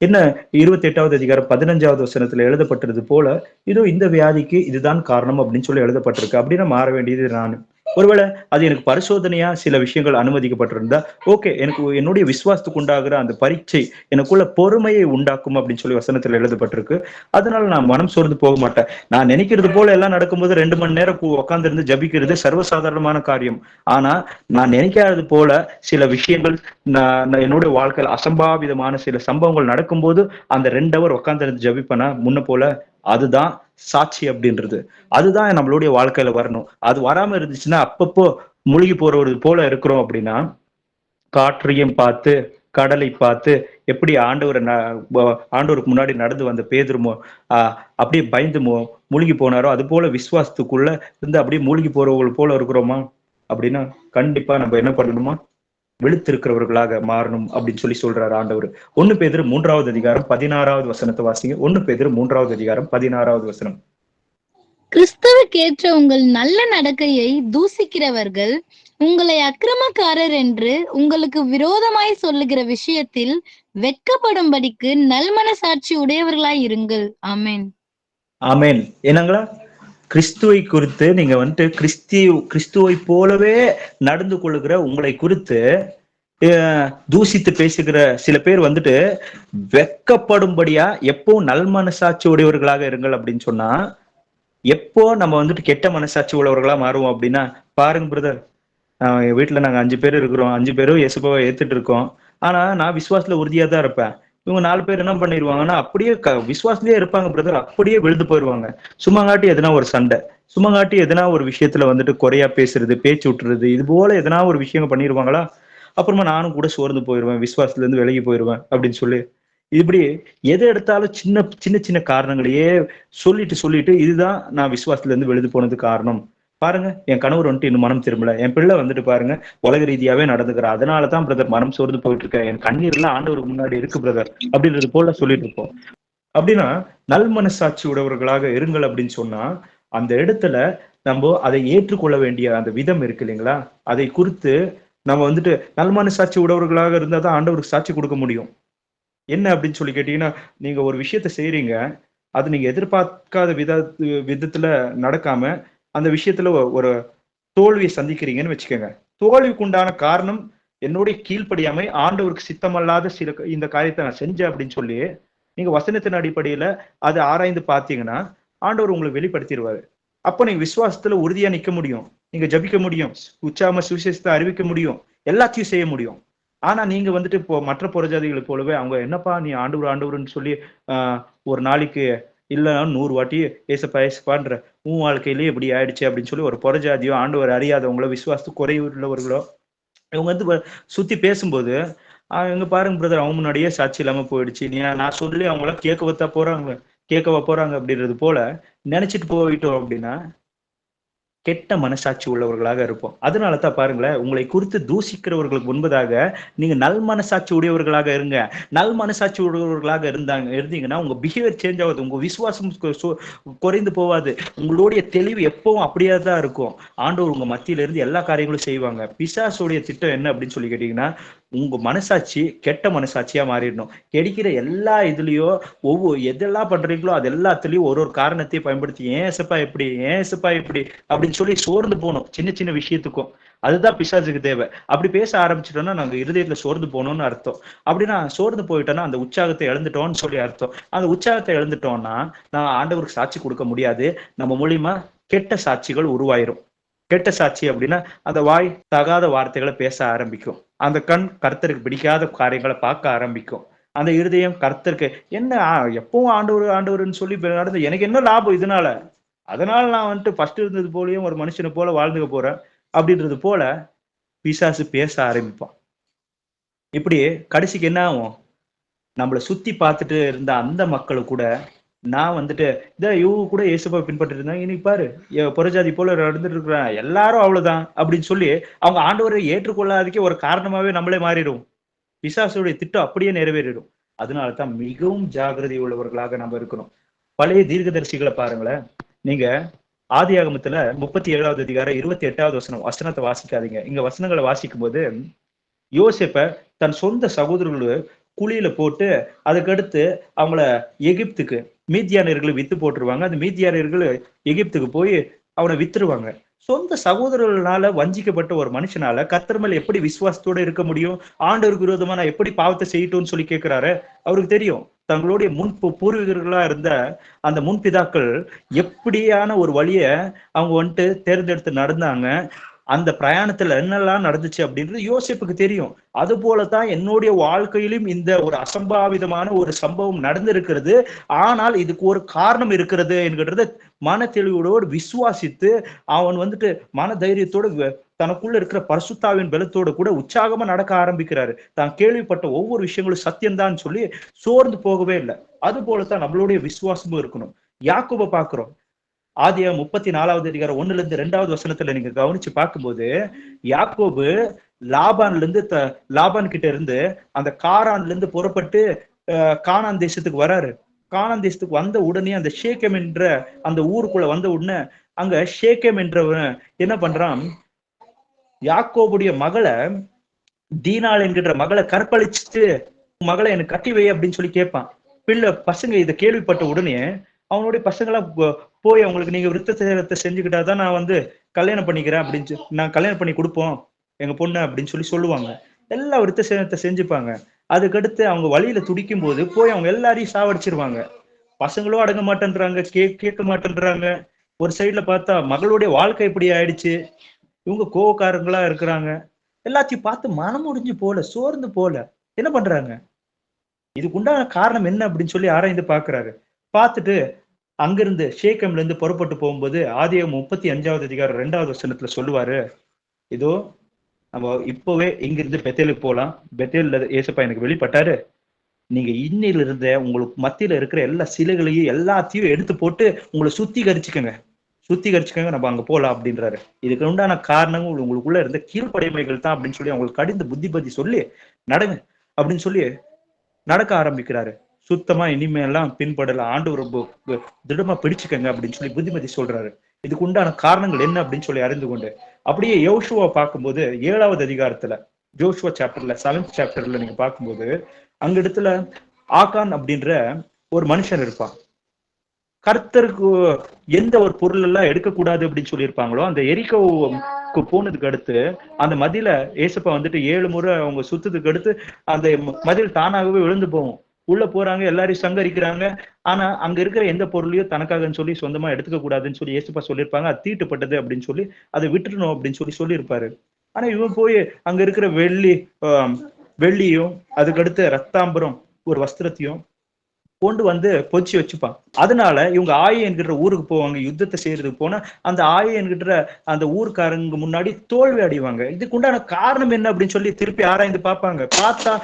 என்ன 28வது 15வது எழுதப்பட்டது போல இதோ இந்த வியாதிக்கு இதுதான் காரணம் அப்படின்னு சொல்லி எழுதப்பட்டிருக்கு. அப்படின்னா மாற வேண்டியது நான். ஒருவேளை அது எனக்கு பரிசோதனையா சில விஷயங்கள் அனுமதிக்கப்பட்டிருந்தா ஓகே, எனக்கு என்னுடைய விசுவாசத்துக்கு உண்டாகிற அந்த பரீட்சை எனக்குள்ள பொறுமையை உண்டாக்கும் அப்படின்னு சொல்லி வசனத்துல எழுதப்பட்டிருக்கு. அதனால நான் மனம் சோர்ந்து போக மாட்டேன். நான் நினைக்கிறது போல எல்லாம் நடக்கும்போது 2 மணி நேரம் உட்கார்ந்து இருந்து ஜபிக்கிறது சர்வசாதாரணமான காரியம். ஆனா நான் நினைக்காதது போல சில விஷயங்கள் என்னுடைய வாழ்க்கையில் அசம்பாவிதமான சில சம்பவங்கள் நடக்கும்போது அந்த 2 ஹவர் உட்கார்ந்து இருந்து ஜபிப்பேனா முன்ன போல, அதுதான் சாட்சி அப்படின்றது. அதுதான் நம்மளுடைய வாழ்க்கையில வரணும். அது வராம இருந்துச்சுன்னா அப்பப்போ மூழ்கி போறது போல இருக்கிறோம். அப்படின்னா காற்றையும் பார்த்து கடலை பார்த்து எப்படி ஆண்டவருக்கு முன்னாடி நடந்து வந்த பேதுருமோ அப்படியே பயந்துமோ மூழ்கி போனாரோ அது போல விசுவாசத்துக்குள்ள இருந்து அப்படியே மூழ்கி போறவர்கள் போல இருக்கிறோமா? அப்படின்னா கண்டிப்பா நம்ம என்ன பண்ணணுமா, விழுத்திருக்கிறவர்களாக மாறணும் அப்படின்னு சொல்லி சொல்றாரு ஆண்டவர். 1 பேதுரு 3:16 வாசிங்க. 1 பேதுரு 3:16. கிறிஸ்துவுக்கேற்ற உங்கள் நல்ல நடக்கையை தூசிக்கிறவர்கள் உங்களை அக்கிரமக்காரர் என்று உங்களுக்கு விரோதமாய் சொல்லுகிற விஷயத்தில் வெட்கப்படும்படிக்கு நல்மனசாட்சி உடையவர்களாய் இருங்கள். ஆமென். ஆமென். என்னங்களா, கிறிஸ்துவை குறித்து நீங்க வந்துட்டு கிறிஸ்துவை போலவே நடந்து கொள்ளுகிற உங்களை குறித்து தூசித்து பேசுகிற சில பேர் வந்துட்டு வெட்கப்படும்படியா எப்போ நல் மனசாட்சி உடையவர்களாக இருங்கள் அப்படின்னு சொன்னா, எப்போ நம்ம வந்துட்டு கெட்ட மனசாட்சி உள்ளவர்களா மாறுவோம் அப்படின்னா, பாருங்க பிரதர், வீட்டுல நாங்க 5 பேர் இருக்கிறோம், 5 பேரும் இயேசுவை ஏத்துட்டு இருக்கோம். ஆனா நான் விசுவாசத்துல உறுதியா தான் இருப்பேன். இவங்க 4 பேர் என்ன பண்ணிடுவாங்கன்னா அப்படியே விசுவாசத்திலேயே இருப்பாங்க பிரதர், அப்படியே விழுந்து போயிடுவாங்க. சும்மாங்காட்டி எதனா ஒரு சண்டை, சும்மாங்காட்டி எதனா ஒரு விஷயத்துல வந்துட்டு குறையா பேசுறது, பேச்சு விட்டுறது, இது போல எதனா ஒரு விஷயங்கள் பண்ணிடுவாங்களா. அப்புறமா நானும் கூட சோர்ந்து போயிடுவேன், விசுவாசத்துல இருந்து விலகி போயிடுவேன் அப்படின்னு சொல்லி இப்படி எதை எடுத்தாலும் சின்ன சின்ன சின்ன காரணங்களையே சொல்லிட்டு இதுதான் நான் விசுவாசத்துல இருந்து விழுது போனது காரணம். பாருங்க, என் கணவர் வந்துட்டு இன்னும் மனம் திரும்பல, என் பிள்ளை வந்துட்டு பாருங்க உலக ரீதியாவே நடந்துக்கிறா, அதனாலதான் பிரதர் மனம் சோர்ந்து போயிட்டு இருக்கேன், என் கண்ணீர் எல்லாம் ஆண்டவருக்கு முன்னாடி இருக்கு பிரதர் அப்படின்றது போல சொல்லிட்டு இருப்போம். அப்படின்னா நல் மனசாட்சி உடையவர்களாக இருங்கள் அப்படின்னு சொன்னா அந்த இடத்துல நம்ம அதை ஏற்றுக்கொள்ள வேண்டிய அந்த விதம் இருக்கு இல்லைங்களா, அதை குறித்து நம்ம வந்துட்டு நல் மனசாட்சி உடையவர்களாக இருந்தா தான் ஆண்டவருக்கு சாட்சி கொடுக்க முடியும். என்ன அப்படின்னு சொல்லி கேட்டீங்கன்னா, நீங்க ஒரு விஷயத்த செய்றீங்க, அது நீங்க எதிர்பார்க்காத விதத்துல நடக்காம அந்த விஷயத்துல ஒரு தோல்வியை சந்திக்கிறீங்கன்னு வச்சுக்கோங்க. தோல்விக்கு உண்டான காரணம் என்னுடைய கீழ்ப்படியாமை, ஆண்டவருக்கு சித்தமல்லாத சில இந்த காரியத்தை நான் செஞ்சேன் அப்படின்னு சொல்லி நீங்க வசனத்தின் அடிப்படையில அதை ஆராய்ந்து பார்த்தீங்கன்னா ஆண்டவர் உங்களுக்கு வெளிப்படுத்திடுவாரு. அப்ப நீங்க விசுவாசத்துல உறுதியா நிக்க முடியும், நீங்க ஜபிக்க முடியும், உச்சாம சுவிசேஷத்தை அறிவிக்க முடியும், எல்லாத்தையும் செய்ய முடியும். ஆனா நீங்க வந்துட்டு இப்போ மற்ற புறஜாதிகளை போலவே அவங்க என்னப்பா நீ ஆண்டவர் ஆண்டவர்னு சொல்லி ஒரு நாளைக்கு இல்லைன்னா 100 வாட்டி ஏசப்பா ஏசப்பான்ற உன் வாழ்க்கையிலேயே இப்படி ஆயிடுச்சு அப்படின்னு சொல்லி ஒரு புறஜாதியோ ஆண்டவர் அறியாதவங்களோ விசுவாசத்து குறைவுள்ளவர்களோ இவங்க வந்து சுத்தி பேசும்போது எங்க பாருங்க பிரதர், அவங்க முன்னாடியே சாட்சி இல்லாம போயிடுச்சு, நீ நான் சொல்லி அவங்கள கேட்கவா போறாங்க அப்படின்றது போல நினைச்சிட்டு போயிட்டோம் அப்படின்னா கெட்ட மனசாட்சி உள்ளவர்களாக இருப்போம். அதனாலதான் பாருங்களேன், உங்களை குறித்து தூசிக்கிறவர்களுக்கு முன்பதாக நீங்க நல் மனசாட்சி உடையவர்களாக இருங்க. நல் மனசாட்சி உடையவர்களாக இருந்தீங்கன்னா உங்க பிஹேவியர் சேஞ்ச் ஆகுது, உங்க விசுவாசம் குறைந்து போவாது, உங்களுடைய தெளிவு எப்பவும் அப்படியே தான் இருக்கும். ஆண்டவர் உங்க மத்தியில இருந்து எல்லா காரியங்களும் செய்வாங்க. பிசாசுடைய திட்டம் என்ன அப்படின்னு சொல்லி கேட்டீங்கன்னா, உங்க மனசாட்சி கெட்ட மனசாட்சியா மாறிடணும். கிடைக்கிற எல்லா இதுலயோ எதெல்லாம் பண்றீங்களோ அது எல்லாத்துலயும் ஒரு காரணத்தை பயன்படுத்தி ஏன் ஏசப்பா இப்படி அப்படின்னு சொல்லி சோர்ந்து போகணும் சின்ன சின்ன விஷயத்துக்கும். அதுதான் பிசாசுக்கு தேவை. அப்படி பேச ஆரம்பிச்சிட்டோம்னா நாங்க இருதயத்துல சோர்ந்து போகணும்னு அர்த்தம். அப்படின்னா சோர்ந்து போயிட்டோம்னா அந்த உற்சாகத்தை இழந்துட்டோம்னு சொல்லி அர்த்தம். அந்த உற்சாகத்தை இழந்துட்டோம்னா நான் ஆண்டவருக்கு சாட்சி கொடுக்க முடியாது. நம்ம மூலியமா கெட்ட சாட்சிகள் உருவாயிரும். கெட்ட சாட்சி அப்படின்னா அந்த வாய் தகாத வார்த்தைகளை பேச ஆரம்பிக்கும், அந்த கண் கர்த்தருக்கு பிடிக்காத காரியங்களை பார்க்க ஆரம்பிக்கும், அந்த இருதயம் கர்த்தருக்கு என்ன எப்பவும் ஆண்டவர்னு சொல்லி நடந்து எனக்கு என்ன லாபம் அதனால நான் வந்துட்டு ஃபர்ஸ்ட் இருந்தது போலயும் ஒரு மனுஷனை போல வாழ்ந்துக்க போறேன் அப்படின்றது போல பிசாசு பேச ஆரம்பிப்பான். இப்படி கடைசிக்கு என்ன ஆகும், நம்மளை சுத்தி பார்த்துட்டு இருந்த அந்த மக்களு கூட நான் வந்துட்டு இவங்க கூட இயேசுவை பின்பற்றிட்டு இருந்தாங்க, இன்னைக்கு பாரு புறஜாதி போல நடந்துட்டு இருக்கிறான், எல்லாரும் அவ்வளவுதான் அப்படின்னு சொல்லி அவங்க ஆண்டவரை ஏற்றுக்கொள்ளாததுக்கே ஒரு காரணமாவே நம்மளே மாறிடும். பிசாசுடைய திட்டம் அப்படியே நிறைவேறிடும். அதனாலதான் மிகவும் ஜாகிரதை உள்ளவர்களாக நம்ம இருக்கணும். பழைய தீர்க்கதரிசிகளை பாருங்களேன், நீங்க ஆதியாகமத்துல 37வது அதிகாரம் 28வது வசனத்தை வாசிக்காதீங்க. இங்க வசனங்களை வாசிக்கும் போது யோசேப்ப தன் சொந்த சகோதரர்கள் குழியில போட்டு அதுக்கடுத்து அவங்கள எகிப்துக்கு மீதியானியர்களை வித்து போட்டுருவாங்க. அந்த மீதியானியர்கள் எகிப்துக்கு போய் அவனை வித்துருவாங்க. சொந்த சகோதரர்களால வஞ்சிக்கப்பட்ட ஒரு மனுஷனால கர்த்தர் மேல எப்படி விசுவாசத்தோட இருக்க முடியும்? ஆண்டவருக்கு விரோதமா நான் எப்படி பாவத்தை செய்யட்டும்னு சொல்லி கேட்கிறாரு. அவருக்கு தெரியும் தங்களுடைய பூர்வீகர்களா இருந்த அந்த முன்பிதாக்கள் எப்படியான ஒரு வழிய அவங்க வந்துட்டு தேர்ந்தெடுத்து நடந்தாங்க, அந்த பிரயாணத்துல என்னெல்லாம் நடந்துச்சு அப்படின்றது யோசேப்புக்கு தெரியும். அது போலதான் என்னுடைய வாழ்க்கையிலும் இந்த ஒரு அசம்பாவிதமான ஒரு சம்பவம் நடந்திருக்கிறது. ஆனால் இதுக்கு ஒரு காரணம் இருக்கிறது என்கிறத மன தெளிவோடு விசுவாசித்து அவன் வந்துட்டு மன தைரியத்தோடு தனக்குள்ள இருக்கிற பரிசுத்தாவின் பலத்தோடு கூட உற்சாகமா நடக்க ஆரம்பிக்கிறாரு. தான் கேள்விப்பட்ட ஒவ்வொரு விஷயங்களும் சத்தியம்தான் சொல்லி சோர்ந்து போகவே இல்லை. அது போலத்தான் நம்மளுடைய விசுவாசமும் இருக்கணும். யாக்கோபை பார்க்கிறோம், ஆதியாகமம் 34வது அதிகாரம் 1-2வது வசனத்துல நீங்க கவனிச்சு பார்க்கும்போது யாக்கோபு லாபான் கிட்ட இருந்து அந்த காரான்ல இருந்து புறப்பட்டு கானான் தேசத்துக்கு வராரு. கானான் தேசத்துக்கு வந்த உடனே அந்த ஷேக்கம் என்ற அந்த ஊருக்குள்ள வந்த உடனே அங்க ஷேக்கம் என்றவன் என்ன பண்றான், யாக்கோபுடைய மகளை தீனாள் என்கிற மகளை கற்பழிச்சுட்டு மகளை எனக்கு கட்டி வை அப்படின்னு சொல்லி கேட்பான். பசங்க இதை கேள்விப்பட்ட உடனே அவனுடைய பசங்களாம் போய் அவங்களுக்கு நீங்க விருத்த சேதத்தை செஞ்சுக்கிட்டாதான் நான் வந்து கல்யாணம் பண்ணிக்கிறேன் அப்படின்னு நான் கல்யாணம் பண்ணி கொடுப்போம் எங்க பொண்ணு அப்படின்னு சொல்லி சொல்லுவாங்க. எல்லா விருத்த சேதத்தை செஞ்சுப்பாங்க. அதுக்கடுத்து அவங்க வழியில துடிக்கும் போது போய் அவங்க எல்லாரையும் சாவடிச்சிருவாங்க. பசங்களும் அடங்க மாட்டேன்றாங்க, கேட்க மாட்டேன்றாங்க. ஒரு சைட்ல பார்த்தா மகளுடைய வாழ்க்கை இப்படி ஆயிடுச்சு, இவங்க கோவக்காரங்களா இருக்கிறாங்க. எல்லாத்தையும் பார்த்து மனம் முடிஞ்சு போல சோர்ந்து போல என்ன பண்றாங்க, இதுக்கு உண்டான காரணம் என்ன அப்படின்னு சொல்லி ஆராய்ந்து பாக்குறாரு. பார்த்துட்டு அங்கிருந்து ஷேக்கம்ல இருந்து புறப்பட்டு போகும்போது ஆதியாகமம் 35வது அதிகாரம் 2வது வசனத்துல சொல்லுவாரு, இதோ நம்ம இப்பவே இங்கிருந்து பெத்தேலுக்கு போலாம், பெத்தேல்ல ஏசப்பா எனக்கு வெளிப்பட்டாரு, நீங்க இன்னில இருந்த உங்களுக்கு மத்தியில இருக்கிற எல்லா சிலைகளையும் எல்லாத்தையும் எடுத்து போட்டு உங்களை சுத்திகரிச்சுக்கங்க, நம்ம அங்க போலாம் அப்படின்றாரு. இதுக்கு உண்டான காரணங்கள் உங்களுக்குள்ள இருந்த கீழ்ப்படைமைகள் தான் அப்படின்னு சொல்லி அவங்களுக்கு கடிந்து புத்திபதி சொல்லி நடங்க அப்படின்னு சொல்லி நடக்க ஆரம்பிக்கிறாரு. சுத்தமா இனிமேலாம் பின்படல, ஆண்டவர் திடமா பிடிச்சுக்கங்க அப்படின்னு சொல்லி புத்திமதி சொல்றாரு. இதுக்கு உண்டான காரணங்கள் என்ன அப்படின்னு சொல்லி அறிந்து கொண்டு அப்படியே யோசுவா பார்க்கும்போது 7வது அதிகாரத்துல ஜோஷுவா சாப்டர்ல 7th சாப்டர்ல நீங்க பார்க்கும்போது அங்க இடத்துல ஆகான் அப்படின்ற ஒரு மனுஷன் இருப்பான். கர்த்தருக்கு எந்த ஒரு பொருள் எல்லாம் எடுக்கக்கூடாது அப்படின்னு சொல்லியிருப்பாங்களோ, அந்த எரிகோவுக்கு போனதுக்கு அடுத்து அந்த மதில ஏசப்பா வந்துட்டு 7 முறை அவங்க சுத்ததுக்கு அடுத்து அந்த மதில் தானாகவே விழுந்து போகும். உள்ள போறாங்க, எல்லாரையும் சங்கரிக்கிறாங்க. ஆனா அங்க இருக்கிற எந்த பொருளையும் தனக்காகன்னு சொல்லி சொந்தமா எடுத்துக்க கூடாதுன்னு சொல்லி ஏசப்பா சொல்லியிருப்பாங்க. அது தீட்டுப்பட்டது அப்படின்னு சொல்லி அதை விட்டுறணும் அப்படின்னு சொல்லி சொல்லியிருப்பாரு. ஆனா இவன் போய் அங்க இருக்கிற வெள்ளியும் அதுக்கடுத்து ரத்தாம்பரம் ஒரு வஸ்திரத்தையும் கொண்டு வந்து பொச்சு வச்சுப்பான். அதனால இவங்க ஆயை என்கிற ஊருக்கு போவாங்க, யுத்தத்தை செய்யறதுக்கு போனா அந்த ஆயை என்கிற அந்த ஊர்க்காரங்க முன்னாடி தோல்வி அடைவாங்க. இதுக்கு உண்டான காரணம் என்ன அப்படின்னு சொல்லி திருப்பி ஆராய்ந்து பார்ப்பாங்க. பார்த்தா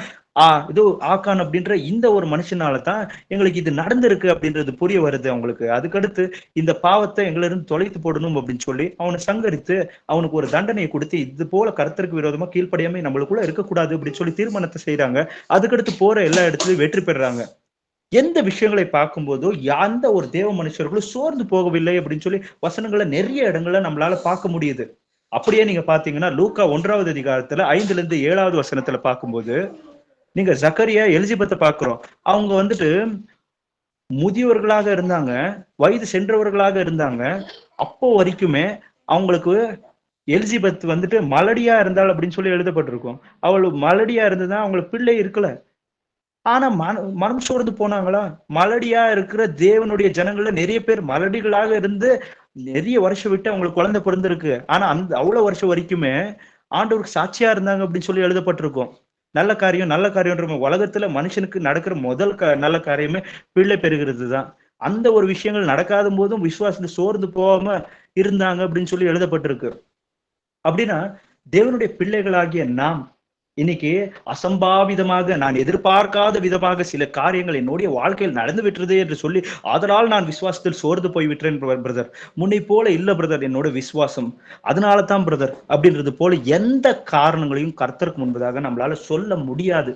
இது ஆக்கான் அப்படின்ற இந்த ஒரு மனுஷனால தான் எங்களுக்கு இது நடந்திருக்கு அப்படின்றது புரிய வருது அவங்களுக்கு. அதுக்கடுத்து இந்த பாவத்தை எங்களை இருந்து தொலைத்து போடணும் அப்படின்னு சொல்லி அவனை சங்கரித்து அவனுக்கு ஒரு தண்டனையை கொடுத்து இது போல கர்த்தருக்கு விரோதமா கீழ்ப்படியாம நம்மளுக்குள்ள இருக்கக்கூடாது அப்படின்னு சொல்லி தீர்மானத்தை செய்யறாங்க. அதுக்கடுத்து போற எல்லா இடத்துலயும் வெற்றி பெறாங்க. எந்த விஷயங்களை பார்க்கும்போதோ எந்த ஒரு தேவ மனுஷர்களும் சோர்ந்து போகவில்லை அப்படின்னு சொல்லி வசனங்களை நிறைய இடங்கள்ல நம்மளால பார்க்க முடியுது. அப்படியே நீங்க பாத்தீங்கன்னா லூக்கா 1வது அதிகாரத்துல 5லிருந்து 7வது வசனத்துல பார்க்கும்போது நீங்க ஜக்கரியா எலிசபெத்தை பாக்குறோம். அவங்க வந்துட்டு முதியவர்களாக இருந்தாங்க, வயது சென்றவர்களாக இருந்தாங்க. அப்போ வரைக்குமே அவங்களுக்கு எலிசபெத் வந்துட்டு மலடியா இருந்தாள் அப்படின்னு சொல்லி எழுதப்பட்டிருக்கும். அவள் மலடியா இருந்ததுதான் அவங்களுக்கு பிள்ளை இருக்கல. ஆனா மனம் சோர்ந்து போனாங்களா? மலடியா இருக்கிற தேவனுடைய ஜனங்கள்ல நிறைய பேர் மலடிகளாக இருந்து நிறைய வருஷம் விட்டு அவங்களுக்கு குழந்தை பிறந்திருக்கு. ஆனா அந்த அவ்வளவு வருஷம் வரைக்குமே ஆண்டவருக்கு சாட்சியா இருந்தாங்க அப்படின்னு சொல்லி எழுதப்பட்டிருக்கும். நல்ல காரியம்ன்ற உலகத்துல மனுஷனுக்கு நடக்கிற முதல் நல்ல காரியமே பிள்ளை பெறுகிறது தான். அந்த ஒரு விஷயங்கள் நடக்காத போதும் விசுவாசத்துல சோர்ந்து போகாம இருந்தாங்க அப்படின்னு சொல்லி எழுதப்பட்டிருக்கு. அப்படின்னா தேவனுடைய பிள்ளைகளாகிய நாம் இன்னைக்கு அசம்பாவிதமாக நான் எதிர்பார்க்காத விதமாக சில காரியங்கள் என்னுடைய வாழ்க்கையில் நடந்து விட்டுறது என்று சொல்லி அதனால் நான் விசுவாசத்தில் சோர்ந்து போய் விட்டேன் பிரதர். முன்னை போல இல்ல பிரதர் என்னோட விசுவாசம், அதனால தான் பிரதர் அப்படின்றது போல எந்த காரணங்களையும் கர்த்தருக்கு முன்பதாக நம்மளால சொல்ல முடியாது.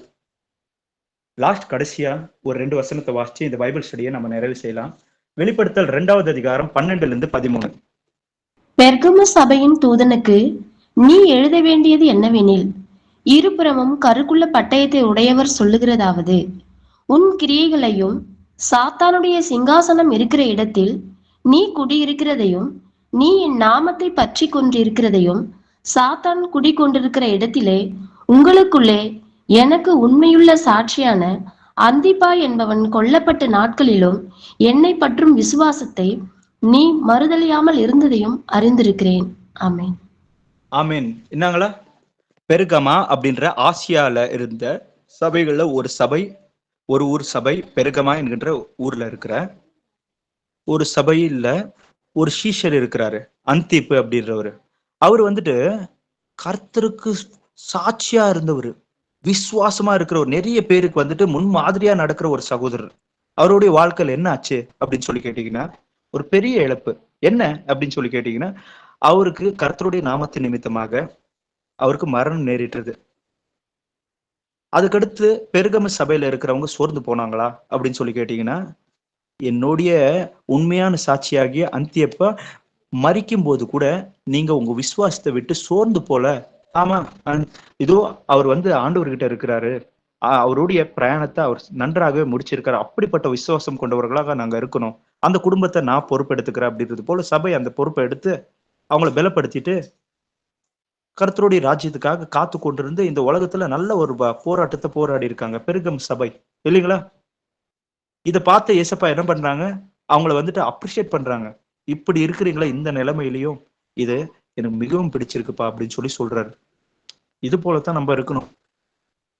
கடைசியா ஒரு 2 வசனத்தை வாசிச்சு இந்த பைபிள் ஸ்டடியை நம்ம நிறைவு செய்யலாம். வெளிப்படுத்தல் 2வது அதிகாரம் 12லிருந்து 13. பெர்கமு சபையின் தூதனுக்கு நீ எழுத வேண்டியது என்னவெனில், இருபுறமும் கருக்குள்ள பட்டயத்தை உடையவர் சொல்லுகிறதாவது, உன் கிரியைகளையும் சாத்தானுடைய சிங்காசனம் இருக்கிற இடத்தில் நீ குடியிருக்கிறதையும் நீ என் நாமத்தை பற்றி கொண்டிருக்கிறதையும் சாத்தான் குடிக்கொண்டிருக்கிற இடத்திலே உங்களுக்குள்ளே எனக்கு உண்மையுள்ள சாட்சியான அந்திப்பா என்பவன் கொல்லப்பட்ட நாட்களிலும் என்னை பற்றும் விசுவாசத்தை நீ மறுதலியாமல் இருந்ததையும் அறிந்திருக்கிறேன். ஆமேன். ஆமேன். என்னங்களா? பெருகமா அப்படின்ற ஆசியால இருந்த சபைகள்ல ஒரு சபை, ஒரு ஊர் சபை பெருகமா என்கின்ற ஊர்ல இருக்கிற ஒரு சபையில ஒரு சீஷர் இருக்கிறாரு, அந்திப்பு அப்படின்றவரு. அவர் வந்துட்டு கர்த்தருக்கு சாட்சியா இருந்தவர், விசுவாசமா இருக்கிறவர், நிறைய பேருக்கு வந்துட்டு முன்மாதிரியா நடக்கிற ஒரு சகோதரர். அவருடைய வாழ்க்கையில் என்ன ஆச்சு அப்படின்னு சொல்லி கேட்டீங்கன்னா ஒரு பெரிய இழப்பு. என்ன அப்படின்னு சொல்லி கேட்டீங்கன்னா அவருக்கு கர்த்தருடைய நாமத்தின் நிமித்தமாக அவருக்கு மரணம் நேரிட்டது. அதுக்கடுத்து பெருகம சபையில இருக்கிறவங்க சோர்ந்து போனாங்களா அப்படின்னு சொல்லி கேட்டீங்கன்னா என்னுடைய உண்மையான சாட்சியாகிய அந்தியப்ப மரிக்கும் போது கூட நீங்க உங்க விசுவாசத்தை விட்டு சோர்ந்து போல. ஆமா, இதோ அவர் வந்து ஆண்டவர்கிட்ட இருக்கிறாரு, அவருடைய பிரயாணத்தை அவர் நன்றாகவே முடிச்சிருக்காரு, அப்படிப்பட்ட விசுவாசம் கொண்டவர்களாக நாங்க இருக்கணும், அந்த குடும்பத்தை நான் பொறுப்பெடுத்துக்கிறேன் அப்படின்றது போல சபை அந்த பொறுப்பை எடுத்து அவங்கள பலப்படுத்திட்டு கர்த்தருடைய ராஜ்யத்துக்காக காத்து கொண்டிருந்து இந்த உலகத்துல நல்ல ஒரு போராட்டத்தை போராடி இருக்காங்க பெருகம் சபை, இல்லைங்களா? இதை பார்த்து ஏசப்பா என்ன பண்றாங்க, அவங்கள வந்துட்டு அப்ரிஷியேட் பண்றாங்க. இப்படி இருக்கிறீங்களா இந்த நிலைமையிலையும், இது எனக்கு மிகவும் பிடிச்சிருக்குப்பா அப்படின்னு சொல்லி சொல்றாரு. இது போலத்தான் நம்ம இருக்கணும்.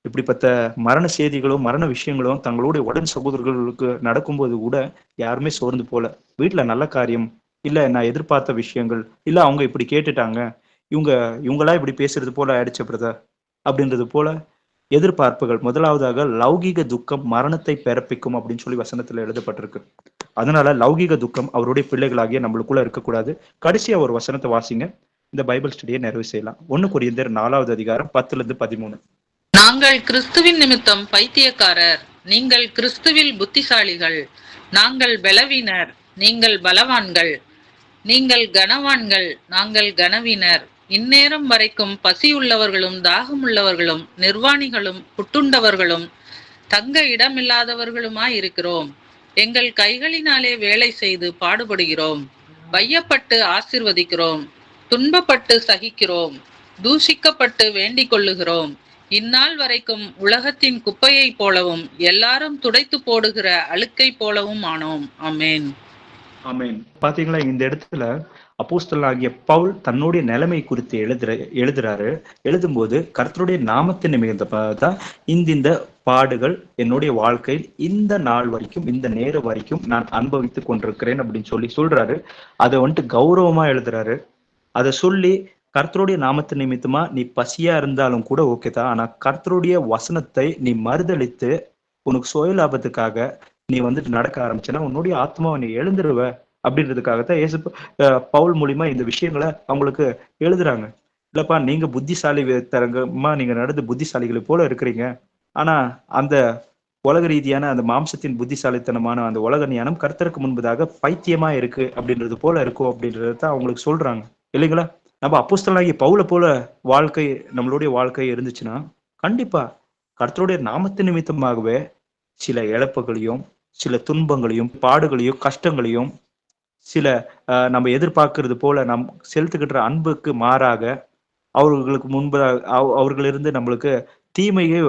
இப்படிப்பட்ட மரண செய்திகளும் மரண விஷயங்களும் தங்களுடைய உடன் சகோதரர்களுக்கு நடக்கும்போது கூட யாருமே சோர்ந்து போல. வீட்டுல நல்ல காரியம் இல்ல, நான் எதிர்பார்த்த விஷயங்கள் இல்ல, அவங்க இப்படி கேட்டுட்டாங்க, இவங்களா இப்படி பேசுறது போல ஆயிடுச்சு பிரதர் அப்படின்றது போல எதிர்பார்ப்புகள். முதலாவதாக லௌகீக துக்கம் மரணத்தை பிறப்பிக்கும் அப்படின்னு சொல்லி வசனத்துல எழுதப்பட்டிருக்கு. அதனால லௌகீக துக்கம் அவருடைய பிள்ளைகளாகிய நம்மளுக்குள்ள இருக்கக்கூடாது. கடைசியா ஒரு வசனத்தை வாசிங்க, இந்த பைபிள் ஸ்டடியை நிறைவு செய்யலாம். 1 கொரிந்தியர் 4வது அதிகாரம் 10லிருந்து 13. நாங்கள் கிறிஸ்துவின் நிமித்தம் பைத்தியக்காரர், நீங்கள் கிறிஸ்துவில் புத்திசாலிகள். நாங்கள் பலவீனர், நீங்கள் பலவான்கள். நீங்கள் கனவான்கள், நாங்கள் கனவீனர். இந்நேரம் வரைக்கும் பசியுள்ளவர்களும் தாகமுள்ளவர்களும் நிர்வாணிகளும் புட்டுண்டவர்களும் தங்க இடமில்லாதவர்களுமாய் இருக்கிறோம். எங்கள் கைகளினாலே வேலை செய்து பாடுபடுகிறோம், வையப்பட்டு ஆசிர்வதிக்கிறோம், துன்பப்பட்டு சகிக்கிறோம், தூஷிக்கப்பட்டு வேண்டிக் கொள்ளுகிறோம். இந்நாள் வரைக்கும் உலகத்தின் குப்பையை போலவும் எல்லாரும் துடைத்து போடுகிற அழுக்கை போலவும் ஆனோம். ஆமேன். ஆமேன். பாத்தீங்களா, இந்த இடத்துல அப்போஸ்தலனாகிய பவுல் தன்னுடைய நிலைமை குறித்து எழுதுறாரு. எழுதும்போது கர்த்தருடைய நாமத்தின் நிமித்தம் இந்த பாடுகள் என்னுடைய வாழ்க்கையில் இந்த நாள் வரைக்கும், இந்த நேரம் வரைக்கும் நான் அனுபவித்துக் கொண்டிருக்கிறேன் அப்படின்னு சொல்றாரு. அதை வந்துட்டு கௌரவமா எழுதுறாரு. அதை சொல்லி கர்த்தருடைய நாமத்தின் நிமித்தமா நீ பசியா இருந்தாலும் கூட ஓகே தான், ஆனா கர்த்தருடைய வசனத்தை நீ மறுதளித்து உனக்கு சுய லாபத்துக்காக நீ வந்துட்டு நடக்க ஆரம்பிச்சனா உன்னுடைய ஆத்மாவை நீ எழுந்துருவ அப்படின்றதுக்காகத்தான் இயேசு பவுல் மூலியமா இந்த விஷயங்களை அவங்களுக்கு எழுதுறாங்க. இல்லப்பா, நீங்க புத்திசாலி தரங்கமா நீங்க நடந்து புத்திசாலிகளை போல இருக்கிறீங்க, ஆனா அந்த உலக ரீதியான அந்த மாம்சத்தின் புத்திசாலித்தனமான அந்த உலக ஞானம் கர்த்தருக்கு முன்பதாக பைத்தியமா இருக்கு அப்படின்றது போல இருக்கும் அப்படின்றதான் அவங்களுக்கு சொல்றாங்க இல்லைங்களா? நம்ம அப்போஸ்தலனாகிய பவுல போல வாழ்க்கை நம்மளுடைய வாழ்க்கை இருந்துச்சுன்னா கண்டிப்பா கர்த்தருடைய நாமத்தின் நிமித்தமாகவே சில இழப்புகளையும், சில துன்பங்களையும், பாடுகளையும், கஷ்டங்களையும், சில நம்ம எதிர்பார்க்கறது போல நம் செலுத்துக்கின்ற அன்புக்கு மாறாக அவர்களுக்கு முன்பதாக அவர்களிருந்து நம்மளுக்கு தீமையே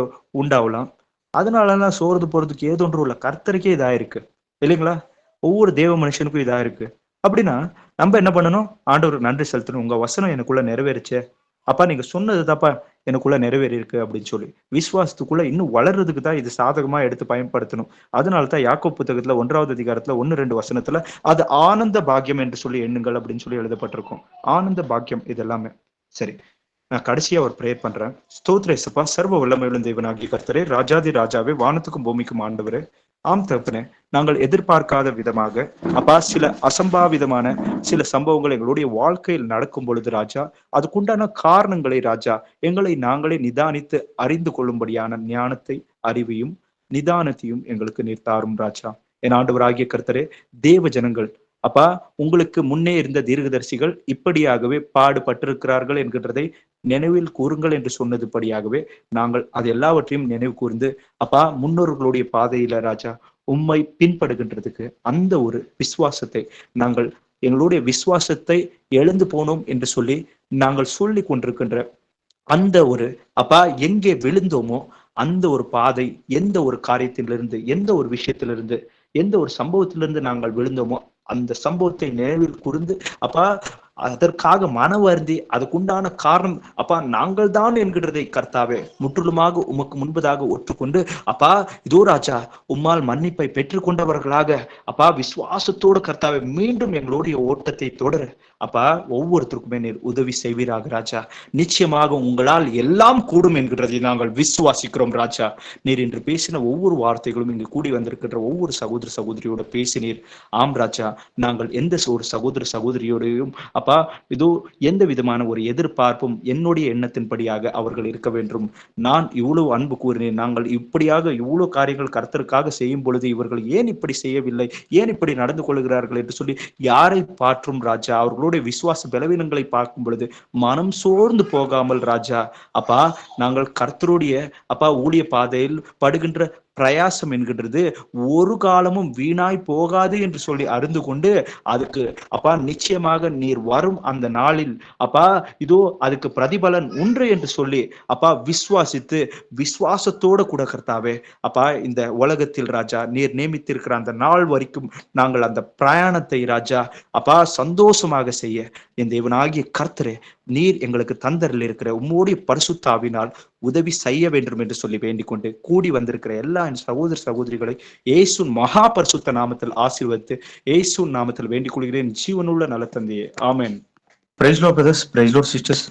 உண்டாகலாம். அதனாலலாம் சோர்ந்து போறதுக்கு ஏதொன்றும் இல்லை, கர்த்தருக்கே இதா இருக்கு இல்லைங்களா? ஒவ்வொரு தேவ மனுஷனுக்கும் இதா இருக்கு. அப்படின்னா நம்ம என்ன பண்ணணும்? ஆண்டவருக்கு நன்றி செலுத்தணும். உங்க வசனம் எனக்குள்ள நிறைவேறுச்சே அப்பா, நீங்க சொன்னது தாப்பா எனக்குள்ள நிறைவேறி இருக்கு அப்படின்னு சொல்லி விசுவாசத்துக்குள்ள இன்னும் வளர்றதுக்கு தான் இது சாதகமா எடுத்து பயன்படுத்தணும். அதனாலதான் யாக்கோபு புத்தகத்துல 1வது அதிகாரத்துல 1-2 வசனத்துல அது ஆனந்த பாக்கியம் என்று சொல்லி எண்ணுங்கள் அப்படின்னு சொல்லி எழுதப்பட்டிருக்கும். ஆனந்த பாக்கியம் இது எல்லாமே. சரி, நான் கடைசியா ஒரு ப்ரேயர் பண்றேன். ஸ்தோத்திரேசப்பா, சர்வ வல்லமையுள்ள தேவனாகிய கர்த்தரே, ராஜாதி ராஜாவே, வானத்துக்கும் பூமிக்கும் ஆண்டவரே, ஆம் தகப்பனே, நாங்கள் எதிர்பார்க்காத விதமாக அப்பா சில அசம்பாவிதமான சில சம்பவங்கள் எங்களுடைய வாழ்க்கையில் நடக்கும் பொழுது ராஜா, அதுக்குண்டான காரணங்களை ராஜா எங்களை நாங்களே நிதானித்து அறிந்து கொள்ளும்படியான ஞானத்தை, அறிவையும் நிதானத்தையும் எங்களுக்கு நீர் தாரும் ராஜா. என் ஆண்டவராகிய கர்த்தரே, தேவ ஜனங்கள் அப்பா உங்களுக்கு முன்னே இருந்த தீர்க்கதரிசிகள் இப்படியாகவே பாடுபட்டிருக்கிறார்கள் என்கின்றதை நினைவில் கூறுங்கள் என்று சொன்னதுபடியாகவே நாங்கள் அது எல்லாவற்றையும் நினைவு கூர்ந்து அப்பா முன்னோர்களுடைய பாதையில ராஜா உம்மை பின்படுகின்றதுக்கு அந்த ஒரு விசுவாசத்தை நாங்கள் எங்களுடைய விசுவாசத்தை எழுந்து போனோம் என்று சொல்லி நாங்கள் சொல்லி கொண்டிருக்கின்ற அந்த ஒரு அப்பா எங்கே விழுந்தோமோ அந்த ஒரு பாதை, எந்த ஒரு காரியத்திலிருந்து, எந்த ஒரு விஷயத்திலிருந்து, எந்த ஒரு சம்பவத்திலிருந்து நாங்கள் விழுந்தோமோ அந்த சம்பவத்தை நினைவில் கூர்ந்து அப்பா அதற்காக மன வருந்தி அதுக்குண்டான காரணம் அப்பா நாங்கள் தான் என்கிறதை கர்த்தாவே முற்றிலுமாக உமக்கு முன்பதாக ஒற்றுக்கொண்டு அப்பா இதோ ராஜா உம்மால் மன்னிப்பை பெற்றுக்கொண்டவர்களாக அப்பா விசுவாசத்தோடு கர்த்தாவே மீண்டும் எங்களுடைய ஓட்டத்தை தொடர அப்பா ஒவ்வொருத்தருக்குமே நீர் உதவி செய்வீராக ராஜா. நிச்சயமாக உங்களால் எல்லாம் கூடும் என்கிறதை நாங்கள் விசுவாசிக்கிறோம் ராஜா. நீர் இன்று பேசின ஒவ்வொரு வார்த்தைகளும் இங்கு கூடி வந்திருக்கின்ற ஒவ்வொரு சகோதர சகோதரியோட பேசினீர். ஆம் ராஜா, நாங்கள் எந்த ஒரு சகோதர சகோதரியோடையும் அப்பா இதோ எந்த விதமான ஒரு எதிர்பார்ப்பும் என்னுடைய எண்ணத்தின்படியாக அவர்கள் இருக்க வேண்டும். நான் இவ்வளவு அன்பு கூறினேன், நாங்கள் இப்படியாக இவ்வளவு காரியங்கள் கர்த்தருக்காக செய்யும் பொழுது இவர்கள் ஏன் இப்படி செய்யவில்லை, ஏன் இப்படி நடந்து கொள்கிறார்கள் என்று சொல்லி யாரை பாற்றும் ராஜா அவர்களுடைய விசுவாச பலவீனங்களை பார்க்கும் பொழுது மனம் சோர்ந்து போகாமல் ராஜா அப்பா நாங்கள் கர்த்தருடைய அப்பா ஊழிய பாதையில் படுகின்ற பிரயாசம் என்கின்றது ஒரு காலமும் வீணாய் போகாது என்று சொல்லி அறிந்து கொண்டு அதுக்கு அப்பா நிச்சயமாக நீர் வரும் அந்த நாளில் அப்பா இதோ அதுக்கு பிரதிபலன் உண்டு என்று சொல்லி அப்பா விசுவாசித்து விசுவாசத்தோடு கூட கர்த்தாவே அப்பா இந்த உலகத்தில் ராஜா நீர் நியமித்திருக்கிற அந்த நாள் வரைக்கும் நாங்கள் அந்த பிரயாணத்தை ராஜா அப்பா சந்தோஷமாக செய்ய என் தேவனாகிய கர்த்தரே நீர் எங்களுக்கு தந்தரில் இருக்கிற உம்மோடைய பரிசுத்தாவினால் உதவி செய்ய வேண்டும் என்று சொல்லி வேண்டிக் கொண்டு கூடி வந்திருக்கிற எல்லா சகோதர சகோதரிகளை இயேசுவின் மகா பரிசுத்த நாமத்தில் ஆசீர்வதித்து இயேசுவின் நாமத்தில் வேண்டிக் கொள்கிறேன் ஜீவனுள்ள நல்ல தந்தையே. ஆமென். Praise lord brothers, praise lord sisters.